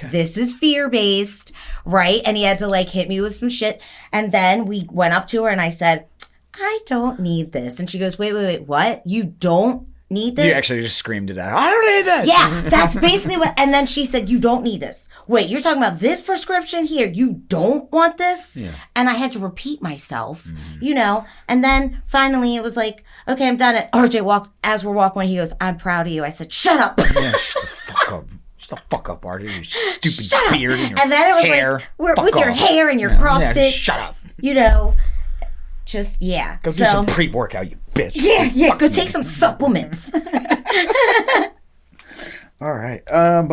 this is fear-based, right? And he had to like hit me with some shit. And then we went up to her and I said, I don't need this. And she goes, wait, what? You don't need this? You actually just screamed it out. I don't need this. Yeah, that's basically what. And then she said, you don't need this. Wait, you're talking about this prescription here. You don't want this? Yeah. And I had to repeat myself, you know. And then finally it was like, okay, I'm done. And RJ as we're walking away, he goes, I'm proud of you. I said, shut up. Yeah, shut the fuck up. Shut the fuck up, RJ. You stupid beard and your And then it was hair. Like, with your hair and your CrossFit. Yeah, shut up. You know. Just, yeah. Go do some pre-workout, you bitch. Yeah, go take some supplements. All right. All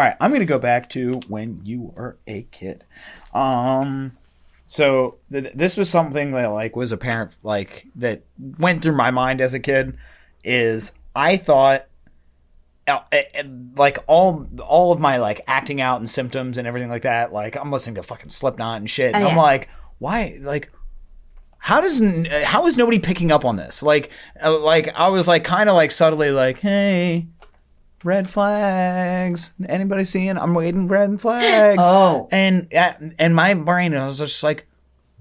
right, I'm going to go back to when you were a kid. So this was something that, like, was apparent, like, that went through my mind as a kid, is I thought, like, all of my, like, acting out and symptoms and everything like that, like, I'm listening to fucking Slipknot and shit, and I'm like, why, like, how is nobody picking up on this? Like I was like kind of like subtly like, hey, red flags. Anybody seeing? I'm waiting red flags. Oh. And my brain, I was just like,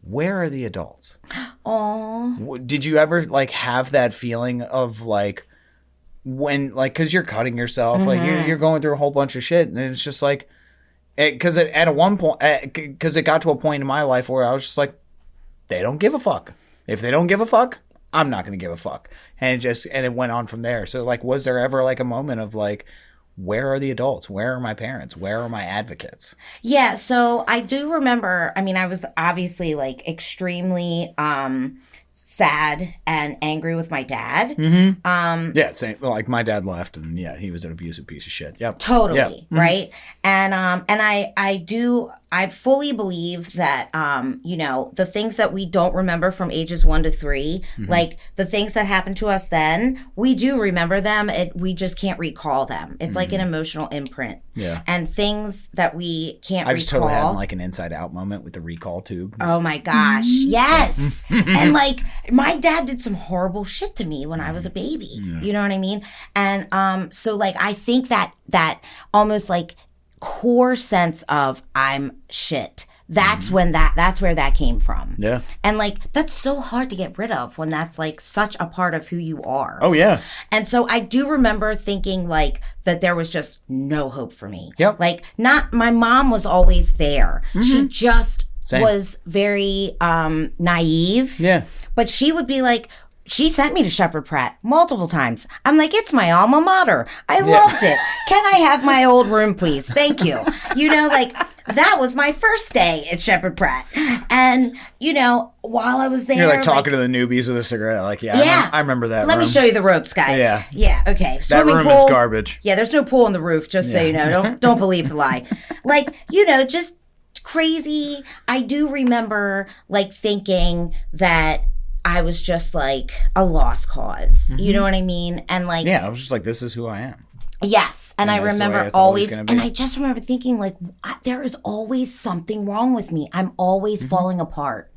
where are the adults? Oh. Did you ever like have that feeling of like when like because you're cutting yourself, like you're going through a whole bunch of shit, and it's just like because at one point because it got to a point in my life where I was just like, they don't give a fuck. If they don't give a fuck, I'm not going to give a fuck. And it went on from there. So like, was there ever like a moment of like, where are the adults? Where are my parents? Where are my advocates? Yeah. So I do remember, I mean, I was obviously like extremely, sad and angry with my dad. Yeah, same. Like my dad left, and yeah, he was an abusive piece of shit. Yep. Totally. Yep. Right. And I fully believe that, you know, the things that we don't remember from ages 1 to 3, like the things that happened to us then, we do remember them. We just can't recall them. It's like an emotional imprint. Yeah. And things that we can't recall. I just totally had like an Inside Out moment with the recall tube. Oh my gosh. Yes. And like my dad did some horrible shit to me when I was a baby. You know what I mean? And so like I think that almost like core sense of I'm shit. That's when that's where that came from. Yeah. And like that's so hard to get rid of when that's like such a part of who you are. Oh yeah. And so I do remember thinking like that there was just no hope for me. Yep. Like my mom was always there. She just was very naive. Yeah. But she would be like, she sent me to Shepherd Pratt multiple times. I'm like, it's my alma mater. I loved it. Can I have my old room, please? Thank you. You know, like that was my first day at Shepherd Pratt. And, you know, while I was there. You're like talking to the newbies with a cigarette. Like, I remember that Let room. me show you the ropes, guys. Yeah. Yeah, okay. That room is garbage. Yeah, there's no pool on the roof, just so you know. Don't believe the lie. Like, you know, just crazy. I do remember like thinking that I was just like a lost cause. You know what I mean? And like, yeah, I was just like, this is who I am. Yes. And I that's the way remember it's always always, gonna be. and I just remember thinking like, there is always something wrong with me. I'm always falling apart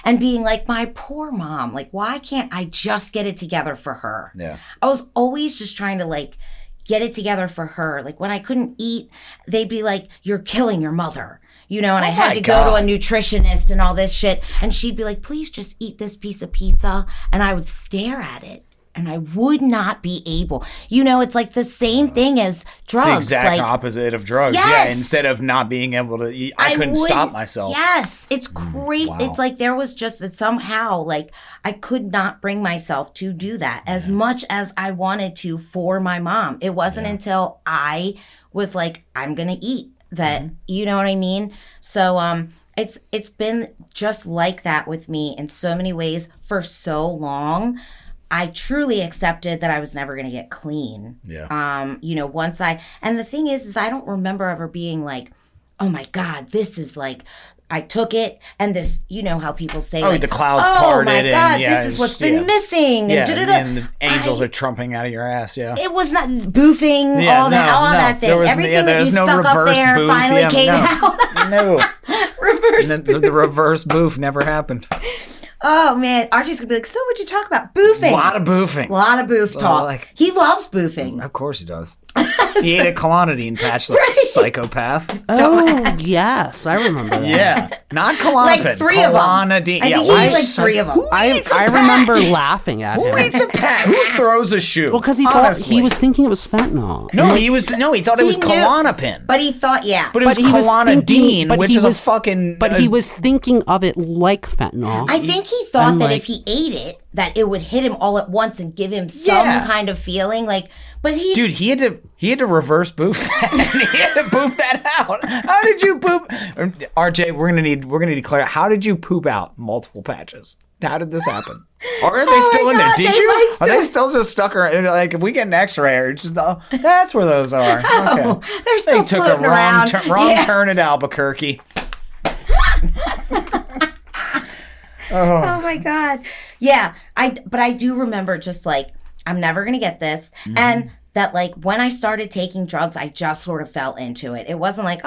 and being like, my poor mom, like, why can't I just get it together for her? Yeah. I was always just trying to like get it together for her. Like when I couldn't eat, they'd be like, you're killing your mother. You know, and I had to go to a nutritionist and all this shit. And she'd be like, please just eat this piece of pizza. And I would stare at it. And I would not be able. You know, it's like the same thing as drugs. It's the exact like, opposite of drugs. Yes. Yeah, instead of not being able to eat, I couldn't stop myself. Yes, it's great. Wow. It's like there was just that somehow, like, I could not bring myself to do that as much as I wanted to for my mom. It wasn't until I was like, I'm going to eat. That you know what I mean? So it's been just like that with me in so many ways for so long. I truly accepted that I was never going to get clean. Yeah. You know, and the thing is I don't remember ever being like, oh my God, this is like, I took it and this, you know how people say, like, the clouds parted. Oh my God, and, this is what's been missing. Yeah, and the angels are trumping out of your ass, It was not boofing, all that thing. Everything that you stuck up there boof. finally came out. No. Reverse boof. The reverse boof never happened. Oh, man. Archie's going to be like, so what'd you talk about? Boofing. A lot of boofing. A lot of boof talk. He loves boofing. Of course he does. He ate a Clonidine patch like a psychopath. Oh, yes. I remember that. Yeah. Not Klonopin. Like 3 of them. Clonidine. I think he ate like 3 of them. I remember laughing at Who him. eats a patch? Who throws a shoe? Well, because he was thinking it was fentanyl. No, he thought it was Klonopin. But he thought, But it was Clonidine, which is a fucking... But he was thinking of it like fentanyl. I think he thought that if he ate it, that it would hit him all at once and give him some kind of feeling. Like, but dude, he had to reverse boof that. He had to poop that out. How did you poop? RJ, we're gonna need to clear. How did you poop out multiple patches? How did this happen? Or are they still in there? Are they still just stuck around? Like, if we get an X-ray, or just that's where those are. Oh, okay. They're still They took floating a wrong around. turn at Albuquerque. Oh my God. Yeah. But I do remember just like, I'm never going to get this. And that like when I started taking drugs, I just sort of fell into it. It wasn't like,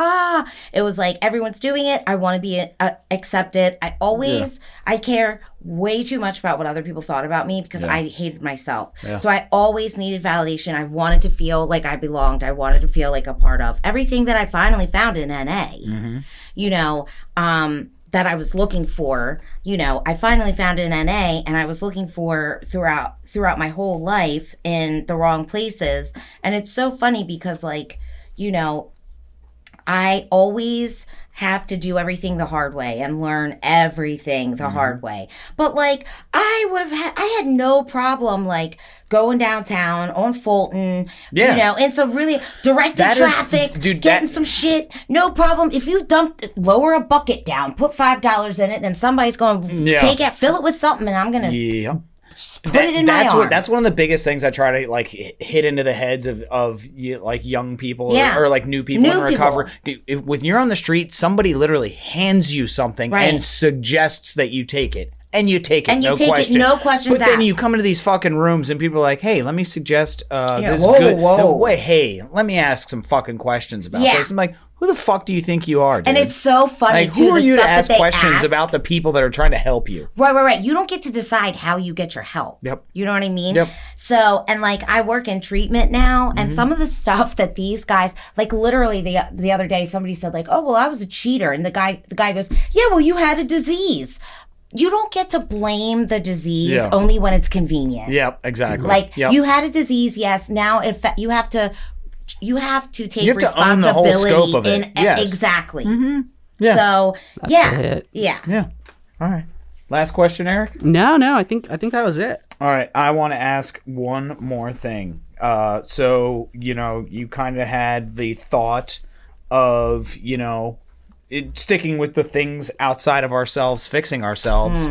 it was like everyone's doing it. I want to be accepted. I care way too much about what other people thought about me because I hated myself. Yeah. So I always needed validation. I wanted to feel like I belonged. I wanted to feel like a part of everything that I finally found in NA. You know, that I was looking for, you know, I finally found it in NA, and I was looking for throughout my whole life in the wrong places. And it's so funny because, like, you know, I always have to do everything the hard way and learn everything the hard way. But like, I had no problem like going downtown on Fulton, you know, in some really directed traffic, getting some shit. No problem. If you lower a bucket down, put $5 in it, then somebody's going to take it, fill it with something, and I'm going to put it in my arm. That's one of the biggest things I try to like hit into the heads of like young people or like new people in recovery. When you're on the street, somebody literally hands you something and suggests that you take it. And you take it, no questions asked. But then you come into these fucking rooms and people are like, hey, let me suggest this good... Wait, hey, let me ask some fucking questions about this. I'm like, who the fuck do you think you are, dude? And it's so funny, like, who are you to ask questions about the people that are trying to help you? Right. You don't get to decide how you get your help. Yep. You know what I mean? Yep. So, and like, I work in treatment now, and some of the stuff that these guys, like literally the other day, somebody said like, oh, well, I was a cheater. And the guy goes, yeah, well, you had a disease. You don't get to blame the disease only when it's convenient. Yep, exactly. Like, you had a disease, yes. Now, you have to take responsibility to own the whole scope of it. Exactly. Yeah. So, That's yeah. All right. Last question, Eric? No, I think that was it. All right. I want to ask one more thing. So, you know, you kind of had the thought of, you know, sticking with the things outside of ourselves, fixing ourselves,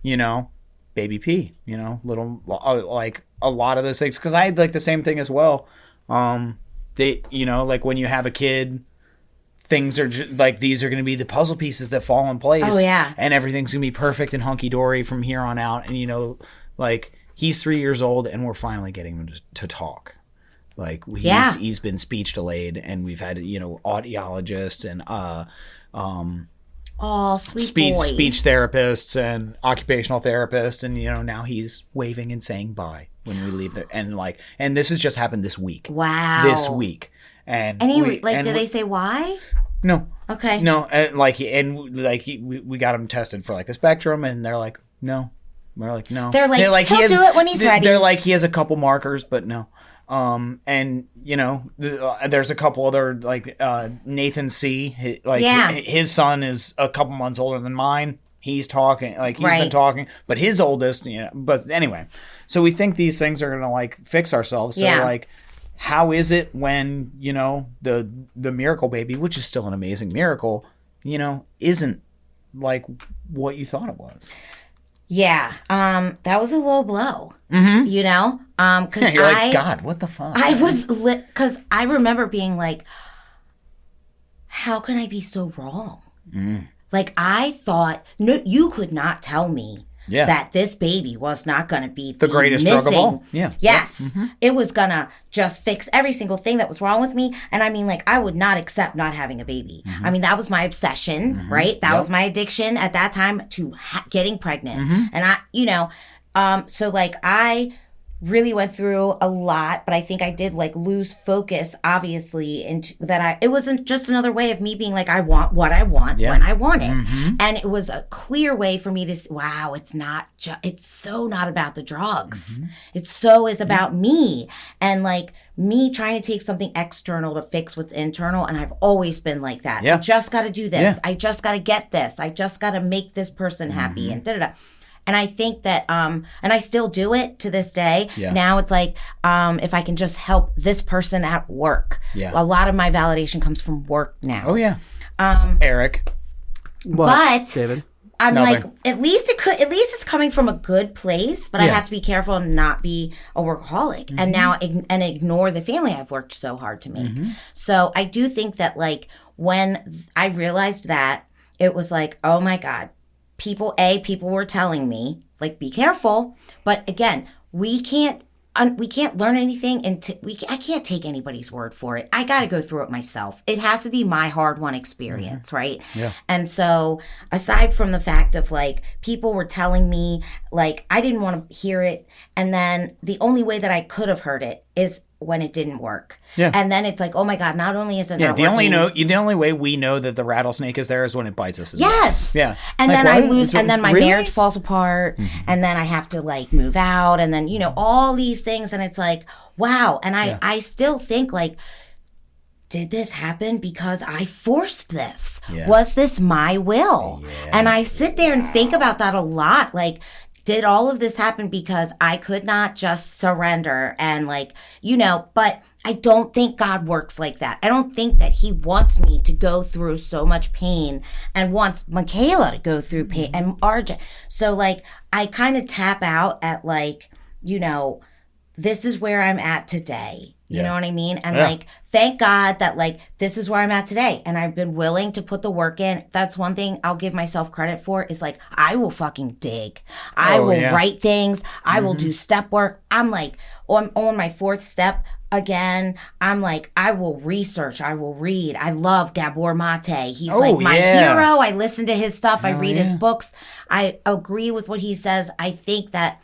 you know, baby P, you know, little, like a lot of those things. Because I had like the same thing as well. They, you know, like when you have a kid, things are like, these are going to be the puzzle pieces that fall in place. Oh, yeah. And everything's going to be perfect and hunky-dory from here on out. And, you know, like he's 3 years old and we're finally getting him to talk. Like he's been speech delayed, and we've had, you know, audiologists and, speech therapists and occupational therapists, and you know, now he's waving and saying bye when we leave there, and this has just happened this week. Wow. This week. And did they say why? No. Okay. No, we got him tested for like the spectrum, and they're like, no. We're like, no. They're like he'll do it when he's ready. They're like, he has a couple markers, but no. And you know, there's a couple other like Nathan C. His son is a couple months older than mine. He's talking, like he's been talking, but his oldest, you know. But anyway, so we think these things are gonna like fix ourselves. So like, how is it when, you know, the miracle baby, which is still an amazing miracle, you know, isn't like what you thought it was? Yeah, that was a low blow. You know, because you're like, God, what the fuck? I was because I remember being like, how can I be so wrong? Like, I thought, no, you could not tell me that this baby was not going to be the greatest drug of all. Yeah. Yes. It was going to just fix every single thing that was wrong with me. And I mean, like, I would not accept not having a baby. I mean, that was my obsession, right? That was my addiction at that time to getting pregnant. And I, you know, so like I really went through a lot, but I think I did like lose focus, obviously, into that. It wasn't just another way of me being like, I want what I want when I want it. And it was a clear way for me to, wow, it's not, it's so not about the drugs. It so is about me, and like me trying to take something external to fix what's internal. And I've always been like that. I just got to do this. I just got to get this. I just got to make this person happy and da-da-da. And I think that, and I still do it to this day. Now it's like, if I can just help this person at work. A lot of my validation comes from work now. Oh, yeah. Eric. What, but David? I'm like, at least it's coming from a good place, but I have to be careful and not be a workaholic and now and ignore the family I've worked so hard to make. So I do think that like when I realized that, it was like, oh my God. People were telling me, like, be careful. But again, we can't we can't learn anything, and I can't take anybody's word for it. I got to go through it myself. It has to be my hard-won experience, right? Yeah. And so, aside from the fact of like people were telling me, like I didn't want to hear it, and then the only way that I could have heard it is when it didn't work. Yeah. And then it's like, oh my God, not only is it not the working. the only way we know that the rattlesnake is there is when it bites us. Yes. Yeah. And like, then I what? lose, and then my Really? marriage falls apart, and then I have to like move out, and then, all these things. And it's like, wow. And I still think like, did this happen because I forced this? Yeah. Was this my will? Yeah. And I sit there and think about that a lot. Like, did all of this happen because I could not just surrender and like, but I don't think God works like that. I don't think that he wants me to go through so much pain and wants Michaela to go through pain and RJ. So like, I kind of tap out at like, this is where I'm at today. You know what I mean? And like, thank God that like, this is where I'm at today. And I've been willing to put the work in. That's one thing I'll give myself credit for is like, I will fucking dig. I will write things. I will do step work. I'm like, on my 4th step again, I'm like, I will research. I will read. I love Gabor Mate. He's like my hero. I listen to his stuff. I read his books. I agree with what he says. I think that,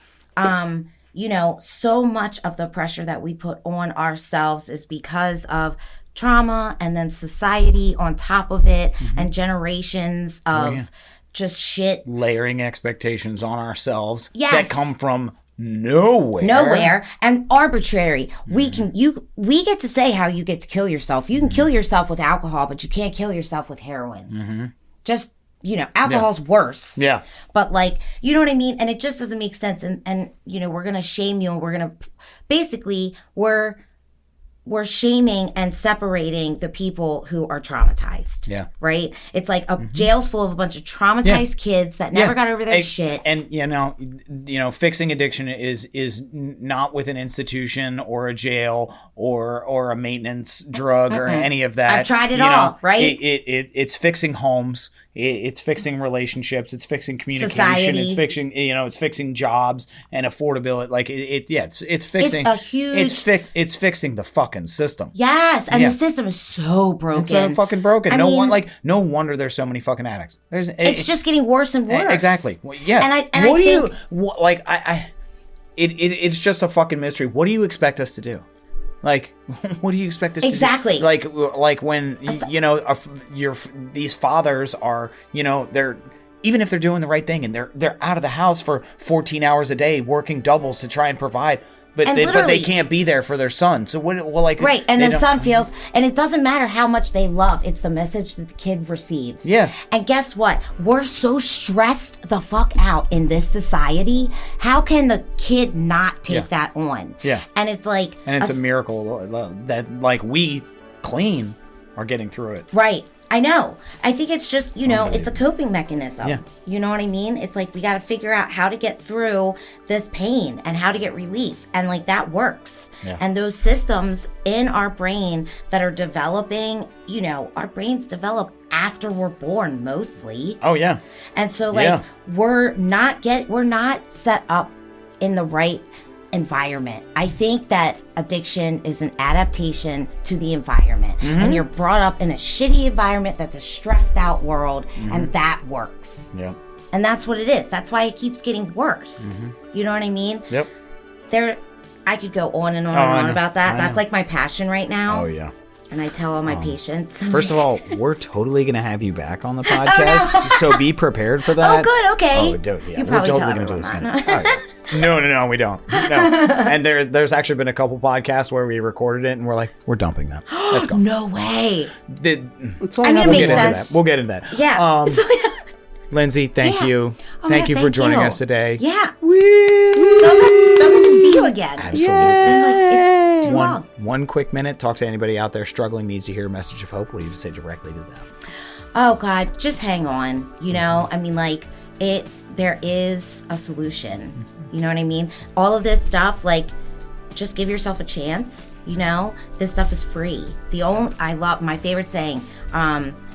so much of the pressure that we put on ourselves is because of trauma and then society on top of it and generations of just shit. Layering expectations on ourselves Yes. that come from nowhere and arbitrary. We get to say how you get to kill yourself. You can kill yourself with alcohol, but you can't kill yourself with heroin. Just alcohol's worse. Yeah. But like, you know what I mean? And it just doesn't make sense. And we're going to shame you, and we're going to basically, we're shaming and separating the people who are traumatized. Yeah. Right? It's like a jail's full of a bunch of traumatized kids that never got over their shit. And fixing addiction is not with an institution or a jail or a maintenance drug or any of that. I've tried it all, right? It's fixing homes. It's fixing relationships. It's fixing communication. Society. It's fixing, it's fixing jobs and affordability. Like it's fixing. It's a huge. It's fixing the fucking system. Yes, and the system is so broken. It's so fucking broken. I No mean, wonder there's so many fucking addicts. It's just getting worse and worse. Exactly. Well, yeah. It's just a fucking mystery. What do you expect us to do? Like, what do you expect us to do? Exactly. Like when, these fathers are, they're, even if they're doing the right thing and they're out of the house for 14 hours a day working doubles to try and provide, but they can't be there for their son. So right, and the son feels, and it doesn't matter how much they love, it's the message that the kid receives. Yeah. And guess what? We're so stressed the fuck out in this society. How can the kid not take that on? Yeah. And it's like, and it's a miracle that like we clean are getting through it. Right. I know. I think it's just, it's a coping mechanism. Yeah. You know what I mean? It's like we got to figure out how to get through this pain and how to get relief. And like that works. Yeah. And those systems in our brain that are developing, our brains develop after we're born mostly. Oh, yeah. And so like we're not set up in the right environment. I think that addiction is an adaptation to the environment. And you're brought up in a shitty environment that's a stressed out world, and that works. Yeah. And that's what it is. That's why it keeps getting worse. You know what I mean? Yep. I could go on and on about that. That's like my passion right now. Oh, yeah. And I tell all my patients. First of all, we're totally going to have you back on the podcast, so be prepared for that. Oh, good, okay. You probably totally tell everyone that. No, we don't. No. And there's actually been a couple podcasts where we recorded it and we're like, we're dumping them. Let's go. No way. It's I mean, it makes sense. We'll get into that. Yeah. Lindsay, thank you. Oh, thank you for joining you. us today. Yeah. Woo! So good to see you again. Absolutely. It's been too long. One quick minute. Talk to anybody out there struggling, needs to hear a message of hope. What do you say directly to them? Oh God, just hang on. I mean, like there is a solution. You know what I mean? All of this stuff, like, just give yourself a chance. This stuff is free. I love my favorite saying.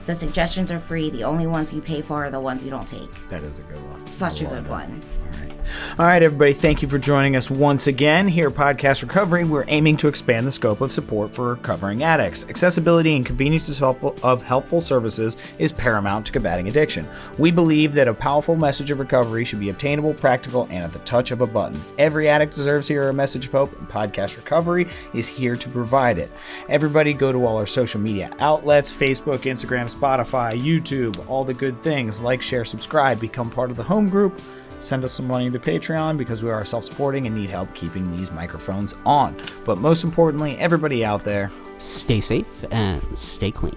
The suggestions are free. The only ones you pay for are the ones you don't take. That is a good one. Such a good one. All right. All right, everybody, thank you for joining us once again. Here at Podcast Recovery, we're aiming to expand the scope of support for recovering addicts. Accessibility and convenience of helpful services is paramount to combating addiction. We believe that a powerful message of recovery should be obtainable, practical, and at the touch of a button. Every addict deserves to hear a message of hope, and Podcast Recovery is here to provide it. Everybody go to all our social media outlets, Facebook, Instagram, Spotify, YouTube, all the good things. Like, share, subscribe, become part of the home group. Send us some money to Patreon because we are self-supporting and need help keeping these microphones on. But most importantly, everybody out there, stay safe and stay clean.